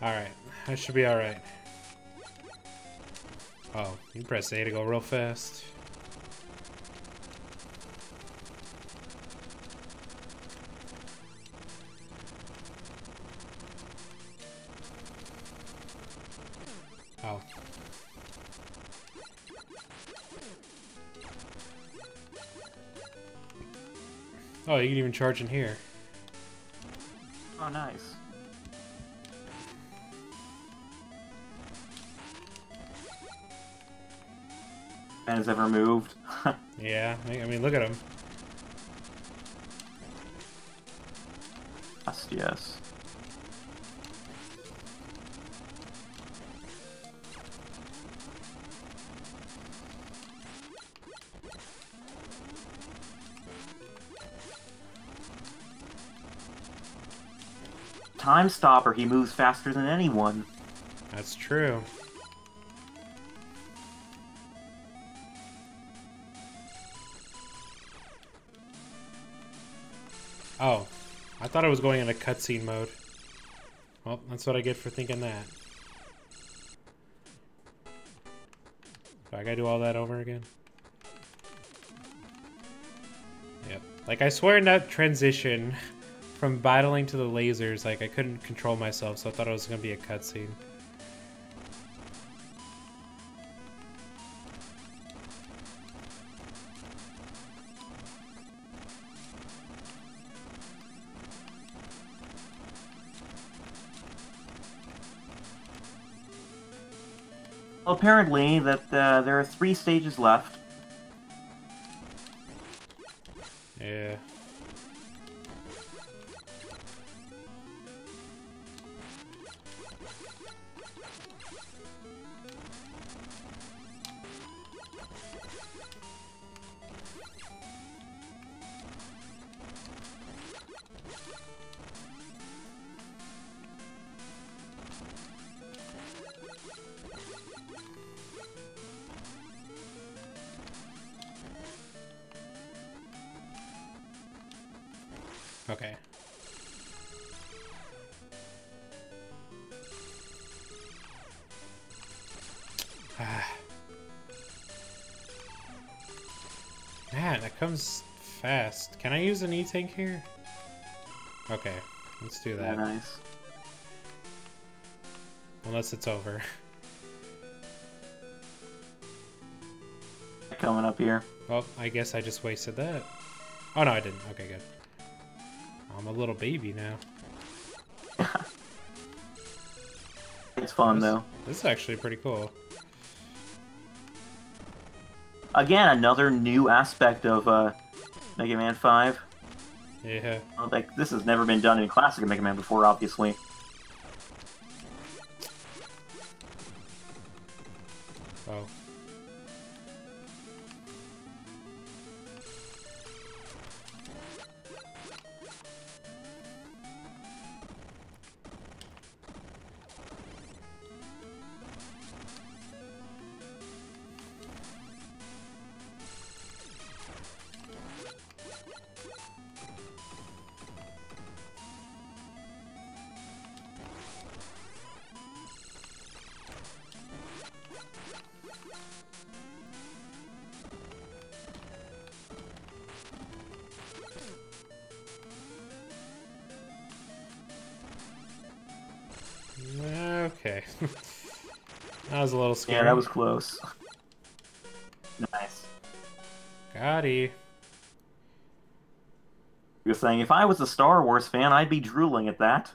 Alright, I should be alright. Oh, you press A to go real fast. Oh. Oh, you can even charge in here. Oh, nice. Man has ever moved. Yeah, I mean, look at him. Yes. Time Stopper, he moves faster than anyone. That's true. Oh, I thought I was going into cutscene mode. Well, that's what I get for thinking that. So I gotta do all that over again? Yep. Like, I swear in that transition from battling to the lasers, like, I couldn't control myself, so I thought it was gonna be a cutscene. Well, apparently, that there are 3 stages left. Yeah. Okay. Man, that comes fast. Can I use an E-tank here? Okay, let's do that. Nice. Unless it's over. Coming up here. Well, I guess I just wasted that. Oh no, I didn't. Okay, good. I'm a little baby now. It's fun, though. This is actually pretty cool. Again, another new aspect of Mega Man 5. Yeah. Like, this has never been done in classic Mega Man before, obviously. Oh. okay. That was a little scary. Yeah, that was close. Nice. Gotti. You're saying, if I was a Star Wars fan, I'd be drooling at that.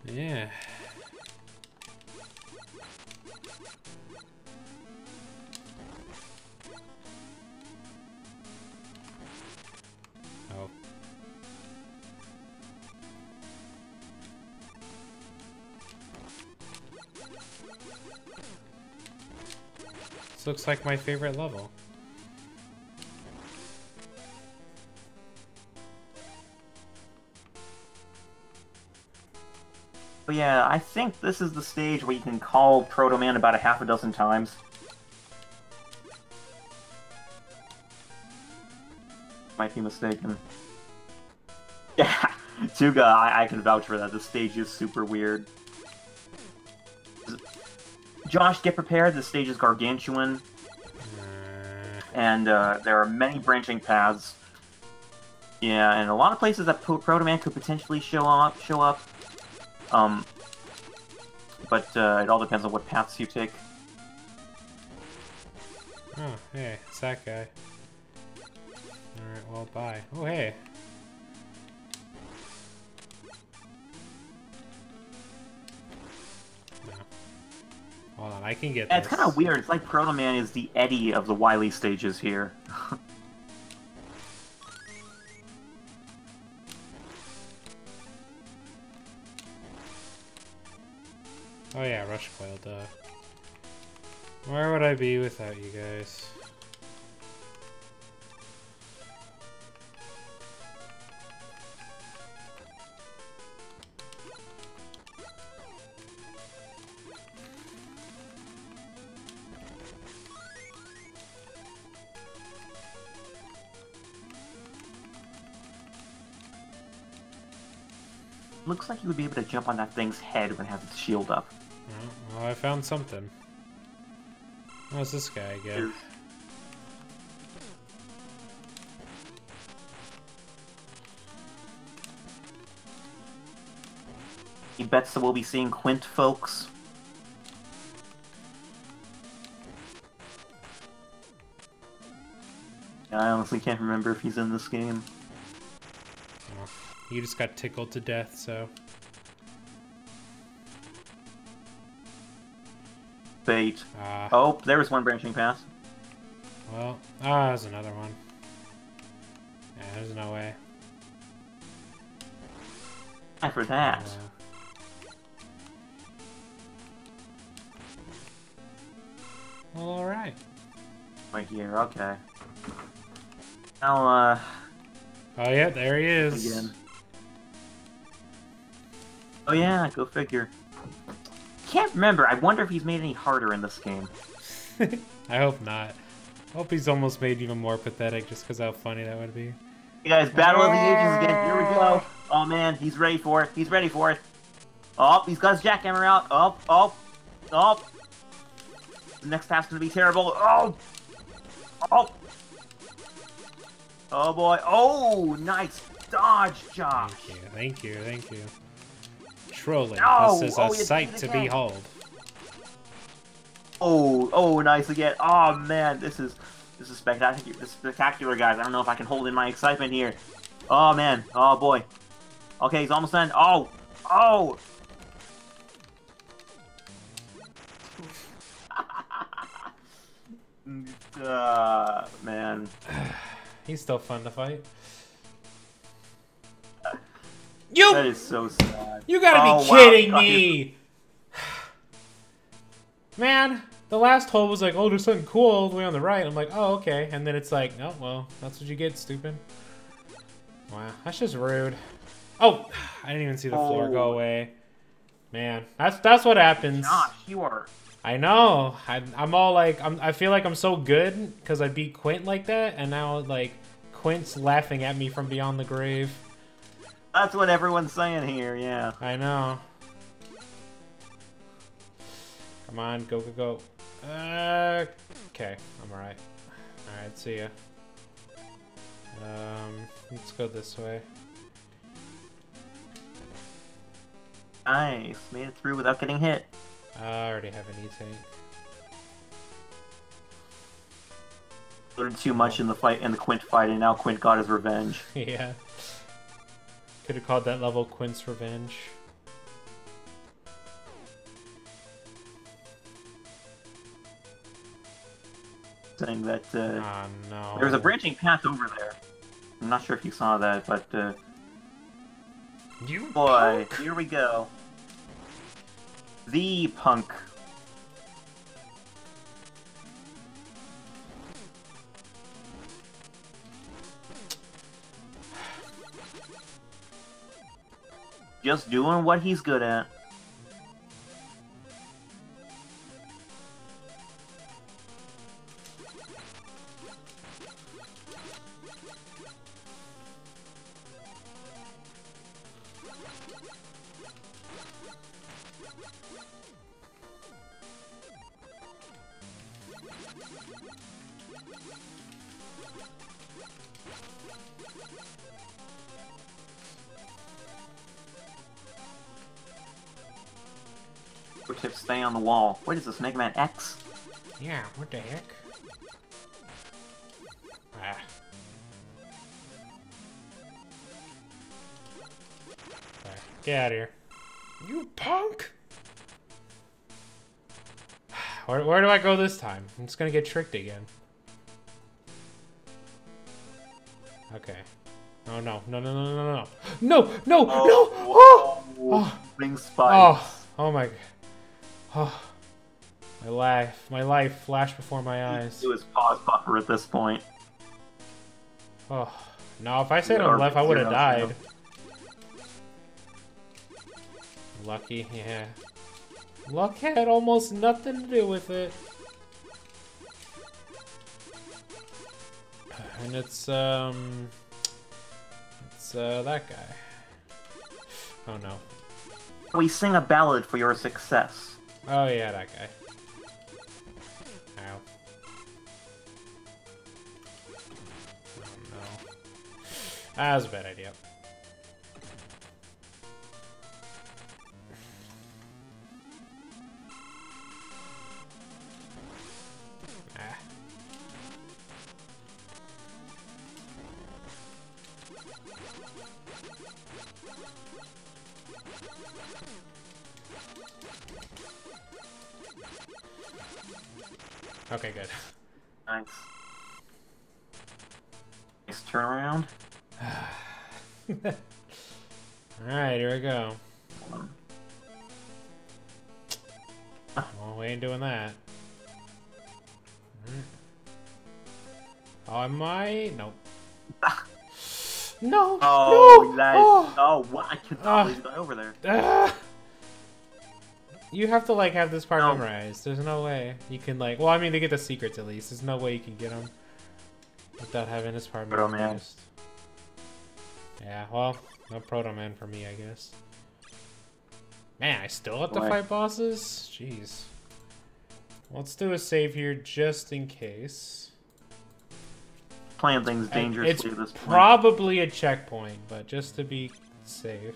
Yeah. Oh. This looks like my favorite level. But yeah, I think this is the stage where you can call Proto Man about a half a dozen times. Might be mistaken. Yeah, Tuga, I can vouch for that. This stage is super weird. Josh, get prepared. This stage is gargantuan. And there are many branching paths. Yeah, and a lot of places that Proto Man could potentially show up. But it all depends on what paths you take. Oh, hey, it's that guy. Alright, well, bye. Oh, hey. No. Hold on, I can get Yeah, this. it's kind of weird. It's like Proto Man is the Eddie of the Wily stages here. Oh yeah, Rush Coil, duh. Where would I be without you guys? Looks like you would be able to jump on that thing's head when it has its shield up. Oh, well, I found something. What's this guy again? He bets that we'll be seeing Quint, folks. I honestly can't remember if he's in this game. Oh, you just got tickled to death, so... Bait. Oh, there was one branching path. Well, there's another one. Yeah, there's no way. For that. Well, alright. Right here, okay. Now, Oh yeah, there he is. Again. Oh yeah, go figure. Can't remember. I wonder if he's made any harder in this game. I hope not. I hope he's almost made even more pathetic just because how funny that would be. Hey guys, Battle of the Ages again. Here we go. Oh man, he's ready for it. He's ready for it. Oh, he's got his jackhammer out. Oh. The next path's gonna be terrible. Oh. Oh boy. Oh, nice dodge, Josh. Thank you. Trolling. No! This is a sight to behold. Oh, nice again. Oh man, this is spectacular. This is spectacular, guys. I don't know if I can hold in my excitement here. Oh man. Oh boy. Okay, he's almost done. Oh. Man. He's still fun to fight. That is so sad. You gotta be kidding me! Man, the last hole was like, oh, there's something cool all the way on the right. I'm like, oh, okay. And then it's like, oh, well, that's what you get, stupid. Wow, that's just rude. Oh, I didn't even see the floor go away. Man, that's what happens. Josh, you are... I know. I'm all like, I feel like I'm so good because I beat Quint like that, and now, like, Quint's laughing at me from beyond the grave. That's what everyone's saying here, yeah. I know. Come on, go. Okay, I'm alright. Alright, see ya. Let's go this way. Nice. Made it through without getting hit. I already have an E-tank. Learned too much in the fight, in the Quint fight, and now Quint got his revenge. Yeah. Could have called that level Quint's Revenge. Saying that Oh no. there's a branching path over there. I'm not sure if you saw that, but You boy, punk. here we go. The punk. Just doing what he's good at. Tips stay on the wall. What is this, Mega Man X? Yeah, what the heck? Ah. Right, get out of here. You punk! Where do I go this time? I'm just gonna get tricked again. Okay. Oh no, no, no, no, no, no, no. No, no, no! Oh! Oh! Ring spikes. Oh my... Oh. My life flashed before my eyes. It was pause buffer at this point. Oh. No, if I stayed on the left, I would have died. Lucky, yeah. Luck had almost nothing to do with it. And it's that guy. Oh no. We sing a ballad for your success. Oh yeah, that guy. Ow. Oh no. That was a bad idea. Ah. Okay, good. Nice. Nice turnaround. Alright, here we go. Well, we ain't doing that. Oh, I might? Nope. No! Oh, no! that is... Oh, what? I cannot believe you got over there. You have to, like, have this part No. memorized. There's no way you can, like... Well, I mean, to get the secrets, at least. There's no way you can get them without having this part Proto Man. memorized. Yeah, well, no Proto Man for me, I guess. Man, I still have to Boy. fight bosses? Jeez. Let's do a save here just in case. Playing things dangerously It's at this point. probably a checkpoint, but just to be safe.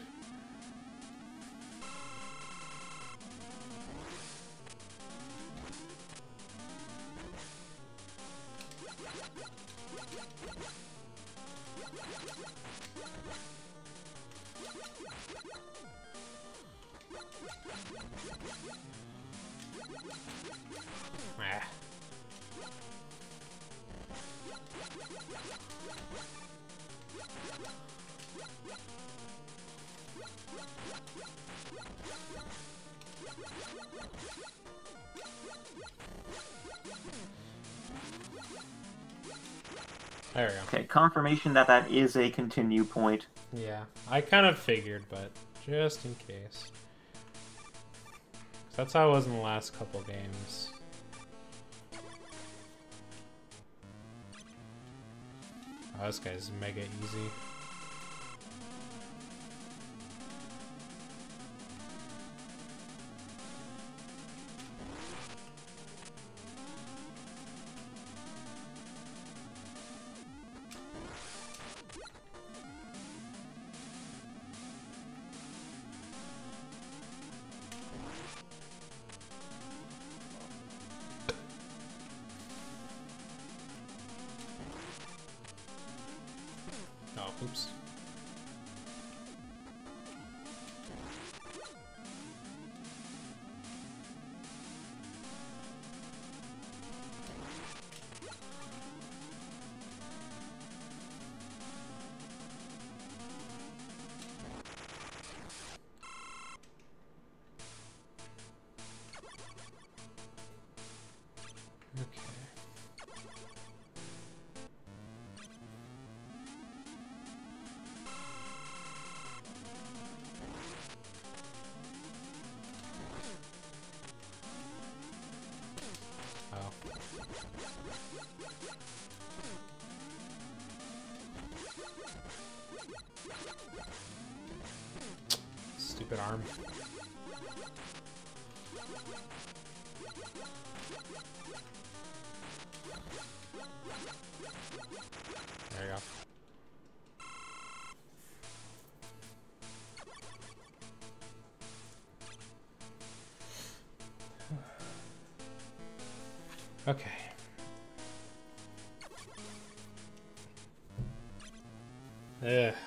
Ah. There we go. Okay, confirmation that that is a continue point. Yeah, I kind of figured, but just in case. That's how it was in the last couple games. Oh, this guy's mega easy. stupid arm. There you go. Okay.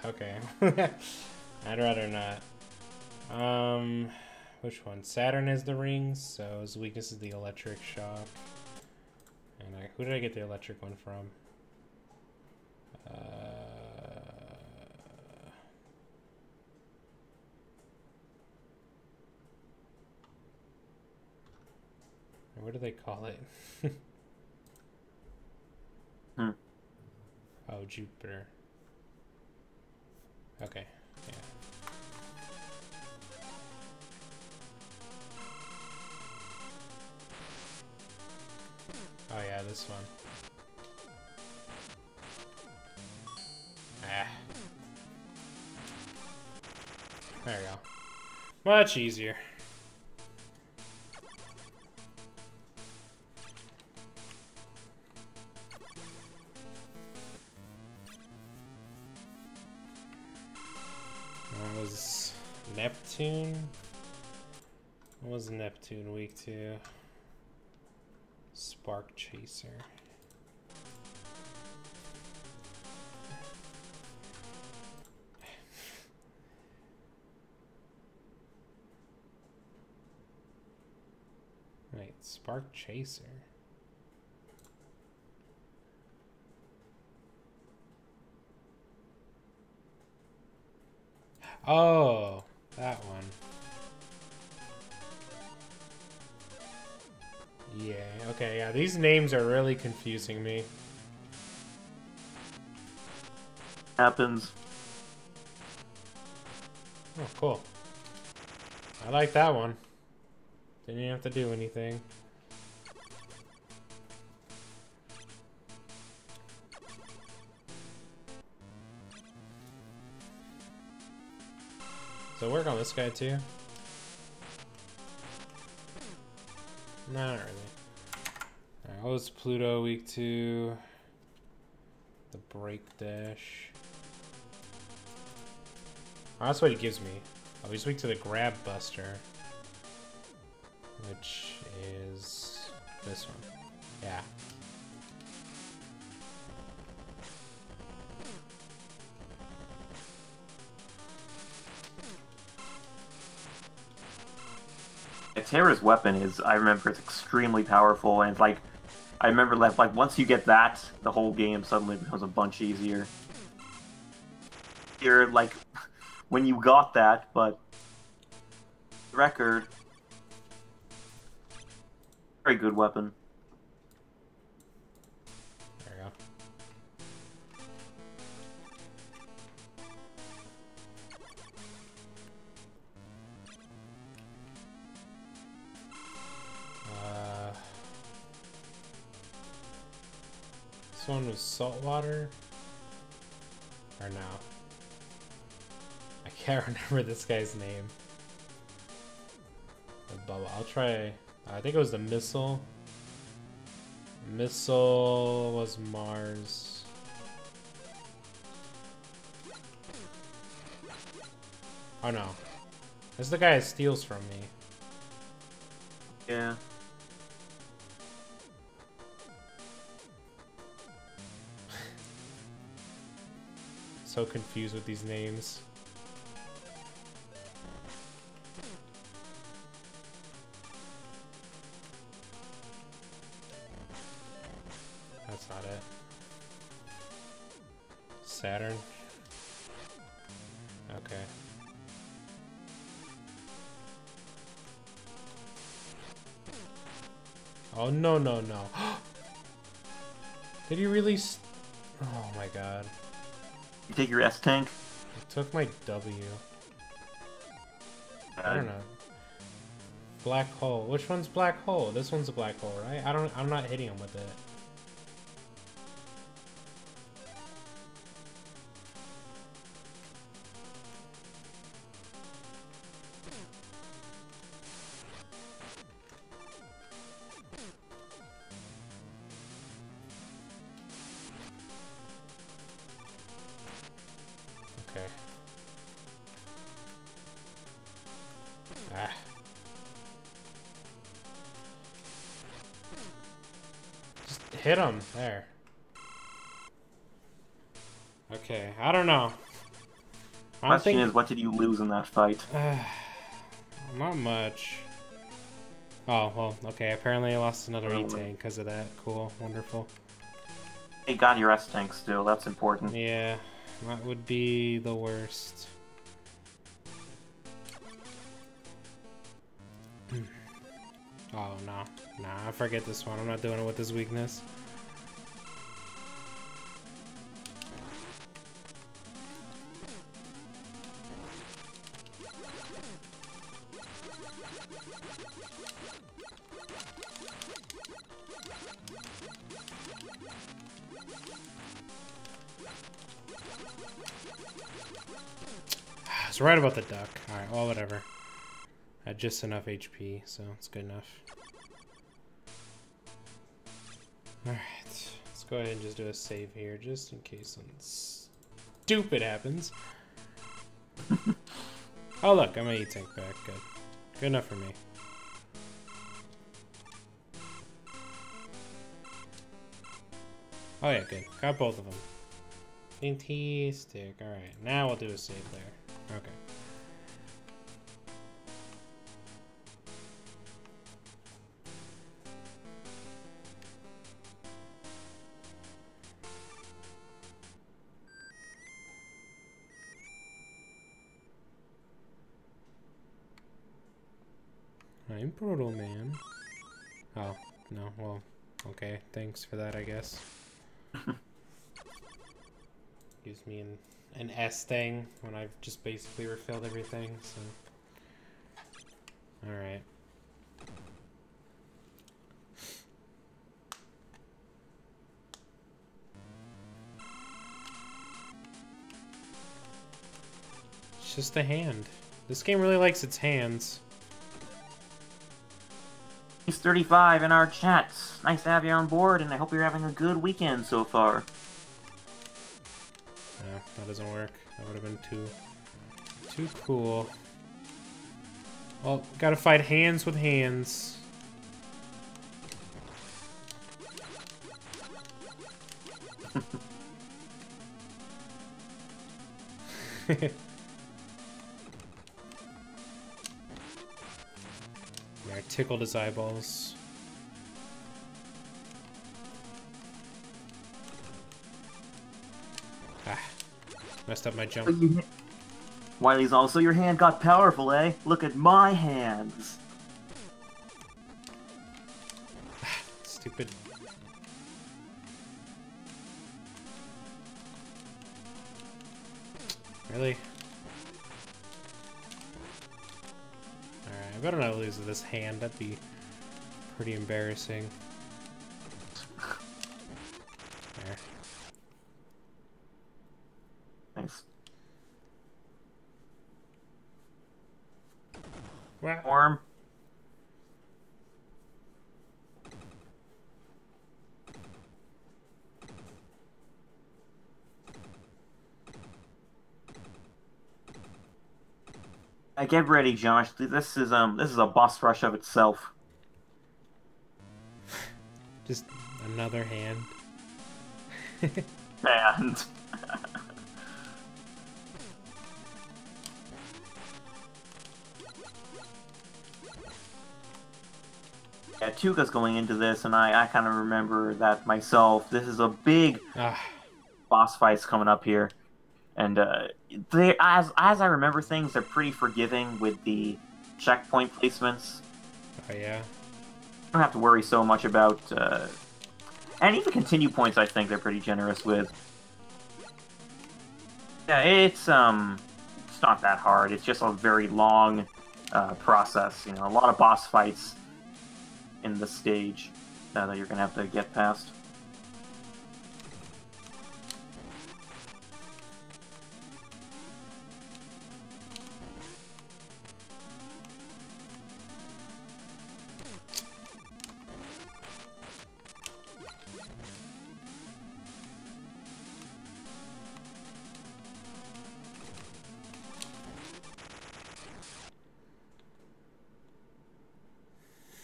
Okay. I'd rather not. Which one? Saturn is the rings, so his weakness is the electric shock. And who did I get the electric one from? What do they call it? Oh, Jupiter. Okay, yeah. Oh yeah, this one. Ah. There we go. Much easier. That was Neptune. What was Neptune week 2? Spark Chaser. Wait, Spark Chaser. Oh, that one. Yeah, okay, yeah, these names are really confusing me. Happens. Oh, cool. I like that one. Didn't even have to do anything. So work on this guy too? Not really. Alright, what was Pluto week 2? The break dash. Oh, that's what he gives me. Oh, he's weak to the grab buster. Which is this one. Yeah. Terra's weapon is, I remember, it's extremely powerful, and like, I remember like once you get that, the whole game suddenly becomes a bunch easier. You're like, when you got that, but record, very good weapon. There you go. This one was saltwater? Or no? I can't remember this guy's name. The bubble. I'll try. I think it was the missile. Missile was Mars. Oh no. This is the guy that steals from me. Yeah. So confused with these names. That's not it. Saturn. Okay. Oh no no no. Did he really oh my god. You take your S tank. It took my W. I don't know. Black hole. Which one's black hole? This one's a black hole, right? I'm not hitting him with it. Ah. Just hit him. There. Okay, I don't know. Question is, what did you lose in that fight? Not much. Oh, well, okay. Apparently I lost another E-Tank because of that. Cool. Wonderful. You got your S-Tank still. That's important. Yeah, that would be the worst. Oh, no. Nah, I forget this one. I'm not doing it with this weakness. I was right about the duck. Alright, well, whatever. I had just enough HP, so it's good enough. Alright, let's go ahead and just do a save here, just in case something stupid happens. Oh look, I'm gonna E-Tank back. Good. Good enough for me. Oh yeah, good. Got both of them. Fantastic. Alright, now we'll do a save there. Okay. I'm Proto Man. Oh, no, well, okay, thanks for that, I guess. Gives me an S thing when I've just basically refilled everything, so. Alright. It's just a hand. This game really likes its hands. He's 35 in our chat. Nice to have you on board, and I hope you're having a good weekend so far. No, that doesn't work. That would have been too cool. Well, gotta fight hands with hands. Yeah, I tickled his eyeballs. Ah, messed up my jump. Wiley's also, your hand got powerful, eh? Look at my hands. Stupid. Really? Alright, I better not lose this hand. That'd be pretty embarrassing. There. Nice. Wow. Worm. Get ready, Josh. This is a boss rush of itself. Just another hand. And yeah, Tuka's going into this, and I kind of remember that myself. This is a big boss fights coming up here, and they, as I remember things, they're pretty forgiving with the checkpoint placements. Oh yeah. I don't have to worry so much about, and even continue points. I think they're pretty generous with. Yeah, it's not that hard. It's just a very long process. You know, a lot of boss fights in the stage that you're gonna have to get past.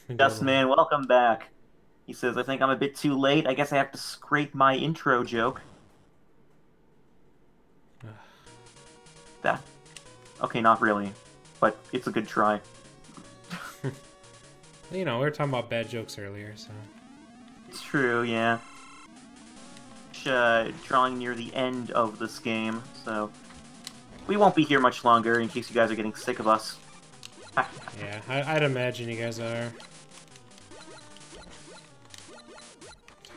Yes, man, welcome back. He says, I think I'm a bit too late. I guess I have to scrape my intro joke. That. Okay, not really. But it's a good try. You know, we were talking about bad jokes earlier, so... It's true, yeah. Drawing near the end of this game, so... We won't be here much longer, in case you guys are getting sick of us. Yeah, I'd imagine you guys are.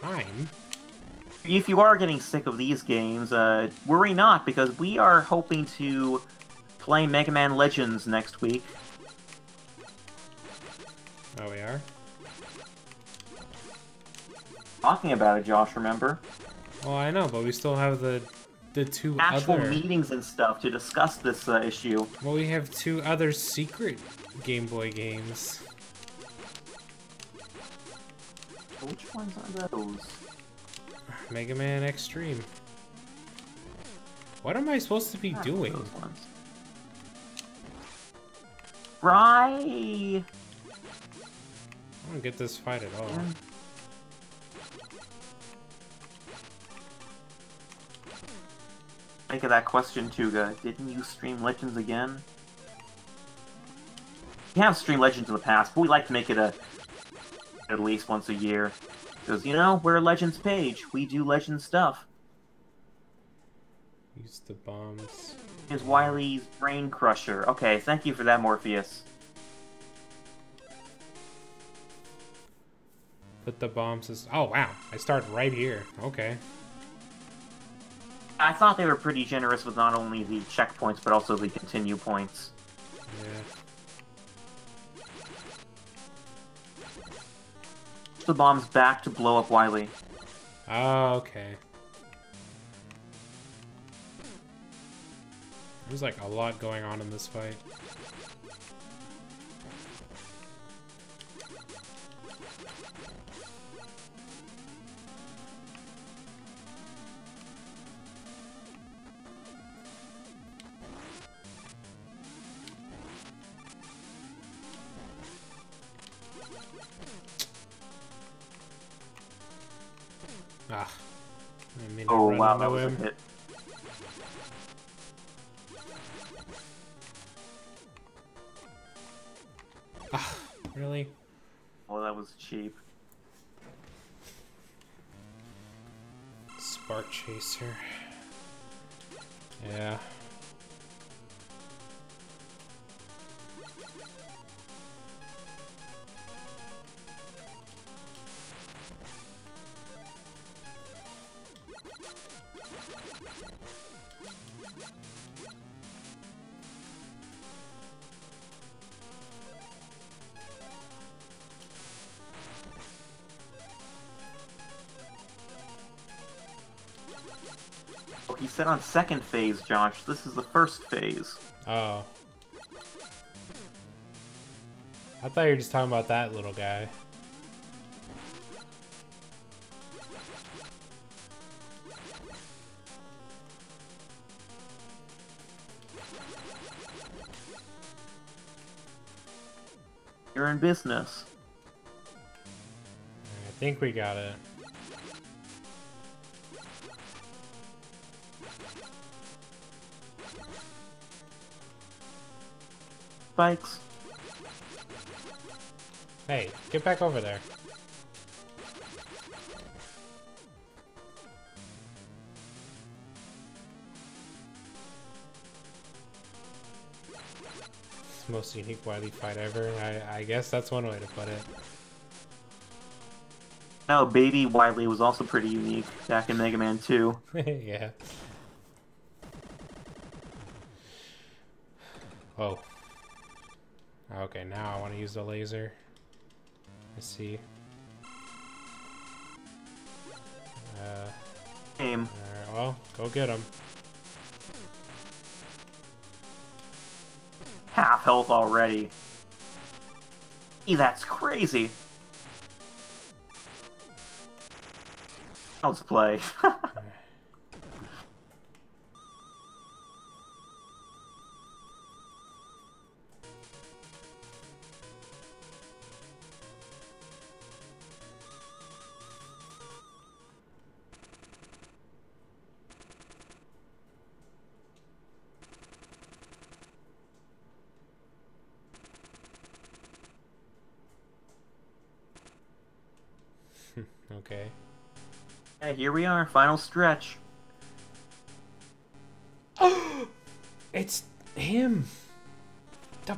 Time? If you are getting sick of these games, worry not, because we are hoping to play Mega Man Legends next week. Oh, we are? Talking about it, Josh, remember? Oh, I know, but we still have the two actual other... meetings and stuff to discuss this issue. Well, we have 2 other secret Game Boy games. Which ones are those? Mega Man Extreme. What am I supposed to be doing? Those ones. Right. I don't get this fight at all. Yeah. Think of that question, Tuga. Didn't you stream Legends again? We have streamed Legends in the past, but we like to make it at least once a year. Because, you know, we're a Legends page. We do Legends stuff. Use the bombs. Here's Wily's Brain Crusher. Okay, thank you for that, Morpheus. Put the bombs... Oh, wow. I start right here. Okay. I thought they were pretty generous with not only the checkpoints, but also the continue points. Yeah. The bomb's back to blow up Wily. Oh, okay. There's like a lot going on in this fight. Ah. Oh wow, that was a hit. Ah, really? Oh, that was cheap. Spark Chaser. Yeah. Oh, he said on second phase, Josh. This is the first phase. Oh. I thought you were just talking about that little guy. You're in business. I think we got it. Spikes. Hey, get back over there. It's the most unique Wily fight ever. I guess that's one way to put it. No, Baby Wily was also pretty unique back in Mega Man 2. Yeah. Oh. Okay, now I want to use the laser. Let's see. Aim. Alright, well, go get him. Half health already. Gee, that's crazy. Let's play. Okay. Yeah, here we are, final stretch. It's him! The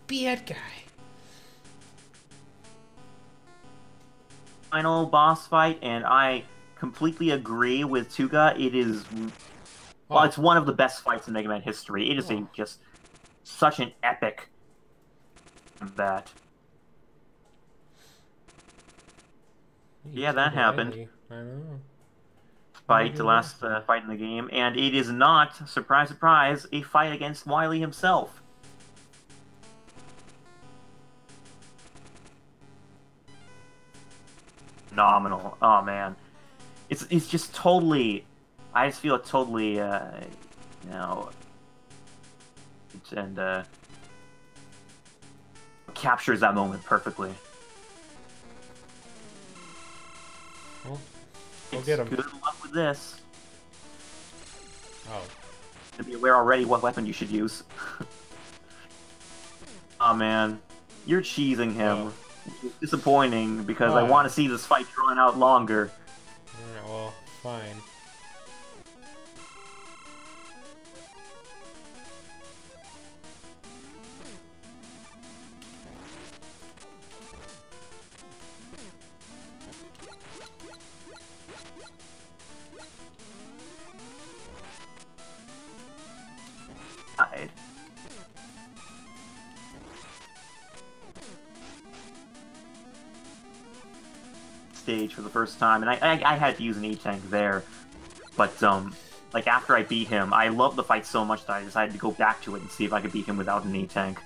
bad guy! Final boss fight, and I completely agree with Tuga. It is... Well, it's one of the best fights in Mega Man history. It is just such an epic that. Yeah, that happened. I know. Fight, the last fight in the game, and it is not, surprise, surprise, a fight against Wily himself. Phenomenal. Oh man, it's just totally. I just feel it totally, you know, and captures that moment perfectly. Well, we'll get him. Good luck with this. Oh. To be aware already what weapon you should use. Oh man, you're cheesing him. It's disappointing because I want to see this fight drawn out longer. Alright, well, fine. Stage for the first time, and I had to use an E-Tank there, but like after I beat him, I loved the fight so much that I decided to go back to it and see if I could beat him without an E-Tank.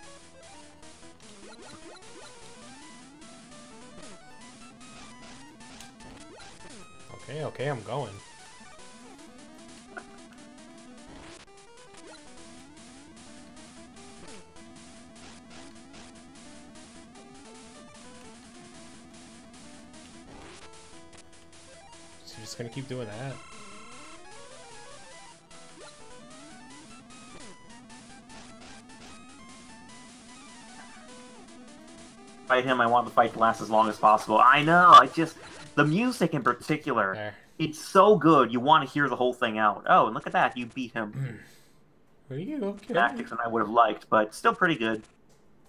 Okay, I'm going. So you're just gonna keep doing that? Fight him, I want the fight to last as long as possible. I know, the music in particular, it's so good, you want to hear the whole thing out. Oh, and look at that, you beat him. Are you okay? Tactics than I would have liked, but still pretty good.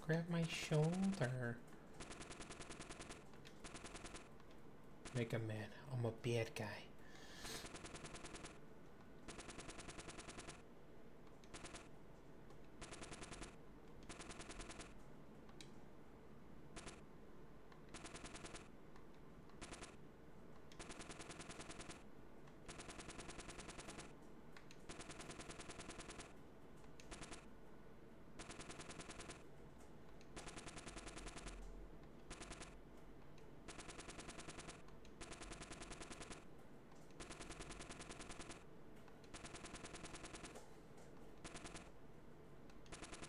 Grab my shoulder. Mega Man, I'm a bad guy.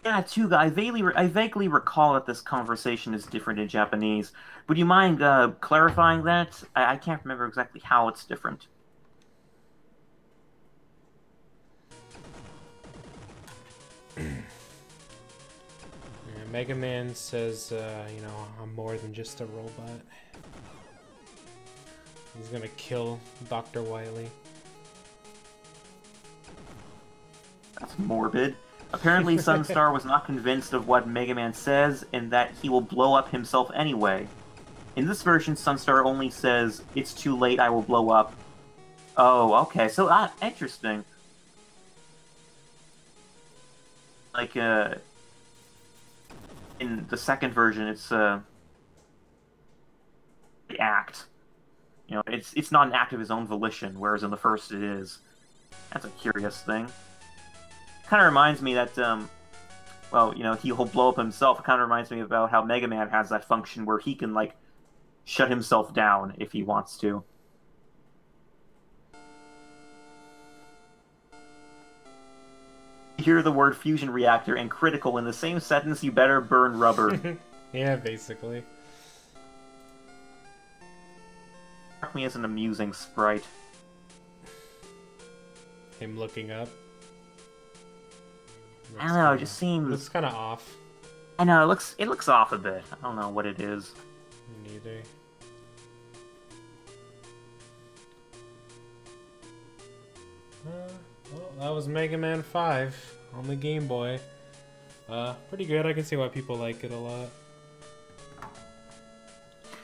Yeah, Tuga, I vaguely recall that this conversation is different in Japanese. Would you mind clarifying that? I can't remember exactly how it's different. Mega Man says, you know, I'm more than just a robot. He's gonna kill Dr. Wily. That's morbid. Apparently, Sunstar was not convinced of what Mega Man says, and that he will blow up himself anyway. In this version, Sunstar only says, "It's too late, I will blow up." Oh, okay, so, interesting. Like, in the second version, it's, the act. You know, it's not an act of his own volition, whereas in the first it is. That's a curious thing. Kind of reminds me that, well, you know, he'll blow up himself. It kind of reminds me about how Mega Man has that function where he can, like, shut himself down if he wants to. You hear the word fusion reactor and critical in the same sentence, you better burn rubber. Yeah, basically. Struck me as an amusing sprite. Him looking up. I don't know, it just seems... Looks kind of off. I know, it looks off a bit. I don't know what it is. Me neither. Well, that was Mega Man 5 on the Game Boy. Pretty good. I can see why people like it a lot.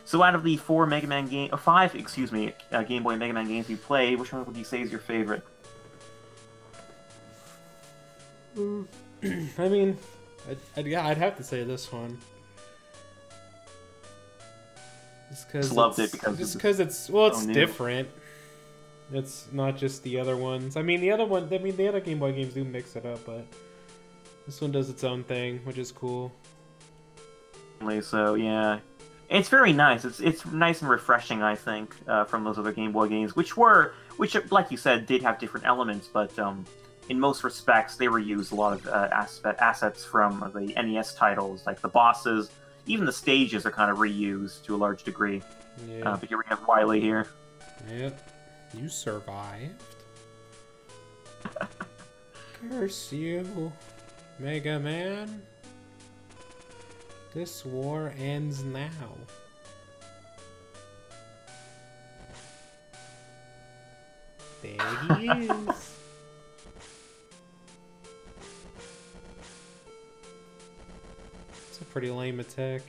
So out of the 4 Mega Man game, 5, excuse me, Game Boy and Mega Man games you played, which one would you say is your favorite? I mean, yeah, I'd have to say this one. Just loved it because it's well, it's so different. It's not just the other ones. I mean, the other Game Boy games do mix it up, but this one does its own thing, which is cool. So yeah, it's very nice. It's nice and refreshing, I think, from those other Game Boy games, which like you said, did have different elements, but in most respects, they reused a lot of assets from the NES titles, like the bosses. Even the stages are kind of reused to a large degree. Yeah. But here we have Wily here. Yep. You survived. Curse you, Mega Man. This war ends now. There he is. It's a pretty lame attack.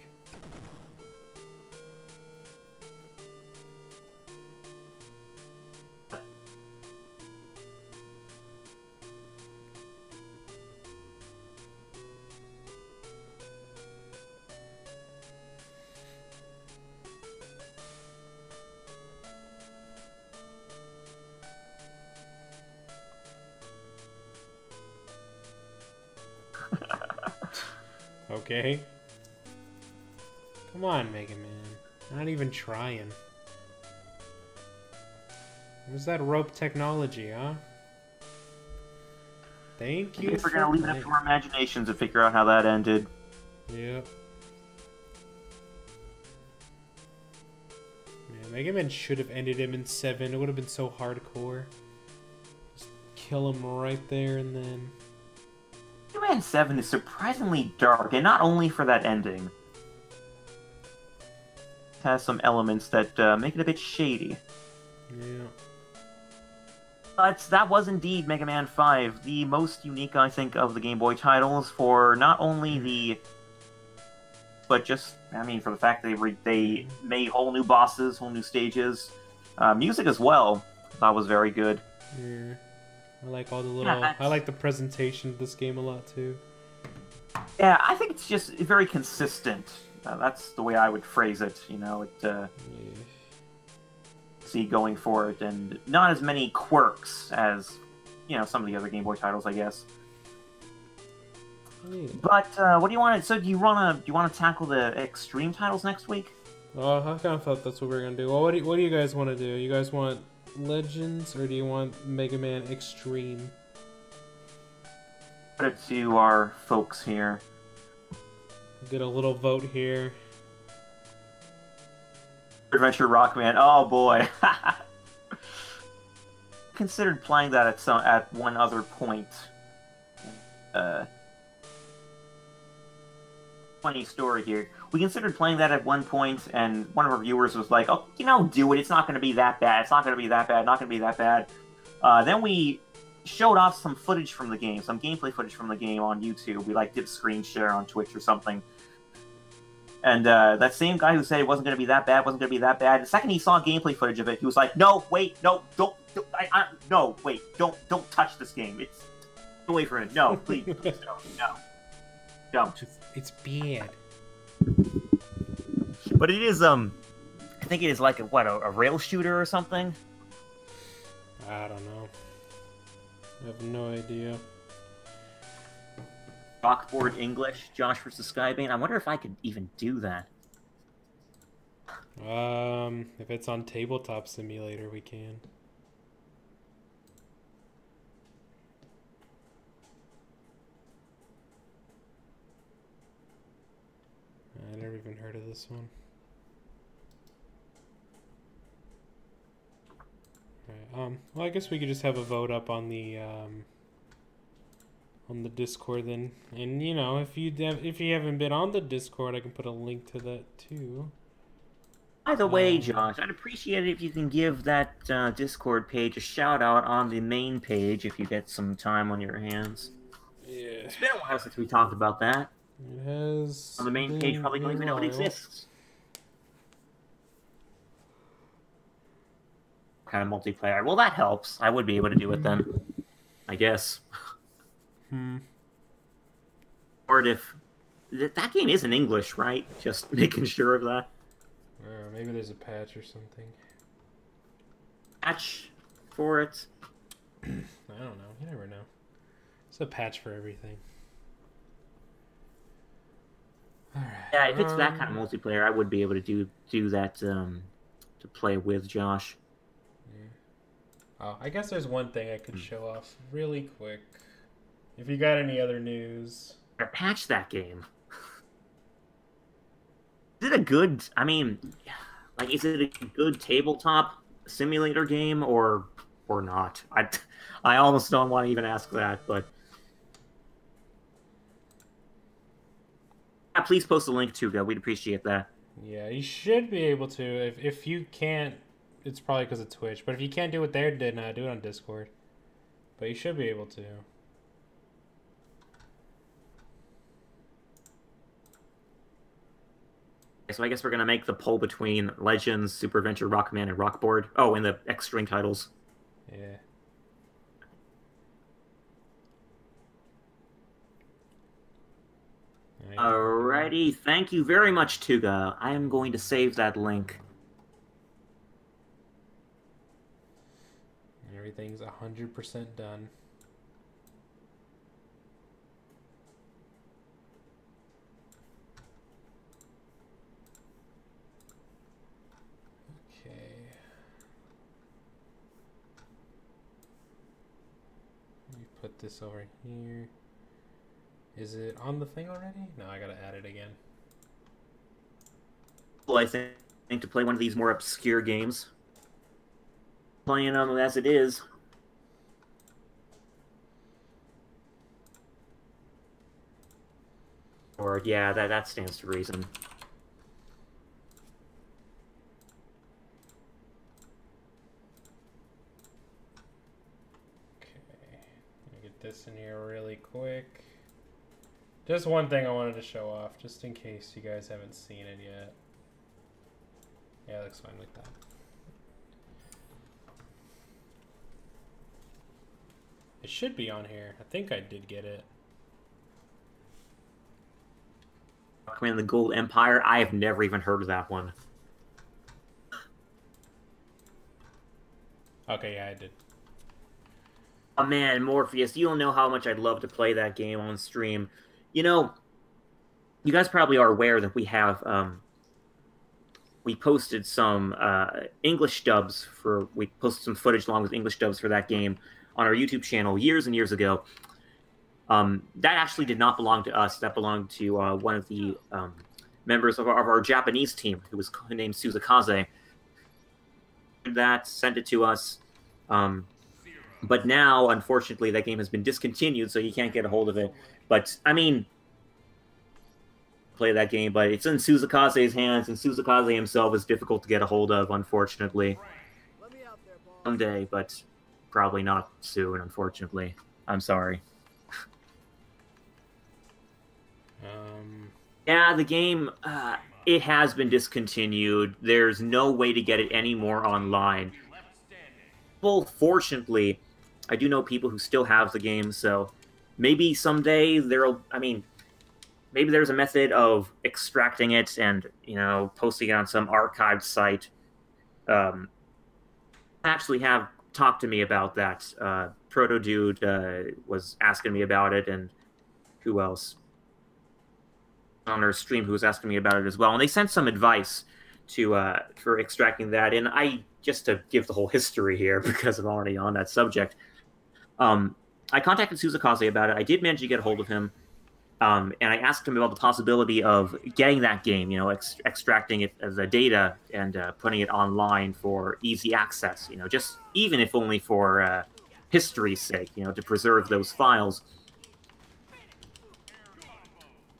Okay. Come on, Mega Man. Not even trying. Where's that rope technology, huh? Thank you. We're gonna leave it up to our imaginations to figure out how that ended. Yep. Man, Mega Man should have ended him in 7. It would have been so hardcore. Just kill him right there and then. Mega Man 7 is surprisingly dark, and not only for that ending. It has some elements that make it a bit shady. Yeah. But that was indeed Mega Man 5, the most unique, I think, of the Game Boy titles for not only the... but just, I mean, for the fact that they made whole new bosses, whole new stages. Music as well, I thought was very good. Yeah. I like all the little... I like the presentation of this game a lot, too. Yeah, I think it's just very consistent. That's the way I would phrase it, you know. Yeah. See going for it, and not as many quirks as, you know, some of the other Game Boy titles, I guess. Yeah. But what do you want to? So do you want to tackle the extreme titles next week? Oh, I kind of thought that's what we were gonna do. Well, what do you guys want to do? You guys want Legends or do you want Mega Man Extreme? Put it to our folks here. Get a little vote here. Adventure Rockman. Oh boy. Considered playing that at one other point. Funny story here. We considered playing that at one point, and one of our viewers was like, "Oh, you know, do it. It's not going to be that bad. It's not going to be that bad. Not going to be that bad." Then we showed off some footage from the game, some gameplay footage from the game on YouTube. We did a screen share on Twitch or something. And that same guy who said it wasn't going to be that bad, the second he saw gameplay footage of it, he was like, "No, wait, no, don't touch this game. It's away from it. No, please, no, don't." It's bad. But it is, I think it is like a rail shooter or something? I don't know. I have no idea. Rockboard English, Josh vs. Skybane. I wonder if I could even do that. If it's on Tabletop Simulator, we can. I never even heard of this one. Alright, well, I guess we could just have a vote up on the Discord then. And you know, if you haven't been on the Discord, I can put a link to that too. By the way, Josh, I'd appreciate it if you can give that Discord page a shout out on the main page if you get some time on your hands. Yeah. It's been a while since we talked about that. It has. On the main page, probably don't even know it exists. What kind of multiplayer? Well, that helps. I would be able to do it then, I guess. Or if that game is in English, right? Just making sure of that. Maybe there's a patch or something. Patch for it? I don't know. You never know. It's a patch for everything. All right. Yeah, if it's that kind of multiplayer, I would be able to do that to play with Josh. Yeah. Oh, I guess there's one thing I could show off really quick. If you got any other news. Patch that game. Is it a good? I mean, like, is it a good tabletop simulator game or not? I almost don't want to even ask that, but yeah, please post a link to go. We'd appreciate that. Yeah, you should be able to. If you can't, it's probably because of Twitch. But if you can't do it there, then do it on Discord. But you should be able to. So I guess we're gonna make the poll between Legends, Super Adventure, Rockman, and Rockboard. Oh, and the X-String titles. Yeah. Alrighty, thank you very much, Tuga. I am going to save that link. Everything's 100% done. Put this over here. Is it on the thing already? No, I gotta add it again. Well, I think to play one of these more obscure games. Playing them as it is. Or, yeah, that stands to reason. This in here really quick. Just one thing I wanted to show off, just in case you guys haven't seen it yet. Yeah, it looks fine like that. It should be on here. I think I did get it. Command the Gold Empire? I have never even heard of that one. Okay, yeah, I did. Oh man, Morpheus, you don't know how much I'd love to play that game on stream. You know, you guys probably are aware that we have, we posted some English dubs we posted some footage along with English dubs for that game on our YouTube channel years and years ago. That actually did not belong to us. That belonged to one of the members of our Japanese team, who was named Suzakaze. That sent it to us. But now, unfortunately, that game has been discontinued, so you can't get a hold of it. But, I mean, play that game, but it's in Suzakaze's hands, and Suzakaze himself is difficult to get a hold of, unfortunately. Someday, but probably not soon, unfortunately. I'm sorry. Yeah, the game, it has been discontinued. There's no way to get it anymore online. Well, fortunately, I do know people who still have the game, so maybe someday maybe there's a method of extracting it and, you know, posting it on some archived site. Actually have talked to me about that. Proto Dude was asking me about it, and who else? On our stream who was asking me about it as well. And they sent some advice for extracting that. And just to give the whole history here, because I'm already on that subject, I contacted Suzakaze about it. I did manage to get a hold of him, and I asked him about the possibility of getting that game, you know, extracting it as a data and putting it online for easy access, you know, just even if only for history's sake, you know, to preserve those files.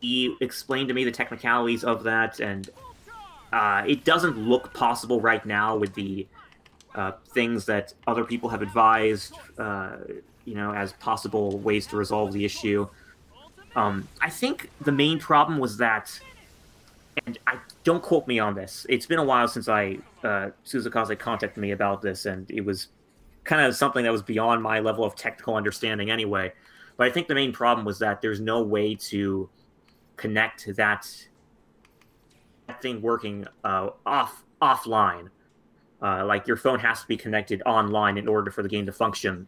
He explained to me the technicalities of that, and It doesn't look possible right now with the things that other people have advised, as possible ways to resolve the issue. I think the main problem was that, and don't quote me on this. It's been a while since Suzakaze contacted me about this, and it was kind of something that was beyond my level of technical understanding anyway. But I think the main problem was that there's no way to connect that thing working offline. Like your phone has to be connected online in order for the game to function.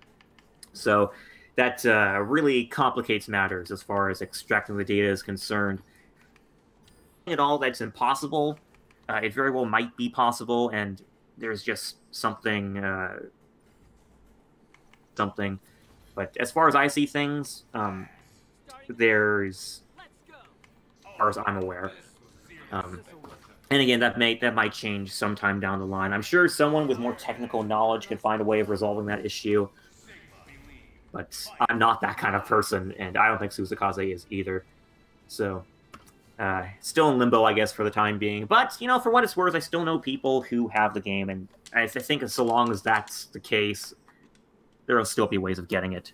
So that really complicates matters as far as extracting the data is concerned. At all, that's impossible. It very well might be possible, and there's just something. But as far as I see things, there's, as far as I'm aware. And again, that might change sometime down the line. I'm sure someone with more technical knowledge can find a way of resolving that issue. But I'm not that kind of person, and I don't think Suzakaze is either. So, still in limbo, I guess, for the time being. But, for what it's worth, I still know people who have the game, and I think so long as that's the case, there will still be ways of getting it.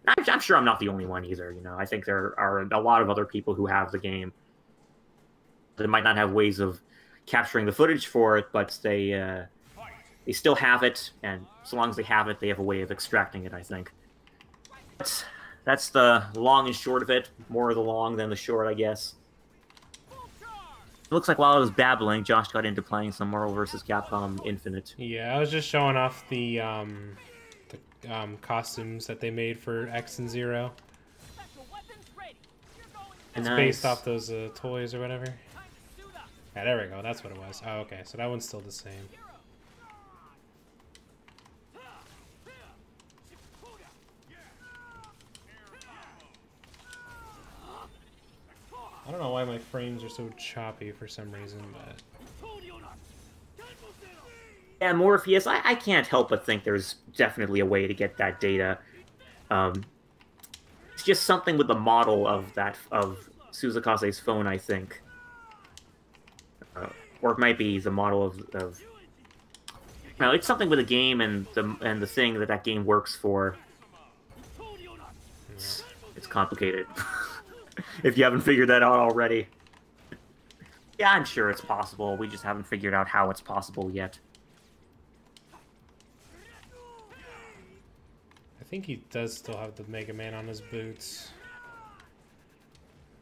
I'm sure I'm not the only one either, I think there are a lot of other people who have the game. They might not have ways of capturing the footage for it, but they still have it, and so long as they have it, they have a way of extracting it, I think. That's the long and short of it. More of the long than the short, I guess. It looks like while I was babbling, Josh got into playing some Marvel vs. Capcom Infinite. Yeah, I was just showing off the costumes that they made for X and Zero. It's nice. Based off those toys or whatever. Yeah, there we go. That's what it was. Oh, okay. So that one's still the same. I don't know why my frames are so choppy for some reason, but... Yeah, Morpheus, I can't help but think there's definitely a way to get that data. It's just something with the model of Suzakaze's phone, I think. Or it might be the model of... No, it's something with the game and the thing that game works for. It's complicated. If you haven't figured that out already. Yeah, I'm sure it's possible. We just haven't figured out how it's possible yet. I think he does still have the Mega Man on his boots.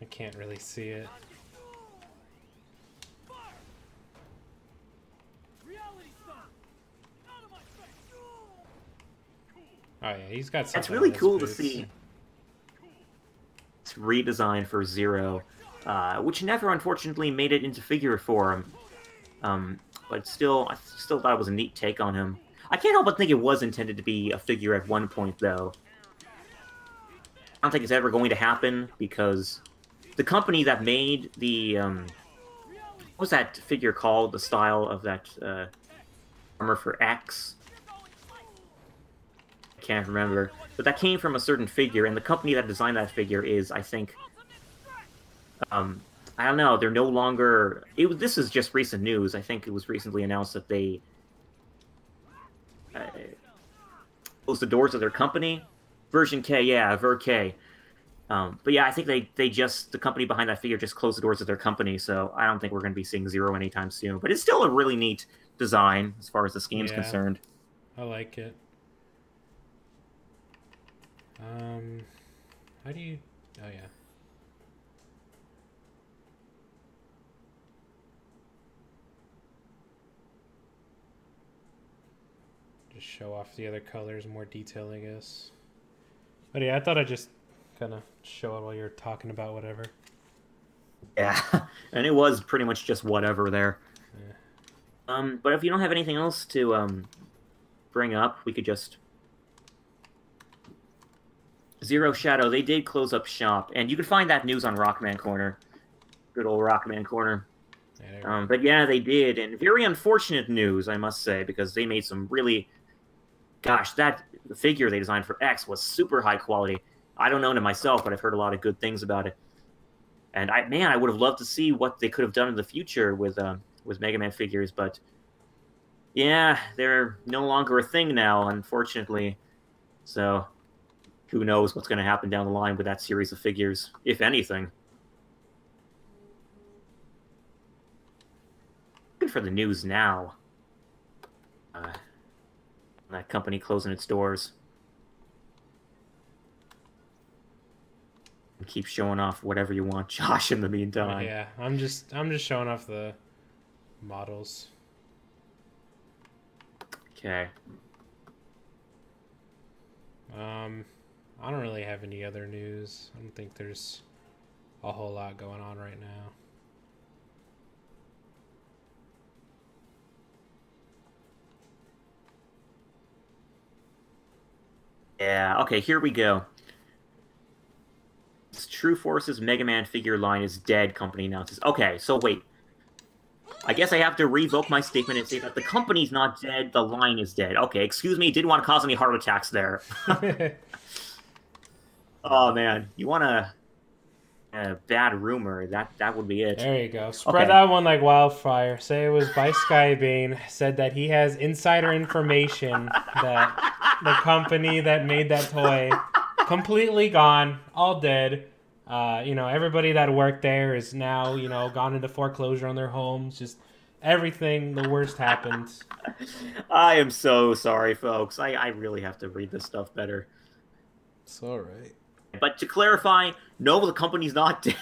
I can't really see it. Oh yeah, he's got something. It's really cool to boots. see. It's redesigned for Zero, which never unfortunately made it into figure form. But still, I still thought it was a neat take on him. I can't help but think it was intended to be a figure at one point, though. I don't think it's ever going to happen, because the company that made the, what was that figure called? The style of that, armor for X? I can't remember. But that came from a certain figure, and the company that designed that figure is, I think, I don't know, they're no longer... This is just recent news. I think it was recently announced that they closed the doors of their company. Version K, yeah, Ver K. But yeah, I think the company behind that figure just closed the doors of their company, so I don't think we're going to be seeing Zero anytime soon. But it's still a really neat design, as far as this game's concerned. I like it. How do you... Oh, yeah. Just show off the other colors, more detail, I guess. But yeah, I thought I'd just kind of show it while you're talking about whatever. Yeah, and it was pretty much just whatever there. Yeah. But if you don't have anything else to bring up, we could just... Zero Shadow, they did close up shop, and you can find that news on Rockman Corner. Good old Rockman Corner. Yeah, but yeah, they did, and very unfortunate news, I must say, because they made some really... Gosh, the figure they designed for X was super high quality. I don't own it myself, but I've heard a lot of good things about it. And I would have loved to see what they could have done in the future with with Mega Man figures, but yeah, they're no longer a thing now, unfortunately. So who knows what's going to happen down the line with that series of figures, if anything. Good for the news now. That company closing its doors. And keep showing off whatever you want, Josh, in the meantime. Yeah, I'm just showing off the models. Okay. I don't really have any other news. I don't think there's a whole lot going on right now. Yeah, okay, here we go. True Force's Mega Man figure line is dead, company announces. Okay, so wait. I guess I have to revoke my statement and say that the company's not dead, the line is dead. Okay, excuse me, didn't want to cause any heart attacks there. Oh, man. You want a bad rumor, that would be it. There you go. Spread that one like wildfire. Say it was by Skybane, said that he has insider information that the company that made that toy completely gone, all dead. Everybody that worked there is now, gone into foreclosure on their homes. Just everything, the worst happened. I am so sorry, folks. I really have to read this stuff better. It's all right. But to clarify, no, the company's not dead.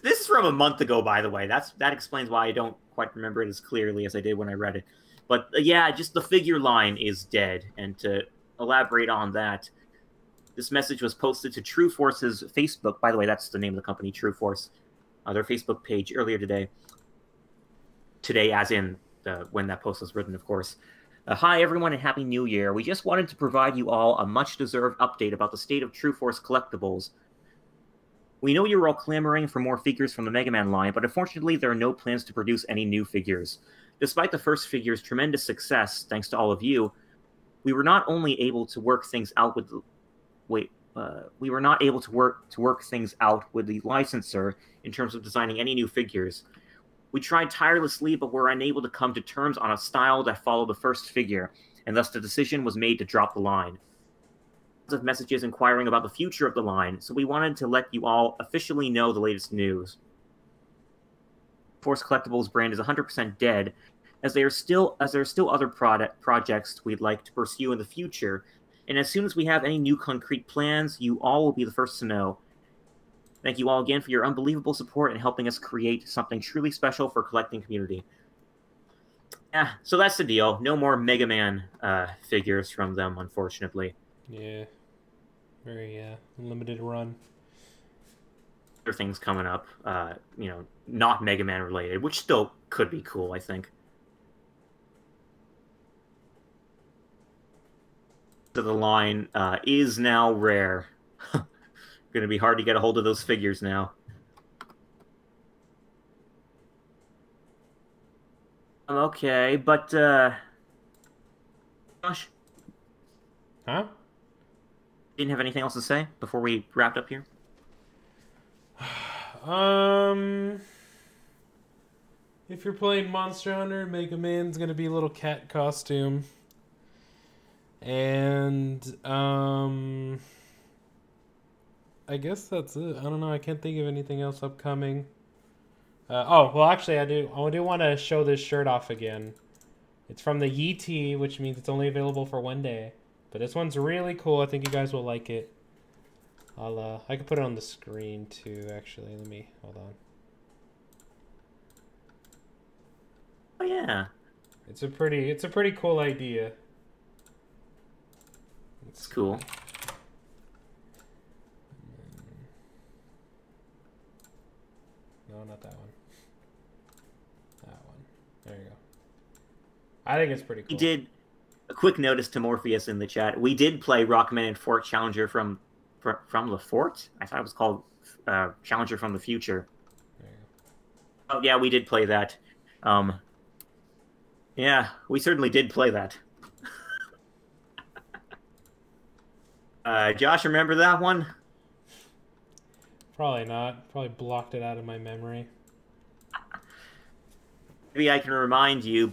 This is from a month ago, by the way. That explains why I don't quite remember it as clearly as I did when I read it. But yeah, just the figure line is dead. And to elaborate on that, this message was posted to True Force's Facebook. By the way, that's the name of the company, True Force. Their Facebook page earlier today. Today, as in when that post was written, of course. Hi, everyone, and Happy New Year. We just wanted to provide you all a much-deserved update about the state of True Force collectibles. We know you're all clamoring for more figures from the Mega Man line, but unfortunately there are no plans to produce any new figures. Despite the first figure's tremendous success, thanks to all of you, we were not only able to work things out with we were not able to work things out with the licensor in terms of designing any new figures. We tried tirelessly, but were unable to come to terms on a style that followed the first figure, and thus the decision was made to drop the line. Lots of messages inquiring about the future of the line, so we wanted to let you all officially know the latest news. Force Collectibles brand is 100% dead, as there are still other projects we'd like to pursue in the future, and as soon as we have any new concrete plans, you all will be the first to know. Thank you all again for your unbelievable support and helping us create something truly special for collecting community. Yeah, so that's the deal. No more Mega Man figures from them, unfortunately. Yeah. Very limited run. Other things coming up, not Mega Man related, which still could be cool, I think. So the line is now rare. Going to be hard to get a hold of those figures now. Okay, but Josh? Huh? Didn't have anything else to say before we wrapped up here? If you're playing Monster Hunter, Mega Man's gonna be a little cat costume. And I guess that's it. I don't know. I can't think of anything else upcoming. Actually, I do want to show this shirt off again. It's from the Yee, which means it's only available for one day. But this one's really cool. I think you guys will like it. I can put it on the screen too. Actually, hold on. Oh yeah, it's a pretty cool idea. It's cool. No, not that one. That one. There you go. I think it's pretty cool. We did a quick notice to Morpheus in the chat. We did play Rockman and Fort Challenger from the Fort. I thought it was called Challenger from the Future. There you go. Oh yeah, we did play that. Yeah, we certainly did play that. Josh, remember that one? Probably not. Probably blocked it out of my memory. Maybe I can remind you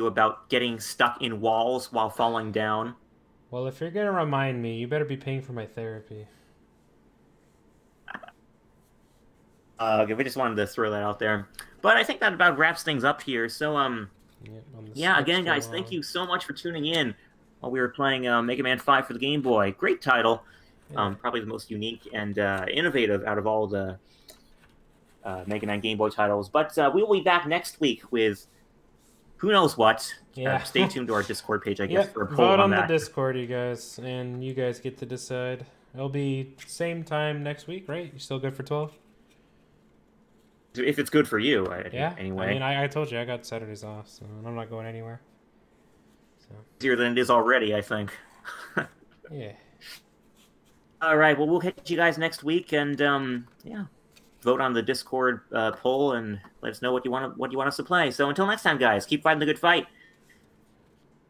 about getting stuck in walls while falling down. Well, if you're gonna remind me, you better be paying for my therapy. Okay, we just wanted to throw that out there. But I think that about wraps things up here. So, Yep, on the yeah, Switch again, for a guys, thank while. you so much for tuning in while we were playing Mega Man 5 for the Game Boy. Great title. Yeah. Probably the most unique and innovative out of all the Mega Man Game Boy titles. But we will be back next week with who knows what. Yeah. Stay tuned to our Discord page, I guess, Yep. for a poll Vote on on the that. Discord, you guys, and you guys get to decide. It'll be same time next week, right? You still good for 12? If it's good for you, Yeah. anyway. I mean, I told you I got Saturdays off, so I'm not going anywhere. So. Easier than it is already, I think. Yeah. All right, well, we'll catch you guys next week, and yeah, vote on the Discord poll and let us know what you want us to play. So until next time, guys, keep fighting the good fight.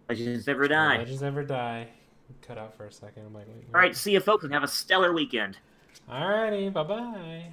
Legends never die. Legends never die. Cut out for a second. I'm like, wait. All right, see you, folks, and have a stellar weekend. Alrighty, bye bye.